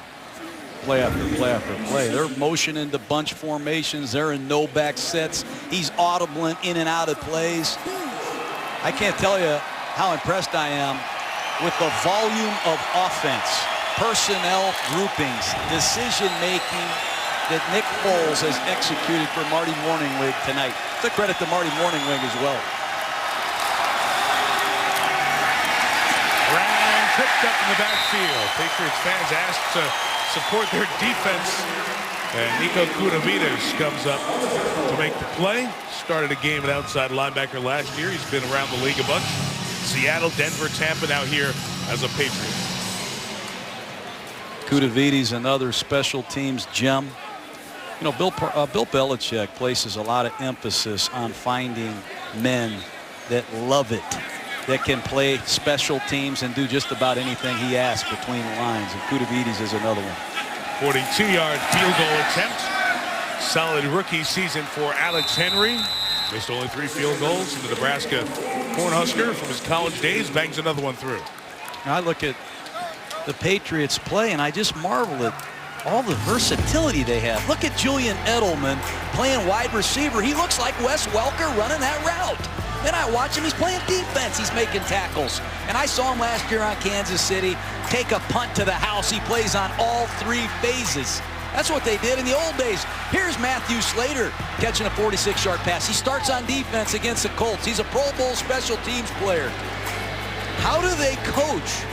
after play after play. They're motioning to bunch formations. They're in no-back sets. He's audibling in and out of plays. I can't tell you how impressed I am with the volume of offense, personnel groupings, decision-making that Nick Foles has executed for Marty Morningwig tonight. It's a credit to Marty Morningwig as well. Brown picked up in the backfield. Patriots fans asked to support their defense. And Nico Kudavidas comes up to make the play. Started a game at outside linebacker last year. He's been around the league a bunch. Seattle, Denver, Tampa, now here as a Patriot. Kudavidas, another special teams gem. You know, Bill Belichick places a lot of emphasis on finding men that love it, that can play special teams and do just about anything he asks between the lines. And Kudavidas is another one. 42-yard field goal attempt. Solid rookie season for Alex Henry. Missed only 3 field goals. And the Nebraska Cornhusker from his college days bangs another one through. I look at the Patriots play and I just marvel at all the versatility they have. Look at Julian Edelman playing wide receiver. He looks like Wes Welker running that route. Then I watch him. He's playing defense. He's making tackles. And I saw him last year on Kansas City take a punt to the house. He plays on all 3 phases. That's what they did in the old days. Here's Matthew Slater catching a 46-yard pass. He starts on defense against the Colts. He's a Pro Bowl special teams player. How do they coach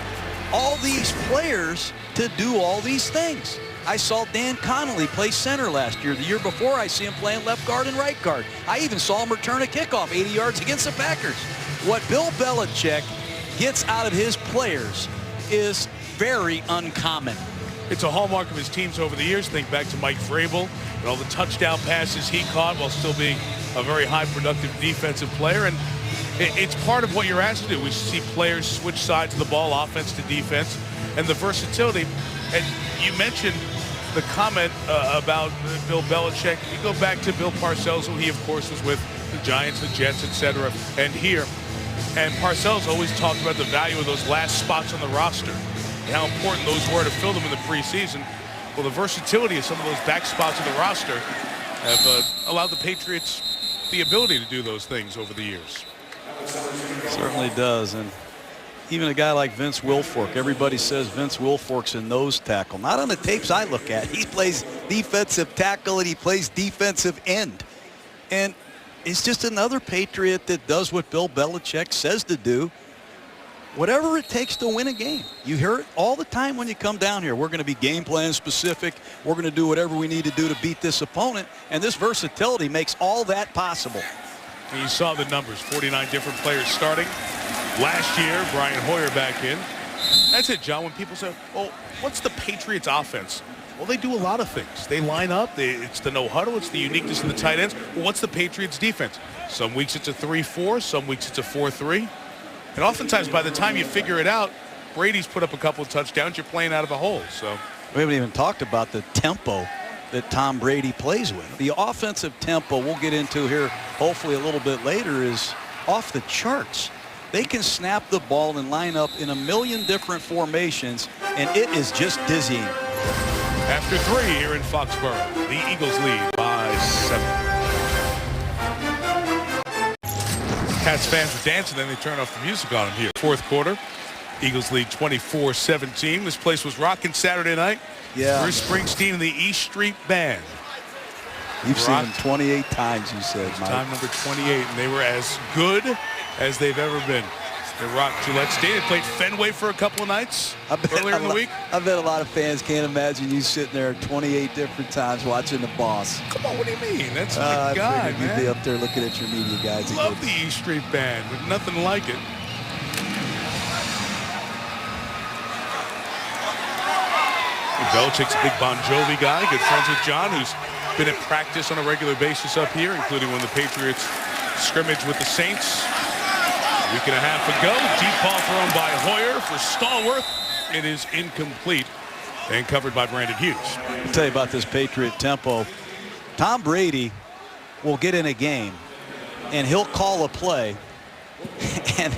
all these players to do all these things? I saw Dan Connolly play center last year. The year before, I see him playing left guard and right guard. I even saw him return a kickoff 80 yards against the Packers. What Bill Belichick gets out of his players is very uncommon. It's a hallmark of his teams over the years. Think back to Mike Vrabel and all the touchdown passes he caught while still being a very high productive defensive player. And it's part of what you're asked to do. We see players switch sides of the ball, offense to defense, and the versatility. And you mentioned the comment about Bill Belichick. You go back to Bill Parcells, who he, of course, was with the Giants, the Jets, etc., and here. And Parcells always talked about the value of those last spots on the roster and how important those were to fill them in the preseason. Well, the versatility of some of those back spots on the roster have allowed the Patriots the ability to do those things over the years. Certainly does. And even a guy like Vince Wilfork, everybody says Vince Wilfork's a nose tackle. Not on the tapes I look at. He plays defensive tackle and he plays defensive end. And it's just another Patriot that does what Bill Belichick says to do. Whatever it takes to win a game. You hear it all the time when you come down here. We're going to be game plan specific. We're going to do whatever we need to do to beat this opponent. And this versatility makes all that possible. And you saw the numbers, 49 different players starting. Last year, Brian Hoyer back in. That's it, John. When people say, well, what's the Patriots offense? Well, they do a lot of things. They line up. It's the no huddle. It's the uniqueness of the tight ends. Well, what's the Patriots defense? Some weeks it's a 3-4. Some weeks it's a 4-3. And oftentimes, by the time you figure it out, Brady's put up a couple of touchdowns. You're playing out of the hole. So we haven't even talked about the tempo that Tom Brady plays with. The offensive tempo we'll get into here hopefully a little bit later is off the charts. They can snap the ball and line up in a million different formations, and it is just dizzying. After 3 here in Foxborough, the Eagles lead by 7. Cats fans were dancing, then they turned off the music on them here. Fourth quarter, Eagles lead 24-17. This place was rocking Saturday night. Yeah. Bruce Springsteen and the East Street Band. You've seen them 28 times, you said, Mike. Time number 28, and they were as good as they've ever been. They rocked Gillette Stadium. They played Fenway for a couple of nights earlier in the week. I bet a lot of fans can't imagine you sitting there 28 different times watching the boss. Come on, what do you mean? That's the guy, man. You'd be up there looking at your media guys. I love the East Street Band, but nothing like it. Belichick's a big Bon Jovi guy, good friends with John, who's been at practice on a regular basis up here, including when the Patriots scrimmaged with the Saints a week and a half ago. Deep ball thrown by Hoyer for Stallworth. It is incomplete and covered by Brandon Hughes. I'll tell you about this Patriot tempo. Tom Brady will get in a game, and he'll call a play, and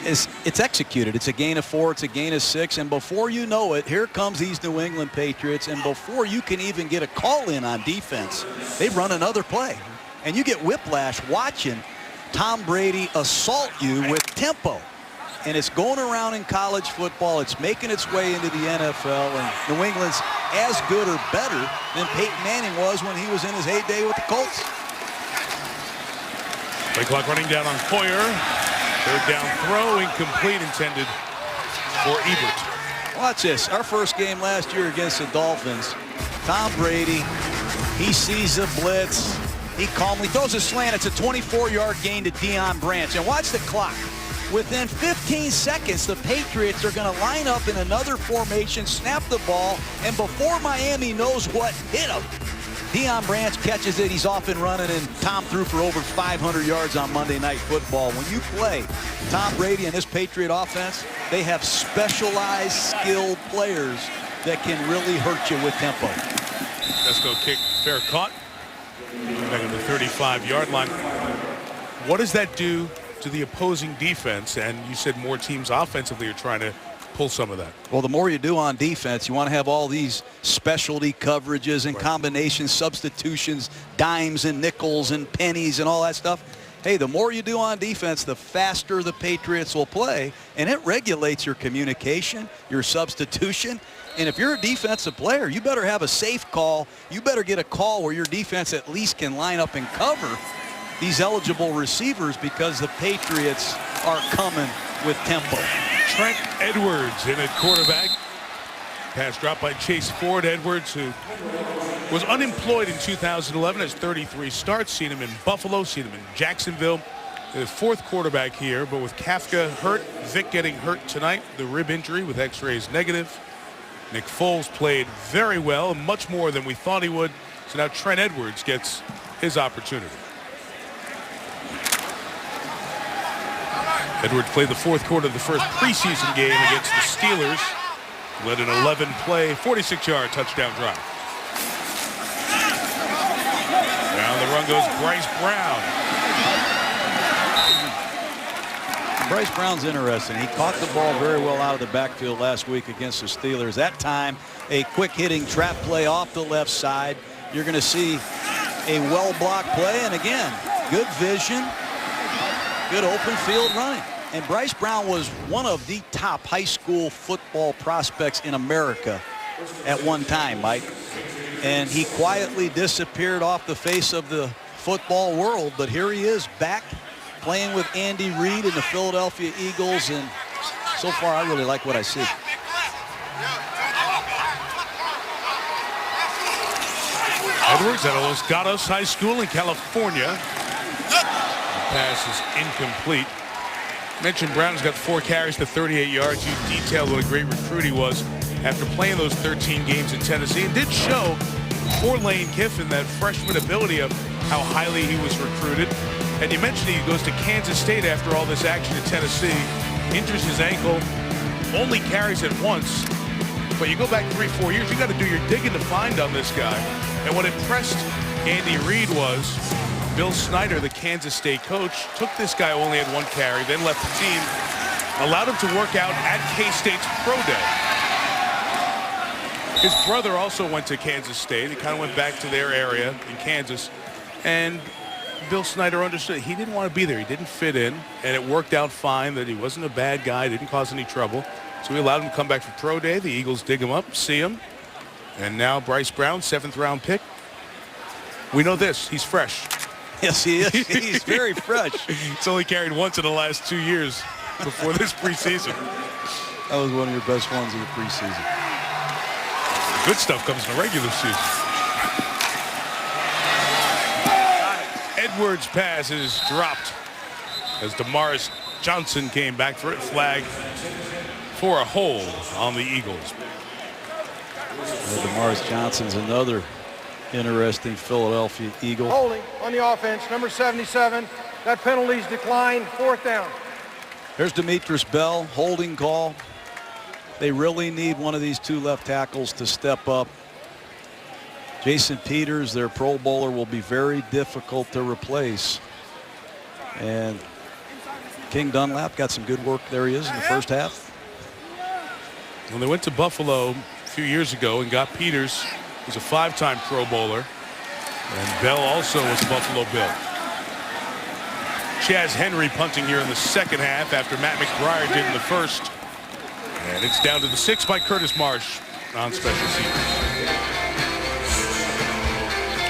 it's executed. It's a gain of 4, it's a gain of 6, and before you know it, here comes these New England Patriots, and before you can even get a call in on defense, they run another play. And you get whiplash watching Tom Brady assault you with tempo. And it's going around in college football. It's making its way into the NFL, and New England's as good or better than Peyton Manning was when he was in his heyday with the Colts. Play clock running down on Hoyer. Third down throw, incomplete, intended for Ebert. Watch this. Our first game last year against the Dolphins, Tom Brady, he sees a blitz. He calmly throws a slant. It's a 24-yard gain to Deion Branch. And watch the clock. Within 15 seconds, the Patriots are going to line up in another formation, snap the ball, and before Miami knows what hit them, Deion Branch catches it. He's off and running, and Tom threw for over 500 yards on Monday Night Football. When you play Tom Brady and this Patriot offense, they have specialized, skilled players that can really hurt you with tempo. Let's go kick. Fair caught. Back on the 35-yard line. What does that do to the opposing defense? And you said more teams offensively are trying to pull some of that. Well, the more you do on defense, you want to have all these specialty coverages and combinations, substitutions, dimes and nickels and pennies and all that stuff. Hey, the more you do on defense, the faster the Patriots will play, and it regulates your communication, your substitution. And if you're a defensive player, you better have a safe call. You better get a call where your defense at least can line up and cover these eligible receivers, because the Patriots are coming with tempo. Trent Edwards in at quarterback. Pass dropped by Chase Ford. Edwards, who was unemployed in 2011, has 33 starts. Seen him in Buffalo, seen him in Jacksonville. The fourth quarterback here, but with Kafka hurt, Vic getting hurt tonight, the rib injury with x-rays negative. Nick Foles played very well, much more than we thought he would. So now Trent Edwards gets his opportunity. Edwards played the fourth quarter of the first preseason game against the Steelers. Led an 11-play, 46-yard touchdown drive. Down the run goes Bryce Brown. Bryce Brown's interesting. He caught the ball very well out of the backfield last week against the Steelers. That time, a quick-hitting trap play off the left side. You're going to see a well-blocked play, and again, good vision, good open field running. And Bryce Brown was one of the top high school football prospects in America at one time, Mike. And he quietly disappeared off the face of the football world, but here he is back playing with Andy Reid and the Philadelphia Eagles, and so far I really like what I see. Edwards at Los Gatos High School in California. The pass is incomplete. Mentioned Brown's got 4 carries to 38 yards. You detailed what a great recruit he was after playing those 13 games in Tennessee, and did show for Lane Kiffin that freshman ability of how highly he was recruited. And you mentioned he goes to Kansas State after all this action in Tennessee, injures his ankle, only carries it once. But you go back 3-4 years, you got to do your digging to find on this guy. And what impressed Andy Reid was Bill Snyder, the Kansas State coach, took this guy who only had 1 carry, then left the team, allowed him to work out at K-State's pro day. His brother also went to Kansas State. He kind of went back to their area in Kansas. And Bill Snyder understood he didn't want to be there. He didn't fit in, and it worked out fine that he wasn't a bad guy, didn't cause any trouble. So we allowed him to come back for pro day. The Eagles dig him up, see him. And now Bryce Brown, 7th-round pick. We know this. He's fresh. Yes, he is. He's very fresh. He's only carried once in the last 2 years before this preseason. That was one of your best ones of the preseason. Good stuff comes in the regular season. Edwards' pass is dropped as DeMaris Johnson came back for it. Flag for a hold on the Eagles. DeMaris Johnson's another interesting Philadelphia Eagle. Holding on the offense, number 77. That penalty's declined. 4th down. There's Demetrius Bell, holding call. They really need one of these 2 left tackles to step up. Jason Peters, their Pro Bowler, will be very difficult to replace. And King Dunlap got some good work. There he is in the first half. When they went to Buffalo a few years ago and got Peters, who's a 5-time Pro Bowler, and Bell also was a Buffalo Bill. Chaz Henry punting here in the second half after Matt McBriar did in the first. And it's down to the 6 by Curtis Marsh on special teams.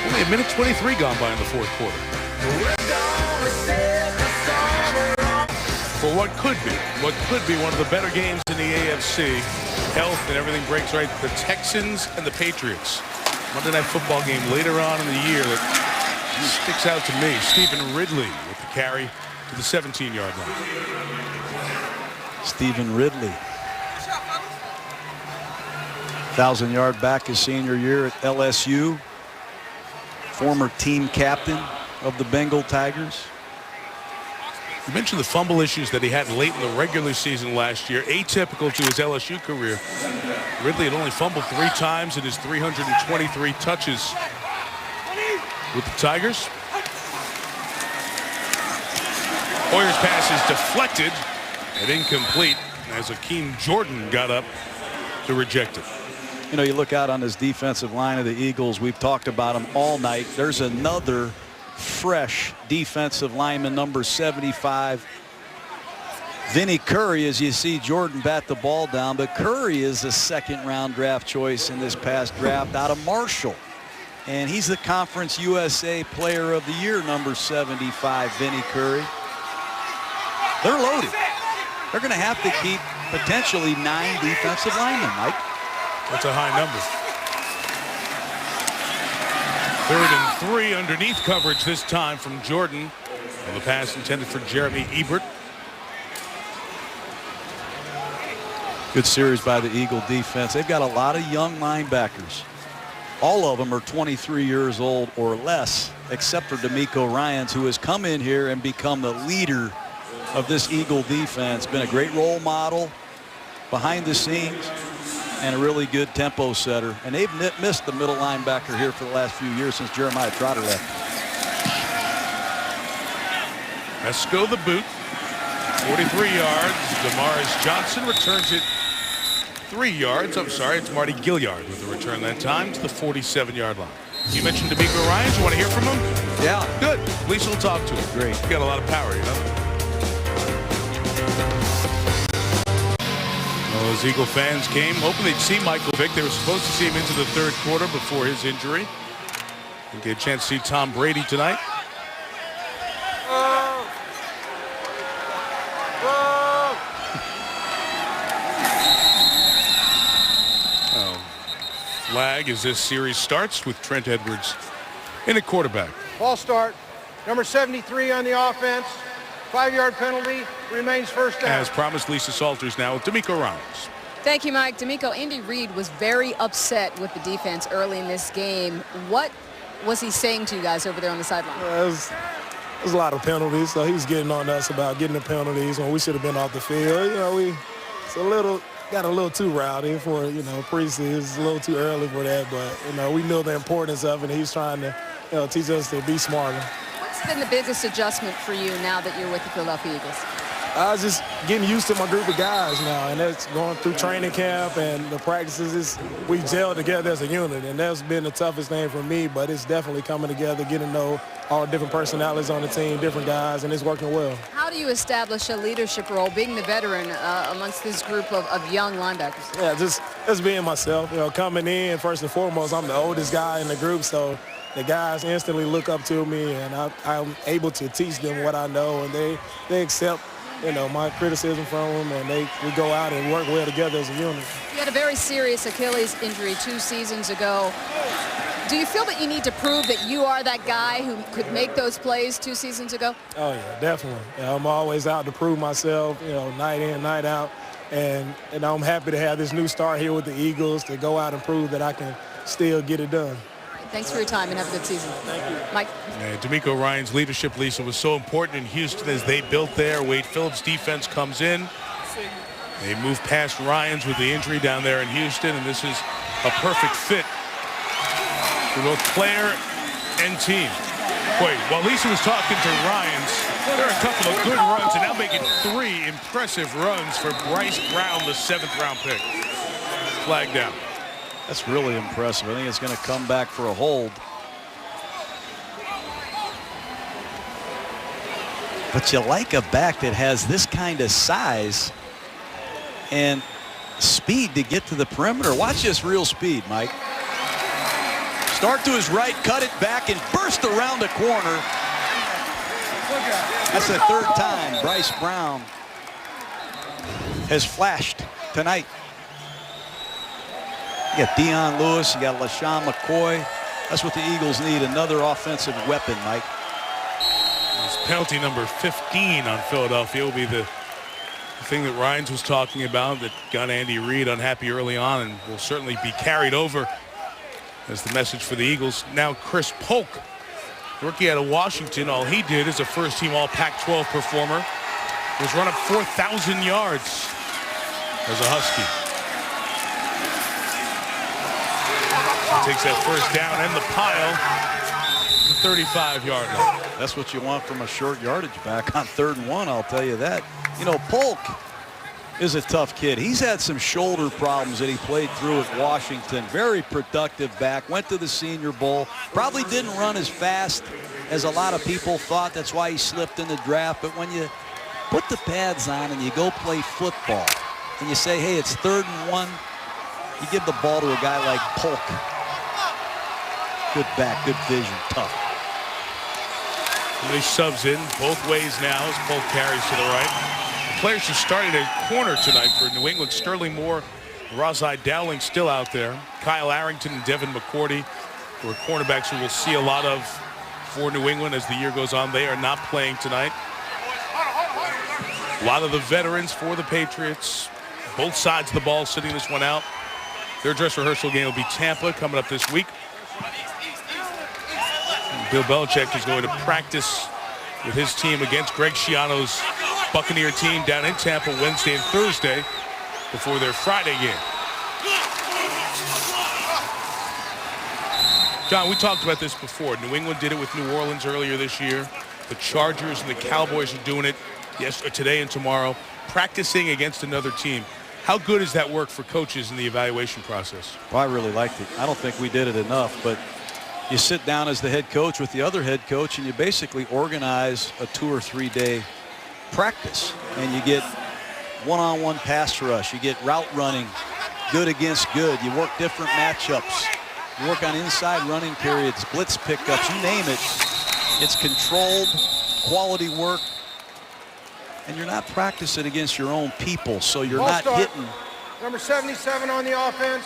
Only a minute 23 gone by in the 4th quarter. For what could be one of the better games in the AFC. Health and everything breaks right. The Texans and the Patriots. Monday Night Football game later on in the year that sticks out to me. Stephen Ridley with the carry to the 17-yard line. Stephen Ridley. 1,000-yard back his senior year at LSU. Former team captain of the Bengal Tigers. You mentioned the fumble issues that he had late in the regular season last year, atypical to his LSU career. Ridley had only fumbled 3 times in his 323 touches with the Tigers. Hoyer's pass is deflected and incomplete as Akeem Jordan got up to reject it. You know, you look out on this defensive line of the Eagles. We've talked about them all night. There's another fresh defensive lineman, number 75. Vinnie Curry, as you see Jordan bat the ball down, but Curry is a 2nd-round draft choice in this past draft out of Marshall. And he's the Conference USA Player of the Year, number 75, Vinnie Curry. They're loaded. They're going to have to keep potentially 9 defensive linemen, Mike. That's a high number. 3rd and 3 underneath coverage this time from Jordan. On the pass intended for Jeremy Ebert. Good series by the Eagle defense. They've got a lot of young linebackers. All of them are 23 years old or less, except for D'Amico Ryans, who has come in here and become the leader of this Eagle defense. Been a great role model behind the scenes and a really good tempo setter. And they've missed the middle linebacker here for the last few years since Jeremiah Trotter left. Esco the boot. 43 yards. DeMaris Johnson returns it 3 yards. I'm sorry, it's Marty Gilliard with the return that time to the 47-yard line. You mentioned D'Amico Ryans. You want to hear from him? Yeah. Good. At least we'll talk to him. Great. He's got a lot of power, you know. Well, as Eagle fans came, hoping they'd see Michael Vick. They were supposed to see him into the 3rd quarter before his injury. Didn't get a chance to see Tom Brady tonight. Flag as this series starts with Trent Edwards in a quarterback. Ball start. Number 73 on the offense. 5-yard penalty. Remains 1st down. As promised, Lisa Salters now with D'Amico Ryans. Thank you, Mike. D'Amico, Andy Reid was very upset with the defense early in this game. What was he saying to you guys over there on the sideline? There's a lot of penalties, so he was getting on us about getting the penalties when we should have been off the field. You know, got a little too rowdy for, preseason. It's a little too early for that, but, we know the importance of it, and he's trying to, teach us to be smarter. What's been the biggest adjustment for you now that you're with the Philadelphia Eagles? I was just getting used to my group of guys now, and that's going through training camp and the practices. We gel together as a unit, and that's been the toughest thing for me, but it's definitely coming together, getting to know all the different personalities on the team, different guys, and it's working well. How do you establish a leadership role, being the veteran amongst this group of young linebackers? Yeah, just being myself. You know, coming in, first and foremost, I'm the oldest guy in the group, so the guys instantly look up to me, and I'm able to teach them what I know, and they accept, you know, my criticism from them, and we go out and work well together as a unit. You had a very serious Achilles injury 2 seasons ago. Do you feel that you need to prove that you are that guy who could make those plays 2 seasons ago? Oh, yeah, definitely. Yeah, I'm always out to prove myself, you know, night in, night out, and I'm happy to have this new start here with the Eagles to go out and prove that I can still get it done. Thanks for your time and have a good season. Thank you. Mike. D'Amico Ryan's leadership, Lisa, was so important in Houston as they built there. Wade Phillips' defense comes in. They move past Ryans with the injury down there in Houston, and this is a perfect fit for both player and team. Wait, while Lisa was talking to Ryans, there are a couple of good runs, and now making 3 impressive runs for Bryce Brown, the 7th-round pick. Flag down. That's really impressive. I think it's going to come back for a hold. But you like a back that has this kind of size and speed to get to the perimeter. Watch this real speed, Mike. Start to his right, cut it back, and burst around the corner. That's the 3rd time Bryce Brown has flashed tonight. You got Dion Lewis, you got LaShawn McCoy. That's what the Eagles need, another offensive weapon, Mike. It's penalty number 15 on Philadelphia will be the thing that Ryans was talking about that got Andy Reid unhappy early on and will certainly be carried over as the message for the Eagles. Now Chris Polk, rookie out of Washington, all he did as a first-team All-Pac-12 performer was run up 4,000 yards as a Husky. Takes that first down and the pile, the 35-yard line. That's what you want from a short yardage back on 3rd and 1, I'll tell you that. You know, Polk is a tough kid. He's had some shoulder problems that he played through at Washington. Very productive back, went to the Senior Bowl. Probably didn't run as fast as a lot of people thought. That's why he slipped in the draft. But when you put the pads on and you go play football and you say, hey, it's 3rd and 1, you give the ball to a guy like Polk. Good back, good vision, tough. And he subs in both ways now as Polk carries to the right. The players who started at corner tonight for New England, Sterling Moore, Razai Dowling still out there. Kyle Arrington and Devin McCourty, who are cornerbacks who we'll see a lot of for New England as the year goes on. They are not playing tonight. A lot of the veterans for the Patriots, both sides of the ball sitting this one out. Their dress rehearsal game will be Tampa coming up this week. Bill Belichick is going to practice with his team against Greg Schiano's Buccaneer team down in Tampa Wednesday and Thursday before their Friday game. John, we talked about this before. New England did it with New Orleans earlier this year. The Chargers and the Cowboys are doing it today and tomorrow, practicing against another team. How good is that work for coaches in the evaluation process? Well, I really liked it. I don't think we did it enough, but you sit down as the head coach with the other head coach and you basically organize a 2 or 3 day practice, and you get one-on-one pass rush, you get route running, good against good, you work different matchups, you work on inside running periods, blitz pickups, you name it. It's controlled quality work, and you're not practicing against your own people, so you're not hitting. Number 77 on the offense.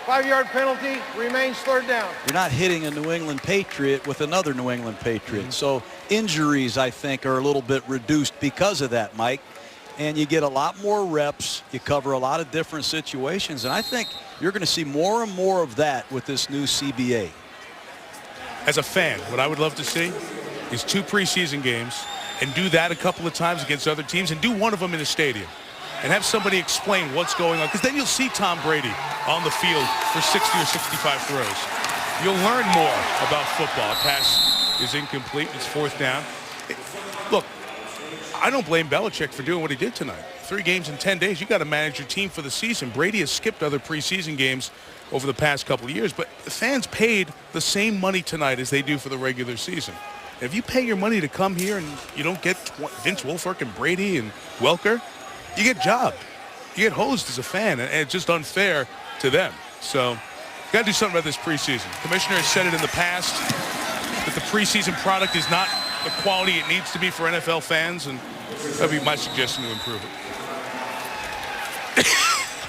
5-yard penalty, remains 3rd down. You're not hitting a New England Patriot with another New England Patriot. So injuries, I think, are a little bit reduced because of that, Mike. And you get a lot more reps. You cover a lot of different situations. And I think you're going to see more and more of that with this new CBA. As a fan, what I would love to see is 2 preseason games and do that a couple of times against other teams and do one of them in a stadium. And have somebody explain what's going on. Because then you'll see Tom Brady on the field for 60 or 65 throws. You'll learn more about football. A pass is incomplete. It's 4th down. Look, I don't blame Belichick for doing what he did tonight. 3 games in 10 days. You got to manage your team for the season. Brady has skipped other preseason games over the past couple of years, but the fans paid the same money tonight as they do for the regular season. If you pay your money to come here and you don't get Vince Wilfork and Brady and Welker, you get jobbed. You get hosed as a fan, and it's just unfair to them. So you got to do something about this preseason. Commissioner has said it in the past that the preseason product is not the quality it needs to be for NFL fans, and that would be my suggestion to improve it.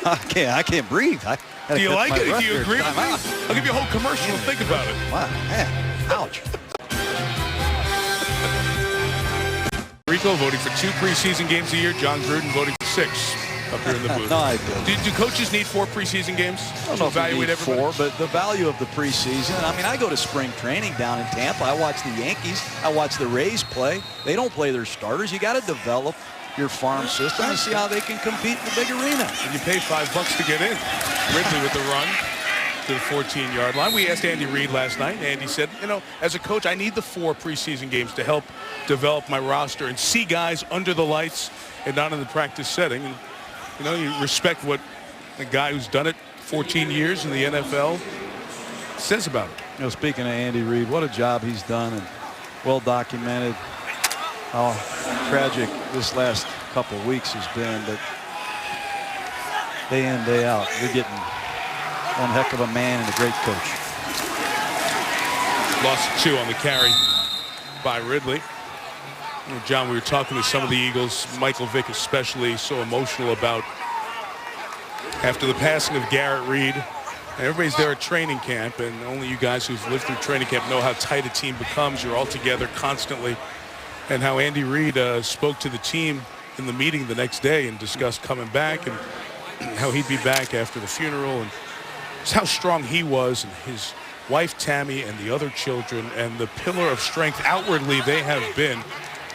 I can't breathe. Do you like it? Do you agree with me? I'll give you a whole commercial and think about it. Wow, man, ouch. Rico voting for 2 preseason games a year. John Gruden voting for 6 up here in the booth. No, I do coaches need 4 preseason games I don't know to evaluate if you need 4, everybody? but the value of the preseason, I mean, I go to spring training down in Tampa. I watch the Yankees. I watch the Rays play. They don't play their starters. You got to develop your farm system and see how they can compete in the big arena. And you pay $5 to get in. Ridley with the run to the 14-yard line. We asked Andy Reid last night, and Andy said, you know, as a coach, I need the 4 preseason games to help develop my roster and see guys under the lights and not in the practice setting. And, you know, you respect what a guy who's done it 14 years in the NFL says about it. You know, speaking of Andy Reid, what a job he's done and well documented. How tragic this last couple of weeks has been, but day in, day out, you're getting one heck of a man and a great coach. Lost 2 on the carry by Ridley. You know, John, we were talking to some of the Eagles, Michael Vick especially, so emotional about after the passing of Garrett Reed. And everybody's there at training camp, and only you guys who've lived through training camp know how tight a team becomes. You're all together constantly. And how Andy Reid spoke to the team in the meeting the next day and discussed coming back and how he'd be back after the funeral, and just how strong he was, and his wife Tammy and the other children, and the pillar of strength outwardly they have been,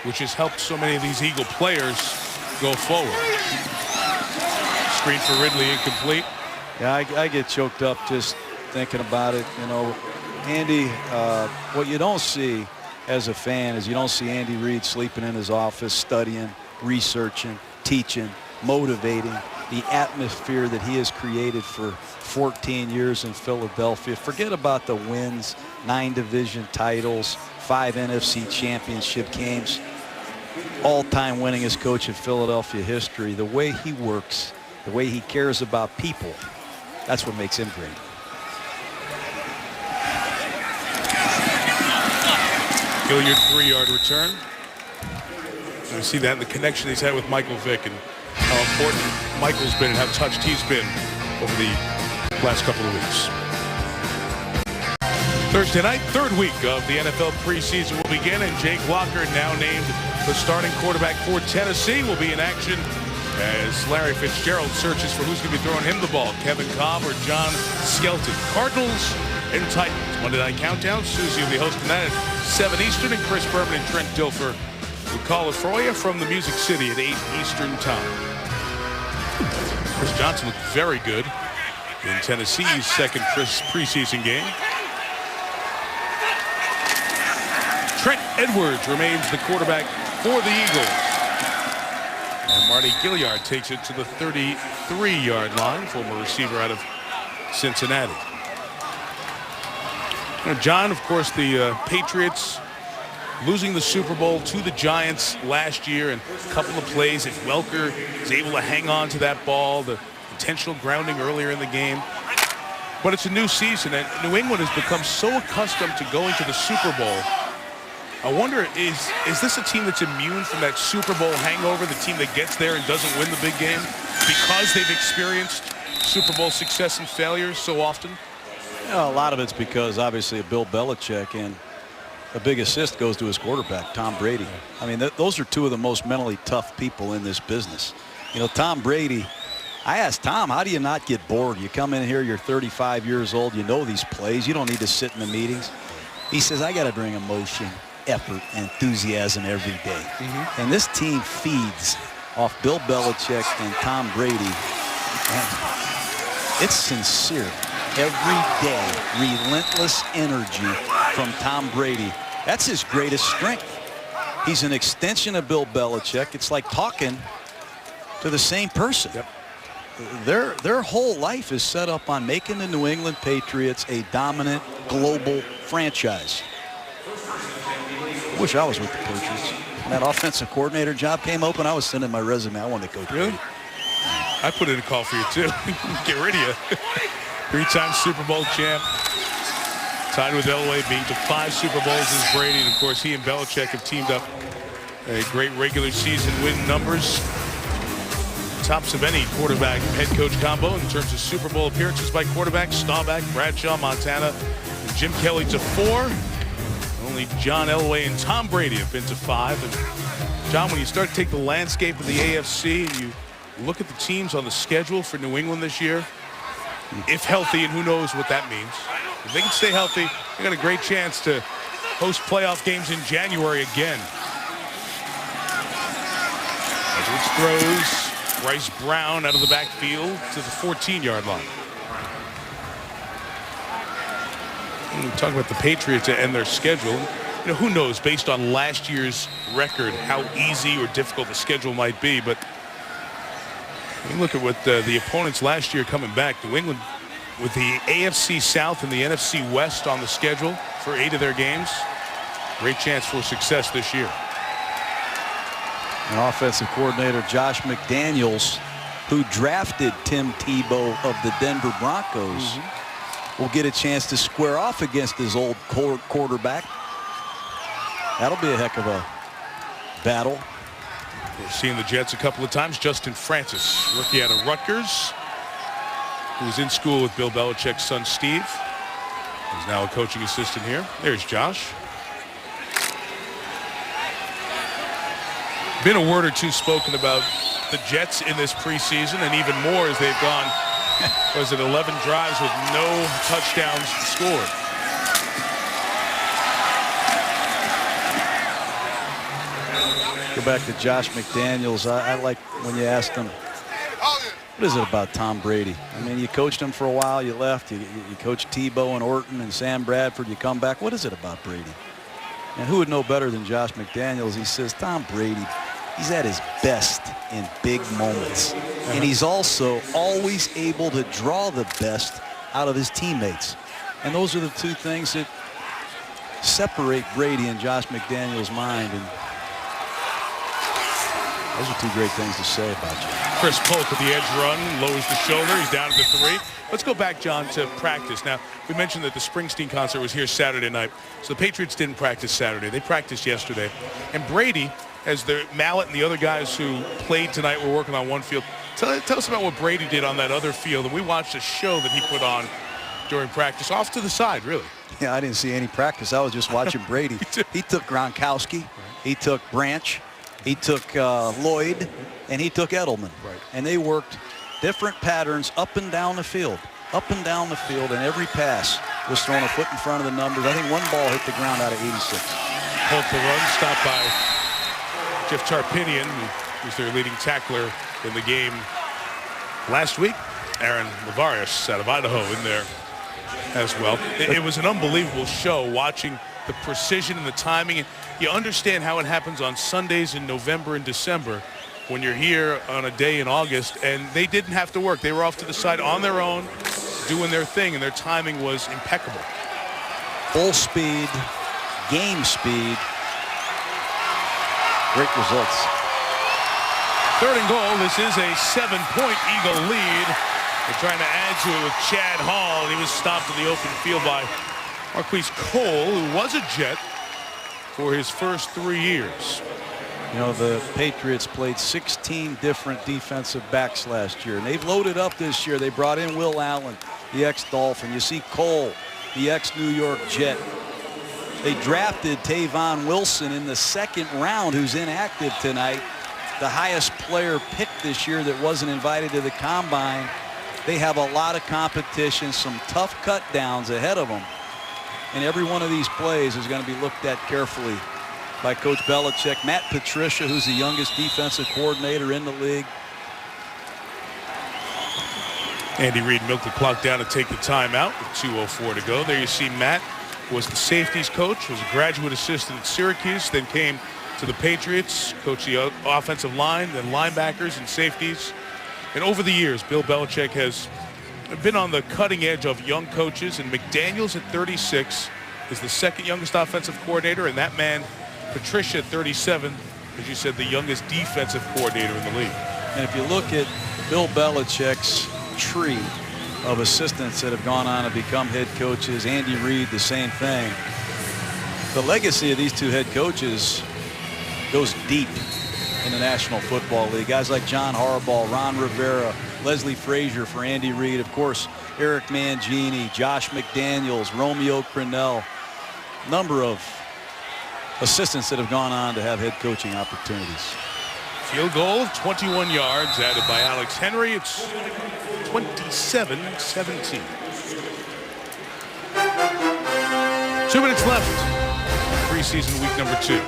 which has helped so many of these Eagle players go forward. Screen for Ridley, incomplete. Yeah, I get choked up just thinking about it. You know, Andy, what you don't see as a fan is you don't see Andy Reid sleeping in his office, studying, researching, teaching, motivating. The atmosphere that he has created for 14 years in Philadelphia. Forget about the wins, 9 division titles, 5 NFC championship games. All-time winningest coach in Philadelphia history. The way he works, the way he cares about people, that's what makes him great. Hilliard 3-yard return. And we see that in the connection he's had with Michael Vick and how important Michael's been and how touched he's been over the last couple of weeks. Thursday night, 3rd week of the NFL preseason will begin, and Jake Locker, now named the starting quarterback for Tennessee, will be in action as Larry Fitzgerald searches for who's going to be throwing him the ball, Kevin Cobb or John Skelton. Cardinals and Titans. Monday Night Countdown. Susie will be hosting that at 7 Eastern, and Chris Berman and Trent Dilfer will call it for you from the Music City at 8 Eastern time. Chris Johnson looked very good in Tennessee's second preseason game. Trent Edwards remains the quarterback for the Eagles. And Marty Gilliard takes it to the 33-yard line, former receiver out of Cincinnati. Now, John, of course, the Patriots losing the Super Bowl to the Giants last year, and a couple of plays if Welker is able to hang on to that ball, the intentional grounding earlier in the game. But it's a new season, and New England has become so accustomed to going to the Super Bowl. I wonder, is this a team that's immune from that Super Bowl hangover, the team that gets there and doesn't win the big game because they've experienced Super Bowl success and failures so often? You know, a lot of it's because, obviously, of Bill Belichick, and a big assist goes to his quarterback, Tom Brady. I mean, those are 2 of the most mentally tough people in this business. You know, Tom Brady, I asked Tom, how do you not get bored? You come in here, you're 35 years old, you know these plays, you don't need to sit in the meetings. He says, I got to bring emotion, effort, enthusiasm every day. And this team feeds off Bill Belichick and Tom Brady. And it's sincere. Every day, relentless energy from Tom Brady. That's his greatest strength. He's an extension of Bill Belichick. It's like talking to the same person. Yep. Their whole life is set up on making the New England Patriots a dominant global franchise. I wish I was with the Patriots. When that offensive coordinator job came open, I was sending my resume. I wanted to go. Really? I put in a call for you too. Get rid of you. 3-time Super Bowl champ. Tied with Elway, being to 5 Super Bowls as Brady. And of course, he and Belichick have teamed up a great regular season win numbers. Tops of any quarterback head coach combo in terms of Super Bowl appearances by quarterbacks. Staubach, Bradshaw, Montana, and Jim Kelly to 4. Only John Elway and Tom Brady have been to 5. And John, when you start to take the landscape of the AFC and you look at the teams on the schedule for New England this year, if healthy, and who knows what that means. If they can stay healthy, they got a great chance to host playoff games in January again. Edwards throws. Bryce Brown out of the backfield to the 14-yard line. When we talk about the Patriots and their schedule, who knows, based on last year's record, how easy or difficult the schedule might be. But you look at what the opponents last year coming back. New England with the AFC South and the NFC West on the schedule for 8 of their games. Great chance for success this year. And offensive coordinator Josh McDaniels, who drafted Tim Tebow of the Denver Broncos, will get a chance to square off against his old quarterback. That'll be a heck of a battle. We've seen the Jets a couple of times. Justin Francis, rookie out of Rutgers, who was in school with Bill Belichick's son Steve. He's now a coaching assistant here. There's Josh. Been a word or two spoken about the Jets in this preseason, and even more as they've gone, was it 11 drives with no touchdowns scored. Go back to Josh McDaniels. I like when you asked him, what is it about Tom Brady? I mean, you coached him for a while, you left, you coached Tebow and Orton and Sam Bradford, you come back. What is it about Brady? And who would know better than Josh McDaniels? He says, Tom Brady, he's at his best in big moments. And he's also always able to draw the best out of his teammates. And those are the two things that separate Brady and Josh McDaniels' mind. And those are 2 great things to say about you. Chris Polk with the edge run, lowers the shoulder. He's down to the 3. Let's go back, John, to practice. Now, we mentioned that the Springsteen concert was here Saturday night. So the Patriots didn't practice Saturday. They practiced yesterday. And Brady, as the Mallet and the other guys who played tonight were working on one field. Tell us about what Brady did on that other field. And we watched a show that he put on during practice, off to the side, really. Yeah, I didn't see any practice. I was just watching Brady. He took Gronkowski. He took Branch. He took Lloyd. And he took Edelman. Right. And they worked different patterns up and down the field. Up and down the field, and every pass was thrown a foot in front of the numbers. I think one ball hit the ground out of 86. Polk the run, stopped by Jeff Tarpinian, who was their leading tackler in the game last week. Aaron Lavarius out of Idaho in there as well. It was an unbelievable show watching the precision and the timing. And you understand how it happens on Sundays in November and December when you're here on a day in August, and they didn't have to work. They were off to the side on their own, doing their thing, and their timing was impeccable. Full speed, game speed, great results. 3rd and goal. This is a 7-point Eagle lead. They're trying to add to it with Chad Hall, and he was stopped in the open field by Marquise Cole, who was a Jet for his first 3 years. You know, the Patriots played 16 different defensive backs last year, and they've loaded up this year. They brought in Will Allen, the ex-Dolphin. You see Cole, the ex-New York Jet. They drafted Tavon Wilson in the 2nd round, who's inactive tonight. The highest player picked this year that wasn't invited to the Combine. They have a lot of competition, some tough cut downs ahead of them. And every one of these plays is going to be looked at carefully by Coach Belichick. Matt Patricia, who's the youngest defensive coordinator in the league. Andy Reid milked the clock down to take the timeout with 2:04 to go. There you see Matt was the safeties coach, was a graduate assistant at Syracuse, then came to the Patriots, coached the offensive line, then linebackers and safeties. And over the years, Bill Belichick has been on the cutting edge of young coaches, and McDaniels at 36 is the second youngest offensive coordinator, and that man, Patricia, at 37, as you said, the youngest defensive coordinator in the league. And if you look at Bill Belichick's tree of assistants that have gone on to become head coaches, Andy Reid, the same thing. The legacy of these two head coaches goes deep in the National Football League. Guys like John Harbaugh, Ron Rivera, Leslie Frazier for Andy Reid, of course, Eric Mangini, Josh McDaniels, Romeo Crennel, number of assistants that have gone on to have head coaching opportunities. Field goal, 21 yards, added by Alex Henry. It's 27-17. 2 minutes left. Preseason week number 2.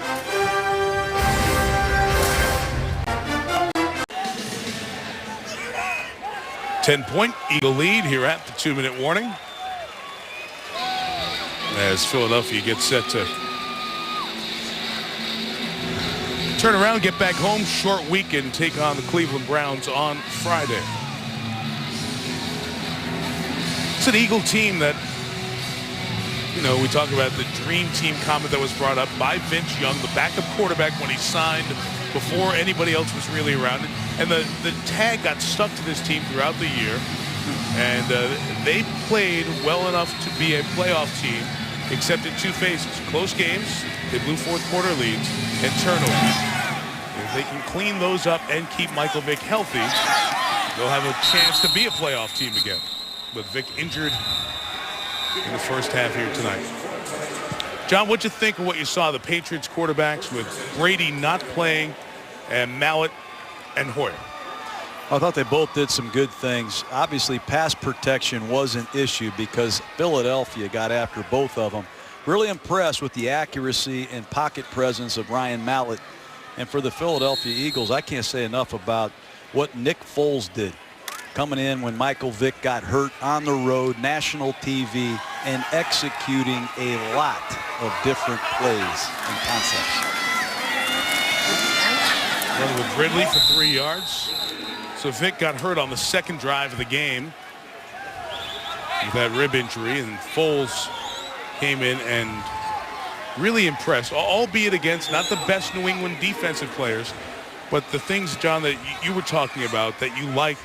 Ten-point Eagle lead here at the 2-minute warning, as Philadelphia gets set to turn around, get back home, short week, and take on the Cleveland Browns on Friday. It's an Eagle team that, you know, we talk about the dream team comment that was brought up by Vince Young, the backup quarterback when he signed before anybody else was really around. And the tag got stuck to this team throughout the year. And they played well enough to be a playoff team, except in 2 phases. Close games, they blew fourth quarter leads, and turnovers. If they can clean those up and keep Michael Vick healthy, they'll have a chance to be a playoff team again. But Vick injured in the first half here tonight. John, what'd you think of what you saw, the Patriots quarterbacks with Brady not playing and Mallett and Hoyer? I thought they both did some good things. Obviously, pass protection was an issue because Philadelphia got after both of them. Really impressed with the accuracy and pocket presence of Ryan Mallett. And for the Philadelphia Eagles, I can't say enough about what Nick Foles did. Coming in when Michael Vick got hurt on the road, national TV, and executing a lot of different plays and concepts. Running with Ridley for 3 yards. So Vick got hurt on the second drive of the game with that rib injury, and Foles came in and really impressed, albeit against not the best New England defensive players, but the things, John, that you were talking about that you like,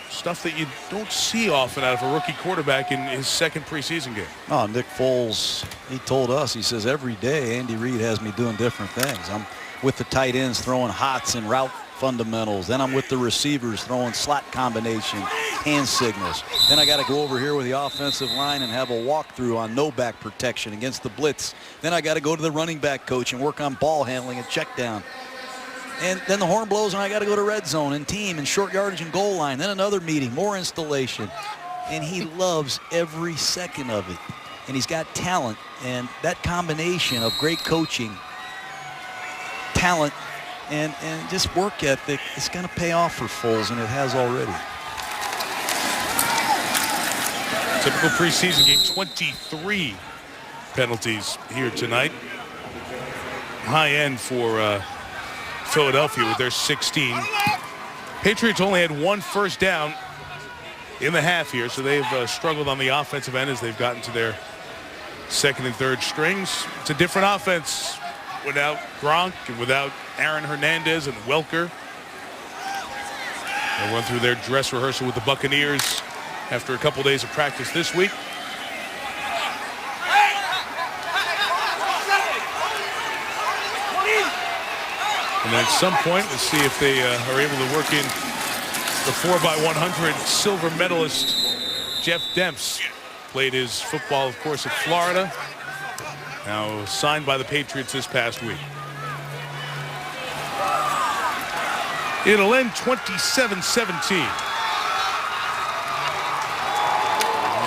stuff that you don't see often out of a rookie quarterback in his second preseason game. Oh, Nick Foles, he told us, he says, every day Andy Reid has me doing different things. I'm with the tight ends throwing hots and route fundamentals. Then I'm with the receivers throwing slot combination, hand signals. Then I got to go over here with the offensive line and have a walkthrough on no back protection against the blitz. Then I got to go to the running back coach and work on ball handling and check down. And then the horn blows and I got to go to red zone and team and short yardage and goal line. Then another meeting, more installation. And he loves every second of it. And he's got talent. And that combination of great coaching, talent, and just work ethic is going to pay off for Foles, and it has already. Typical preseason game, 23 penalties here tonight. High end for Philadelphia with their 16. Patriots only had 1 first down in the half here, so they've struggled on the offensive end as they've gotten to their second and third strings. It's a different offense without Gronk and without Aaron Hernandez and Welker. They'll run through their dress rehearsal with the Buccaneers after a couple days of practice this week. And then at some point, let's see if they are able to work in the 4x100 silver medalist, Jeff Demps. Played his football, of course, at Florida. Now signed by the Patriots this past week. It'll end 27-17.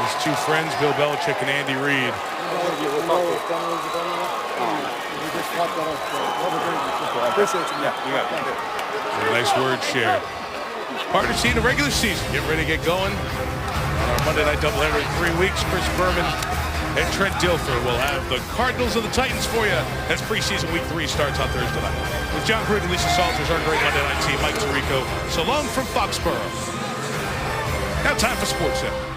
His two friends, Bill Belichick and Andy Reid. A nice word shared. Partner seeing the regular season. Get ready to get going. On our Monday night doubleheader in 3 weeks. Chris Berman and Trent Dilfer will have the Cardinals and the Titans for you as preseason week 3 starts on Thursday night. With John Gruden, Lisa Salters, our great Monday night team, Mike Tirico. So long from Foxborough. Now time for Sports Center.